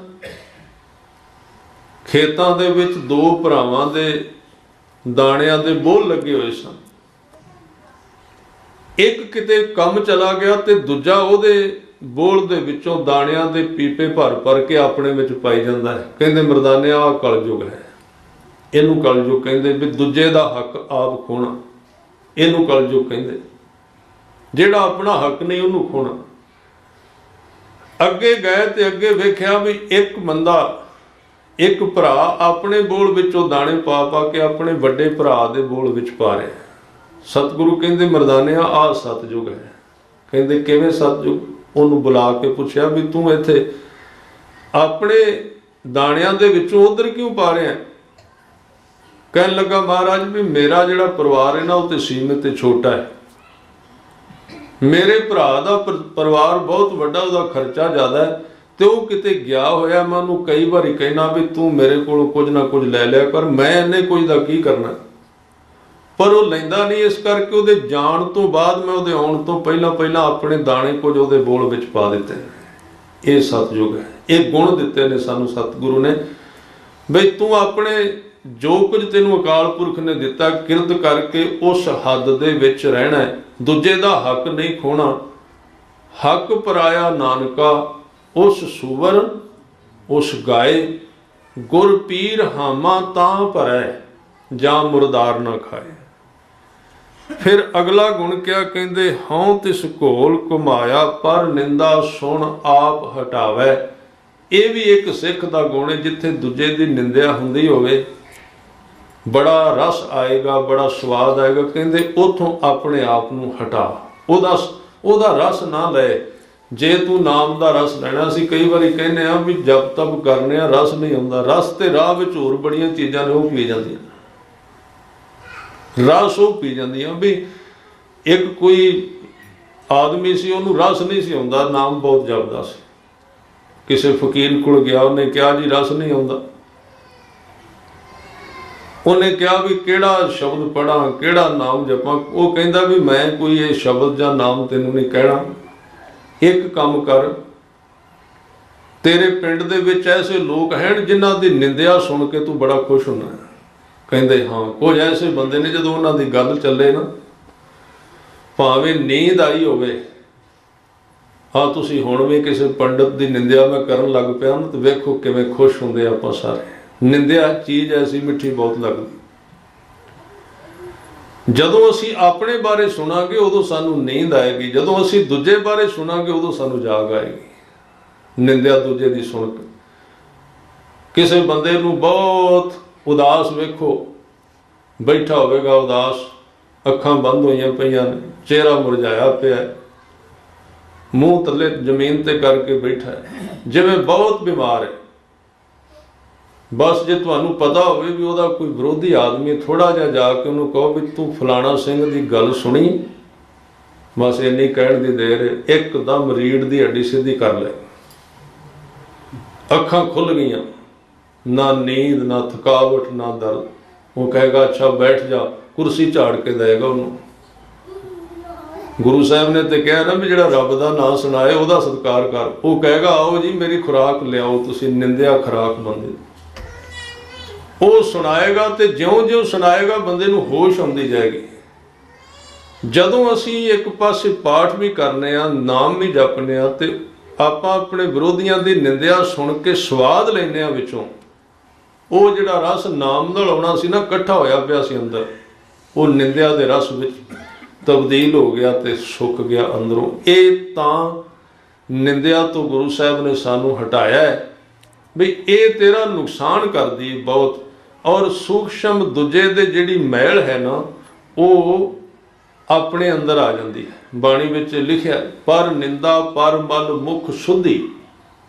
[SPEAKER 1] ਖੇਤਾਂ ਦੇ ਵਿੱਚ ਦੋ ਭਰਾਵਾਂ ਦੇ ਦਾਣਿਆਂ ਦੇ ਬੋਲ ਲੱਗੇ ਹੋਏ ਸਨ। ਇੱਕ ਕਿਤੇ ਕੰਮ ਚਲਾ ਗਿਆ ਤੇ ਦੂਜਾ ਉਹਦੇ ਬੋਲ ਦੇ ਵਿੱਚੋਂ ਦਾਣਿਆਂ ਦੇ ਪੀਪੇ ਭਰ ਭਰ ਕੇ ਆਪਣੇ ਵਿੱਚ ਪਾਈ ਜਾਂਦਾ ਹੈ। ਕਹਿੰਦੇ ਮਰਦਾਨਿਆਂ ਆਹ ਕਲਯੁਗ ਹੈ, ਇਹਨੂੰ ਕਲਯੁਗ ਕਹਿੰਦੇ। ਵੀ ਦੂਜੇ ਦਾ ਹੱਕ ਆਪ ਖੋਣਾ, ਇਹਨੂੰ ਕਲਯੁਗ ਕਹਿੰਦੇ। ਜਿਹੜਾ ਆਪਣਾ ਹੱਕ ਨਹੀਂ ਉਹਨੂੰ ਖੋਣਾ। ਅੱਗੇ ਗਏ ਤੇ ਅੱਗੇ ਵੇਖਿਆ ਵੀ ਇੱਕ ਬੰਦਾ, ਇੱਕ ਭਰਾ ਆਪਣੇ ਬੋਲ ਵਿੱਚੋਂ ਦਾਣੇ ਪਾ ਪਾ ਕੇ ਆਪਣੇ ਵੱਡੇ ਭਰਾ ਦੇ ਬੋਲ ਵਿੱਚ ਪਾ ਰਿਹਾ। ਸਤਿਗੁਰੂ ਕਹਿੰਦੇ ਮਰਦਾਨਿਆਂ ਆਹ ਸਤਜੁਗ ਹੈ। ਕਹਿੰਦੇ ਕਿਵੇਂ ਸਤਜੁਗ? ਉਹਨੂੰ ਬੁਲਾ ਕੇ ਪੁੱਛਿਆ ਵੀ ਤੂੰ ਇੱਥੇ ਆਪਣੇ ਦਾਣਿਆਂ ਦੇ ਵਿੱਚੋਂ ਉਧਰ ਕਿਉਂ ਪਾ ਰਿਹਾ? ਕਹਿਣ ਲੱਗਾ ਮਹਾਰਾਜ ਵੀ ਮੇਰਾ ਜਿਹੜਾ ਪਰਿਵਾਰ ਹੈ ਨਾ ਉਹ ਤੇ ਸੀਮਿਤ ਤੇ ਛੋਟਾ ਹੈ। ਮੇਰੇ ਭਰਾ ਦਾ ਪਰਿਵਾਰ ਬਹੁਤ ਵੱਡਾ, ਉਹਦਾ ਖਰਚਾ ਜ਼ਿਆਦਾ ਹੈ ਤੇ ਉਹ ਕਿਤੇ ਗਿਆ ਹੋਇਆ। ਮੈਂ ਉਹਨੂੰ ਕਈ ਵਾਰੀ ਕਹਿਣਾ ਵੀ ਤੂੰ ਮੇਰੇ ਕੋਲੋਂ ਕੁਝ ਨਾ ਕੁਝ ਲੈ ਲਿਆ ਕਰ, ਮੈਂ ਇੰਨੇ ਕੁਝ ਦਾ ਕੀ ਕਰਨਾ, ਪਰ ਉਹ ਲੈਂਦਾ ਨਹੀਂ। ਇਸ ਕਰਕੇ ਉਹਦੇ ਜਾਣ ਤੋਂ ਬਾਅਦ ਮੈਂ ਉਹਦੇ ਆਉਣ ਤੋਂ ਪਹਿਲਾਂ ਪਹਿਲਾਂ ਆਪਣੇ ਦਾਣੇ ਕੁਝ ਉਹਦੇ ਬੋਲ ਵਿੱਚ ਪਾ ਦਿੱਤੇ। ਇਹ ਸਤਿਯੁਗ ਹੈ। ਇਹ ਗੁਣ ਦਿੱਤੇ ਨੇ ਸਾਨੂੰ ਸਤਿਗੁਰੂ ਨੇ ਬਈ ਤੂੰ ਆਪਣੇ ਜੋ ਕੁਝ ਤੈਨੂੰ ਅਕਾਲ ਪੁਰਖ ਨੇ ਦਿੱਤਾ ਕਿਰਤ ਕਰਕੇ ਉਸ ਹੱਦ ਦੇ ਵਿੱਚ ਰਹਿਣਾ ਹੈ। ਦੂਜੇ ਦਾ ਹੱਕ ਨਹੀਂ ਖੋਣਾ। ਹੱਕ ਪਰਾਇਆ ਨਾਨਕਾ ਉਸ ਸੁਵਰ ਉਸ ਗਾਏ, ਗੁਰ ਪੀਰ ਹਾਮਾ ਤਾਂ ਭਰੈ ਜਾਂ ਮੁਰਦਾਰ ਨਾ ਖਾਏ। ਫਿਰ ਅਗਲਾ ਗੁਣ ਕਿਹਾ, ਕਹਿੰਦੇ ਹਉ ਤਿਸ ਘੋਲ ਘੁਮਾਇਆ ਪਰ ਨਿੰਦਾ ਸੁਣ ਆਪ ਹਟਾਵੈ। ਇਹ ਵੀ ਇੱਕ ਸਿੱਖ ਦਾ ਗੁਣ ਹੈ। ਜਿੱਥੇ ਦੂਜੇ ਦੀ ਨਿੰਦਿਆ ਹੁੰਦੀ ਹੋਵੇ ਬੜਾ ਰਸ ਆਏਗਾ, ਬੜਾ ਸਵਾਦ ਆਏਗਾ। ਕਹਿੰਦੇ ਉਥੋਂ ਆਪਣੇ ਆਪ ਨੂੰ ਹਟਾ, ਉਹਦਾ ਰਸ ਨਾ ਲੈ। ਜੇ ਤੂੰ ਨਾਮ ਦਾ ਰਸ ਲੈਣਾ, ਅਸੀਂ ਕਈ ਵਾਰੀ ਕਹਿੰਦੇ ਆ ਵੀ ਜਪ ਤਪ ਕਰਨੇ ਆ, ਰਸ ਨਹੀਂ ਆਉਂਦਾ। ਰਸ ਤੇ ਰਾਹ ਵਿੱਚ ਹੋਰ ਬੜੀਆਂ ਚੀਜ਼ਾਂ ਨੇ ਉਹ ਪੀ ਜਾਂਦੀਆਂ, ਰਸ ਉਹ ਪੀ ਜਾਂਦੀਆਂ। ਵੀ ਇੱਕ ਕੋਈ ਆਦਮੀ ਸੀ, ਉਹਨੂੰ ਰਸ ਨਹੀਂ ਸੀ ਆਉਂਦਾ, ਨਾਮ ਬਹੁਤ ਜਪਦਾ ਸੀ। ਕਿਸੇ ਫਕੀਰ ਕੋਲ ਗਿਆ, ਉਹਨੇ ਕਿਹਾ ਜੀ ਰਸ ਨਹੀਂ ਆਉਂਦਾ। ਉਹਨੇ ਕਿਹਾ ਵੀ ਕਿਹੜਾ ਸ਼ਬਦ ਪੜਾਂ, ਕਿਹੜਾ ਨਾਮ ਜਪਾਂ। ਉਹ ਕਹਿੰਦਾ ਵੀ ਮੈਂ ਕੋਈ ਇਹ ਸ਼ਬਦ ਜਾਂ ਨਾਮ ਤੈਨੂੰ ਨਹੀਂ ਕਹਿਣਾ। ਇੱਕ ਕੰਮ ਕਰ, ਤੇਰੇ ਪਿੰਡ ਦੇ ਵਿੱਚ ਐਸੇ ਲੋਕ ਹਨ ਜਿਨ੍ਹਾਂ ਦੀ ਨਿੰਦਿਆ ਸੁਣ ਕੇ ਤੂੰ ਬੜਾ ਖੁਸ਼ ਹੁੰਦਾ ਹੈ। ਕਹਿੰਦੇ ਹਾਂ, ਕੁਝ ਐਸੇ ਬੰਦੇ ਨੇ ਜਦੋਂ ਉਹਨਾਂ ਦੀ ਗੱਲ ਚੱਲੇ ਨਾ, ਭਾਵੇਂ ਨੀਂਦ ਆਈ ਹੋਵੇ। ਹਾਂ, ਤੁਸੀਂ ਹੁਣ ਵੀ ਕਿਸੇ ਪੰਡਤ ਦੀ ਨਿੰਦਿਆ ਮੈਂ ਕਰਨ ਲੱਗ ਪਿਆ ਨਾ, ਤੇ ਵੇਖੋ ਕਿਵੇਂ ਖੁਸ਼ ਹੁੰਦੇ ਆਪਾਂ ਸਾਰੇ। ਨਿੰਦਿਆ ਚੀਜ਼ ਐਸੀ ਮਿੱਠੀ ਬਹੁਤ ਲੱਗਦੀ। ਜਦੋਂ ਅਸੀਂ ਆਪਣੇ ਬਾਰੇ ਸੁਣਾਂਗੇ ਉਦੋਂ ਸਾਨੂੰ ਨੀਂਦ ਆਏਗੀ, ਜਦੋਂ ਅਸੀਂ ਦੂਜੇ ਬਾਰੇ ਸੁਣਾਂਗੇ ਉਦੋਂ ਸਾਨੂੰ ਜਾਗ ਆਏਗੀ। ਨਿੰਦਿਆ ਦੂਜੇ ਦੀ ਸੁਣ ਕੇ ਕਿਸੇ ਬੰਦੇ ਨੂੰ ਬਹੁਤ ਉਦਾਸ ਵੇਖੋ, ਬੈਠਾ ਹੋਵੇਗਾ ਉਦਾਸ, ਅੱਖਾਂ ਬੰਦ ਹੋਈਆਂ ਪਈਆਂ ਨੇ, ਚਿਹਰਾ ਮੁਰਝਾਇਆ ਪਿਆ, ਮੂੰਹ ਥੱਲੇ ਜ਼ਮੀਨ ਤੇ ਕਰਕੇ ਬੈਠਾ ਹੈ, ਜਿਵੇਂ ਬਹੁਤ ਬਿਮਾਰ ਹੈ। ਬਸ ਜੇ ਤੁਹਾਨੂੰ ਪਤਾ ਹੋਵੇ ਵੀ ਉਹਦਾ ਕੋਈ ਵਿਰੋਧੀ ਆਦਮੀ, ਥੋੜਾ ਜਿਹਾ ਜਾ ਕੇ ਉਹਨੂੰ ਕਹੋ ਵੀ ਤੂੰ ਫਲਾਣਾ ਸਿੰਘ ਦੀ ਗੱਲ ਸੁਣੀ, ਬਸ ਇੰਨੀ ਕਹਿਣ ਦੀ ਦੇਰ ਹੈ, ਇੱਕਦਮ ਰੀੜ ਦੀ ਹੱਡੀ ਸਿੱਧੀ ਕਰ ਲੈ। ਅੱਖਾਂ ਖੁੱਲ ਗਈਆਂ, ਨਾ ਨੀਂਦ, ਨਾ ਥਕਾਵਟ, ਨਾ ਦਰਦ। ਉਹ ਕਹੇਗਾ ਅੱਛਾ ਬੈਠ ਜਾ, ਕੁਰਸੀ ਝਾੜ ਕੇ ਦੇਗਾ ਉਹਨੂੰ। ਗੁਰੂ ਸਾਹਿਬ ਨੇ ਤੇ ਕਿਹਾ ਨਾ ਵੀ ਜਿਹੜਾ ਰੱਬ ਦਾ ਨਾਂ ਸੁਣਾਏ ਉਹਦਾ ਸਤਿਕਾਰ ਕਰ। ਉਹ ਕਹੇਗਾ ਆਓ ਜੀ ਮੇਰੀ ਖੁਰਾਕ ਲਿਆਓ, ਤੁਸੀਂ ਨਿੰਦਿਆ ਖੁਰਾਕ ਬੰਦੇ। ਉਹ ਸੁਣਾਏਗਾ ਤੇ ਜਿਉਂ-ਜਿਉਂ ਸੁਣਾਏਗਾ ਬੰਦੇ ਨੂੰ ਹੋਸ਼ ਆਉਂਦੀ ਜਾਏਗੀ। ਜਦੋਂ ਅਸੀਂ ਇੱਕ ਪਾਸੇ ਪਾਠ ਵੀ ਕਰਨੇ ਆ, ਨਾਮ ਵੀ ਜਪਨੇ ਆ, ਤੇ ਆਪਾਂ ਆਪਣੇ ਵਿਰੋਧੀਆਂ ਦੀ ਨਿੰਦਿਆ ਸੁਣ ਕੇ ਸਵਾਦ ਲੈਂਦੇ ਆ ਵਿੱਚੋਂ। ਉਹ ਜਿਹੜਾ ਰਸ ਨਾਮ ਨਾਲ ਆਉਣਾ ਸੀ ਨਾ, ਇਕੱਠਾ ਹੋਇਆ ਪਿਆ ਸੀ ਅੰਦਰ, ਉਹ ਨਿੰਦਿਆ ਦੇ ਰਸ ਵਿੱਚ ਤਬਦੀਲ ਹੋ ਗਿਆ ਤੇ ਸੁੱਕ ਗਿਆ ਅੰਦਰੋਂ। ਇਹ ਤਾਂ ਨਿੰਦਿਆ ਤੋਂ ਗੁਰੂ ਸਾਹਿਬ ਨੇ ਸਾਨੂੰ ਹਟਾਇਆ ਹੈ ਵੀ ਇਹ ਤੇਰਾ ਨੁਕਸਾਨ ਕਰਦੀ ਬਹੁਤ। ਔਰ ਸੂਖਸ਼ਮ ਦੂਜੇ ਦੇ ਜਿਹੜੀ ਮੈਲ ਹੈ ਨਾ, ਉਹ ਆਪਣੇ ਅੰਦਰ ਆ ਜਾਂਦੀ ਹੈ। ਬਾਣੀ ਵਿੱਚ ਲਿਖਿਆ ਪਰ ਨਿੰਦਾ ਪਰ ਮਲ ਮੁਖ ਸੁਧੀ,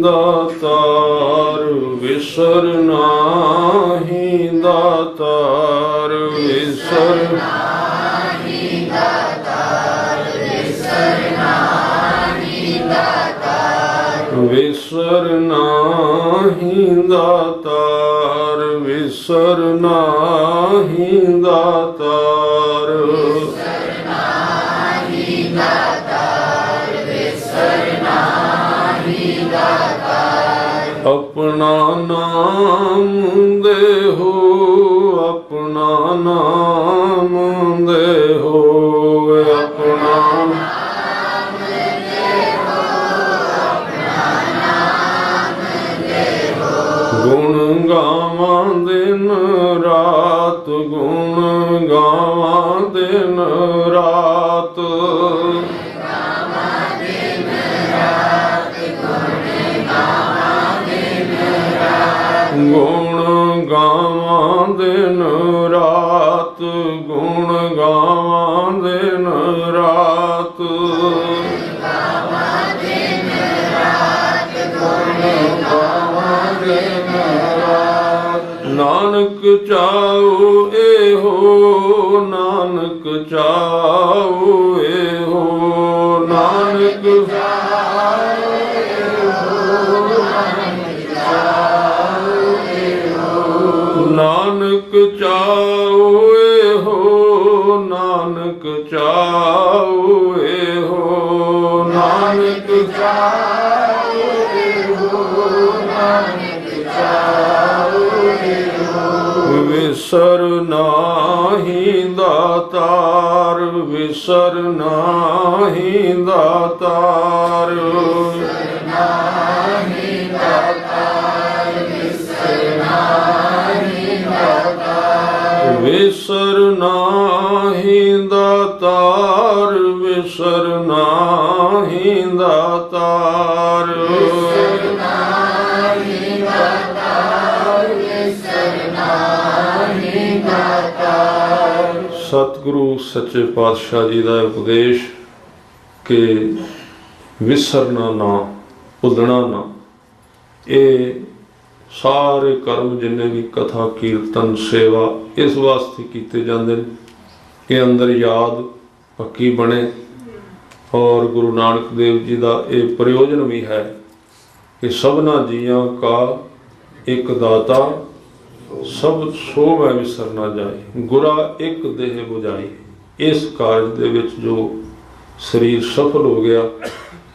[SPEAKER 1] ਦਾਤਾਰ ਵਿਸਰ ਨਾਹੀ ਦਾਤਾਰ ਵਿਸਰ ਨਾਹੀ ਦਾਤਾਰ ਵਿਸਰ ਨਾਹੀ ਦਾਤਾਰ ਵਿਸਰ ਨਾਹੀ ਦਾਤਾਰ ਵਿਸਰ ਨਾਹੀ ਦਾਤਾਰ ਆਪਣਾ ਨਾਮ ਦੇਹੋ ਆਪਣਾ ਨਾਮ ਦੇਹੋ ਆਪਣਾ ਨਾਮ ਦੇਹੋ ਆਪਣਾ ਨਾਮ ਦੇਹੋ ਗੁਣ ਗਾਵਾਂ ਦਿਨ ਰਾਤ ਗੁਣ ਗਾਵਾਂ ਦਿਨ ਰਾਤ ਗੁਣ ਗਾਵਾਂ ਦਿਨ ਰਾਤ ਗੁਣ ਗਾਵਾਂ ਦਿਨ ਰਾਤ ਨਾਨਕ ਚਾਉ ਇਹੋ ਨਾਨਕ ਚਾਉ ਇਹੋ ਨਾਨਕ ਨਾਨਕ ਚਾਉ ਇਹੋ ਨਾਨਕ ਚਾਉ ਇਹੋ ਨਾਨਕ ਚਾਉ ਇਹੋ ਨਾਨਕ ਚਾਉ ਇਹੋ ਵਿਸਰ ਨਾਹੀ ਦਾਤਾਰ ਵਿਸਰ ਨਾਹੀ ਦਾਤਾਰ ਵਿਸਰ ਨਾਹੀ ਦਾਤਾਰ ਵਿਸਰ ਨਾਹੀ ਦਾਤਾਰ ਵਿਸਰ ਨਾਹੀ ਦਾਤਾਰ ਵਿਸਰ ਨਾਹੀ ਦਾਤਾਰ ਸਤਿਗੁਰੂ ਸੱਚੇ ਪਾਤਸ਼ਾਹ ਜੀ ਦਾ ਉਪਦੇਸ਼ ਕਿ ਵਿਸਰਨਾ ਨਾ ਭੁੱਲਣਾ ਨਾ। ਇਹ ਸਾਰੇ ਕਰਮ ਜਿੰਨੇ ਵੀ ਕਥਾ ਕੀਰਤਨ ਸੇਵਾ ਇਸ ਵਾਸਤੇ ਕੀਤੇ ਜਾਂਦੇ ਨੇ ਕਿ ਅੰਦਰ ਯਾਦ ਪੱਕੀ ਬਣੇ। ਔਰ ਗੁਰੂ ਨਾਨਕ ਦੇਵ ਜੀ ਦਾ ਇਹ ਪ੍ਰਯੋਜਨ ਵੀ ਹੈ ਕਿ ਸਭਨਾ ਜੀਆਂ ਕਾ ਇੱਕ ਦਾਤਾ ਸਭ ਸੋ ਮੈਂ ਵਿਸਰ ਨਾ ਜਾਏ ਗੁਰਾ ਇੱਕ ਦੇਹ ਬੁਝਾਈ। ਇਸ ਕਾਰਜ ਦੇ ਵਿੱਚ ਜੋ ਸਰੀਰ ਸਫਲ ਹੋ ਗਿਆ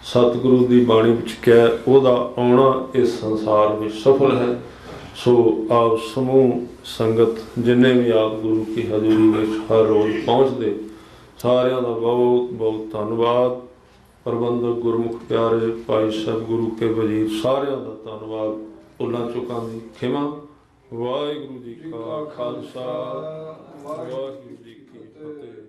[SPEAKER 1] ਸਤਿਗੁਰੂ ਦੀ ਬਾਣੀ ਵਿੱਚ ਕਿਹਾ ਉਹਦਾ ਆਉਣਾ ਇਸ ਸੰਸਾਰ ਵਿੱਚ ਸਫਲ ਹੈ। ਸੋ ਆਪ ਸਮੂਹ ਸੰਗਤ ਜਿੰਨੇ ਵੀ ਆਪ ਗੁਰੂ ਕੀ ਹਜ਼ੂਰੀ ਵਿੱਚ ਹਰ ਰੋਜ਼ ਪਹੁੰਚਦੇ ਸਾਰਿਆਂ ਦਾ ਬਹੁਤ ਬਹੁਤ ਧੰਨਵਾਦ। ਪ੍ਰਬੰਧਕ ਗੁਰਮੁਖ ਪਿਆਰੇ ਭਾਈ ਸਾਹਿਬ ਗੁਰੂ ਕੇ ਵਜ਼ੀਰ ਸਾਰਿਆਂ ਦਾ ਧੰਨਵਾਦ। ਭੁੱਲਾਂ ਚੁੱਕਾਂ ਦੀ ਖਿਮਾ। ਵਾਹਿਗੁਰੂ ਜੀ ਕਾ ਖਾਲਸਾ ਵਾਹਿਗੁਰੂ ਜੀ ਕੀ ਫਤਿਹ।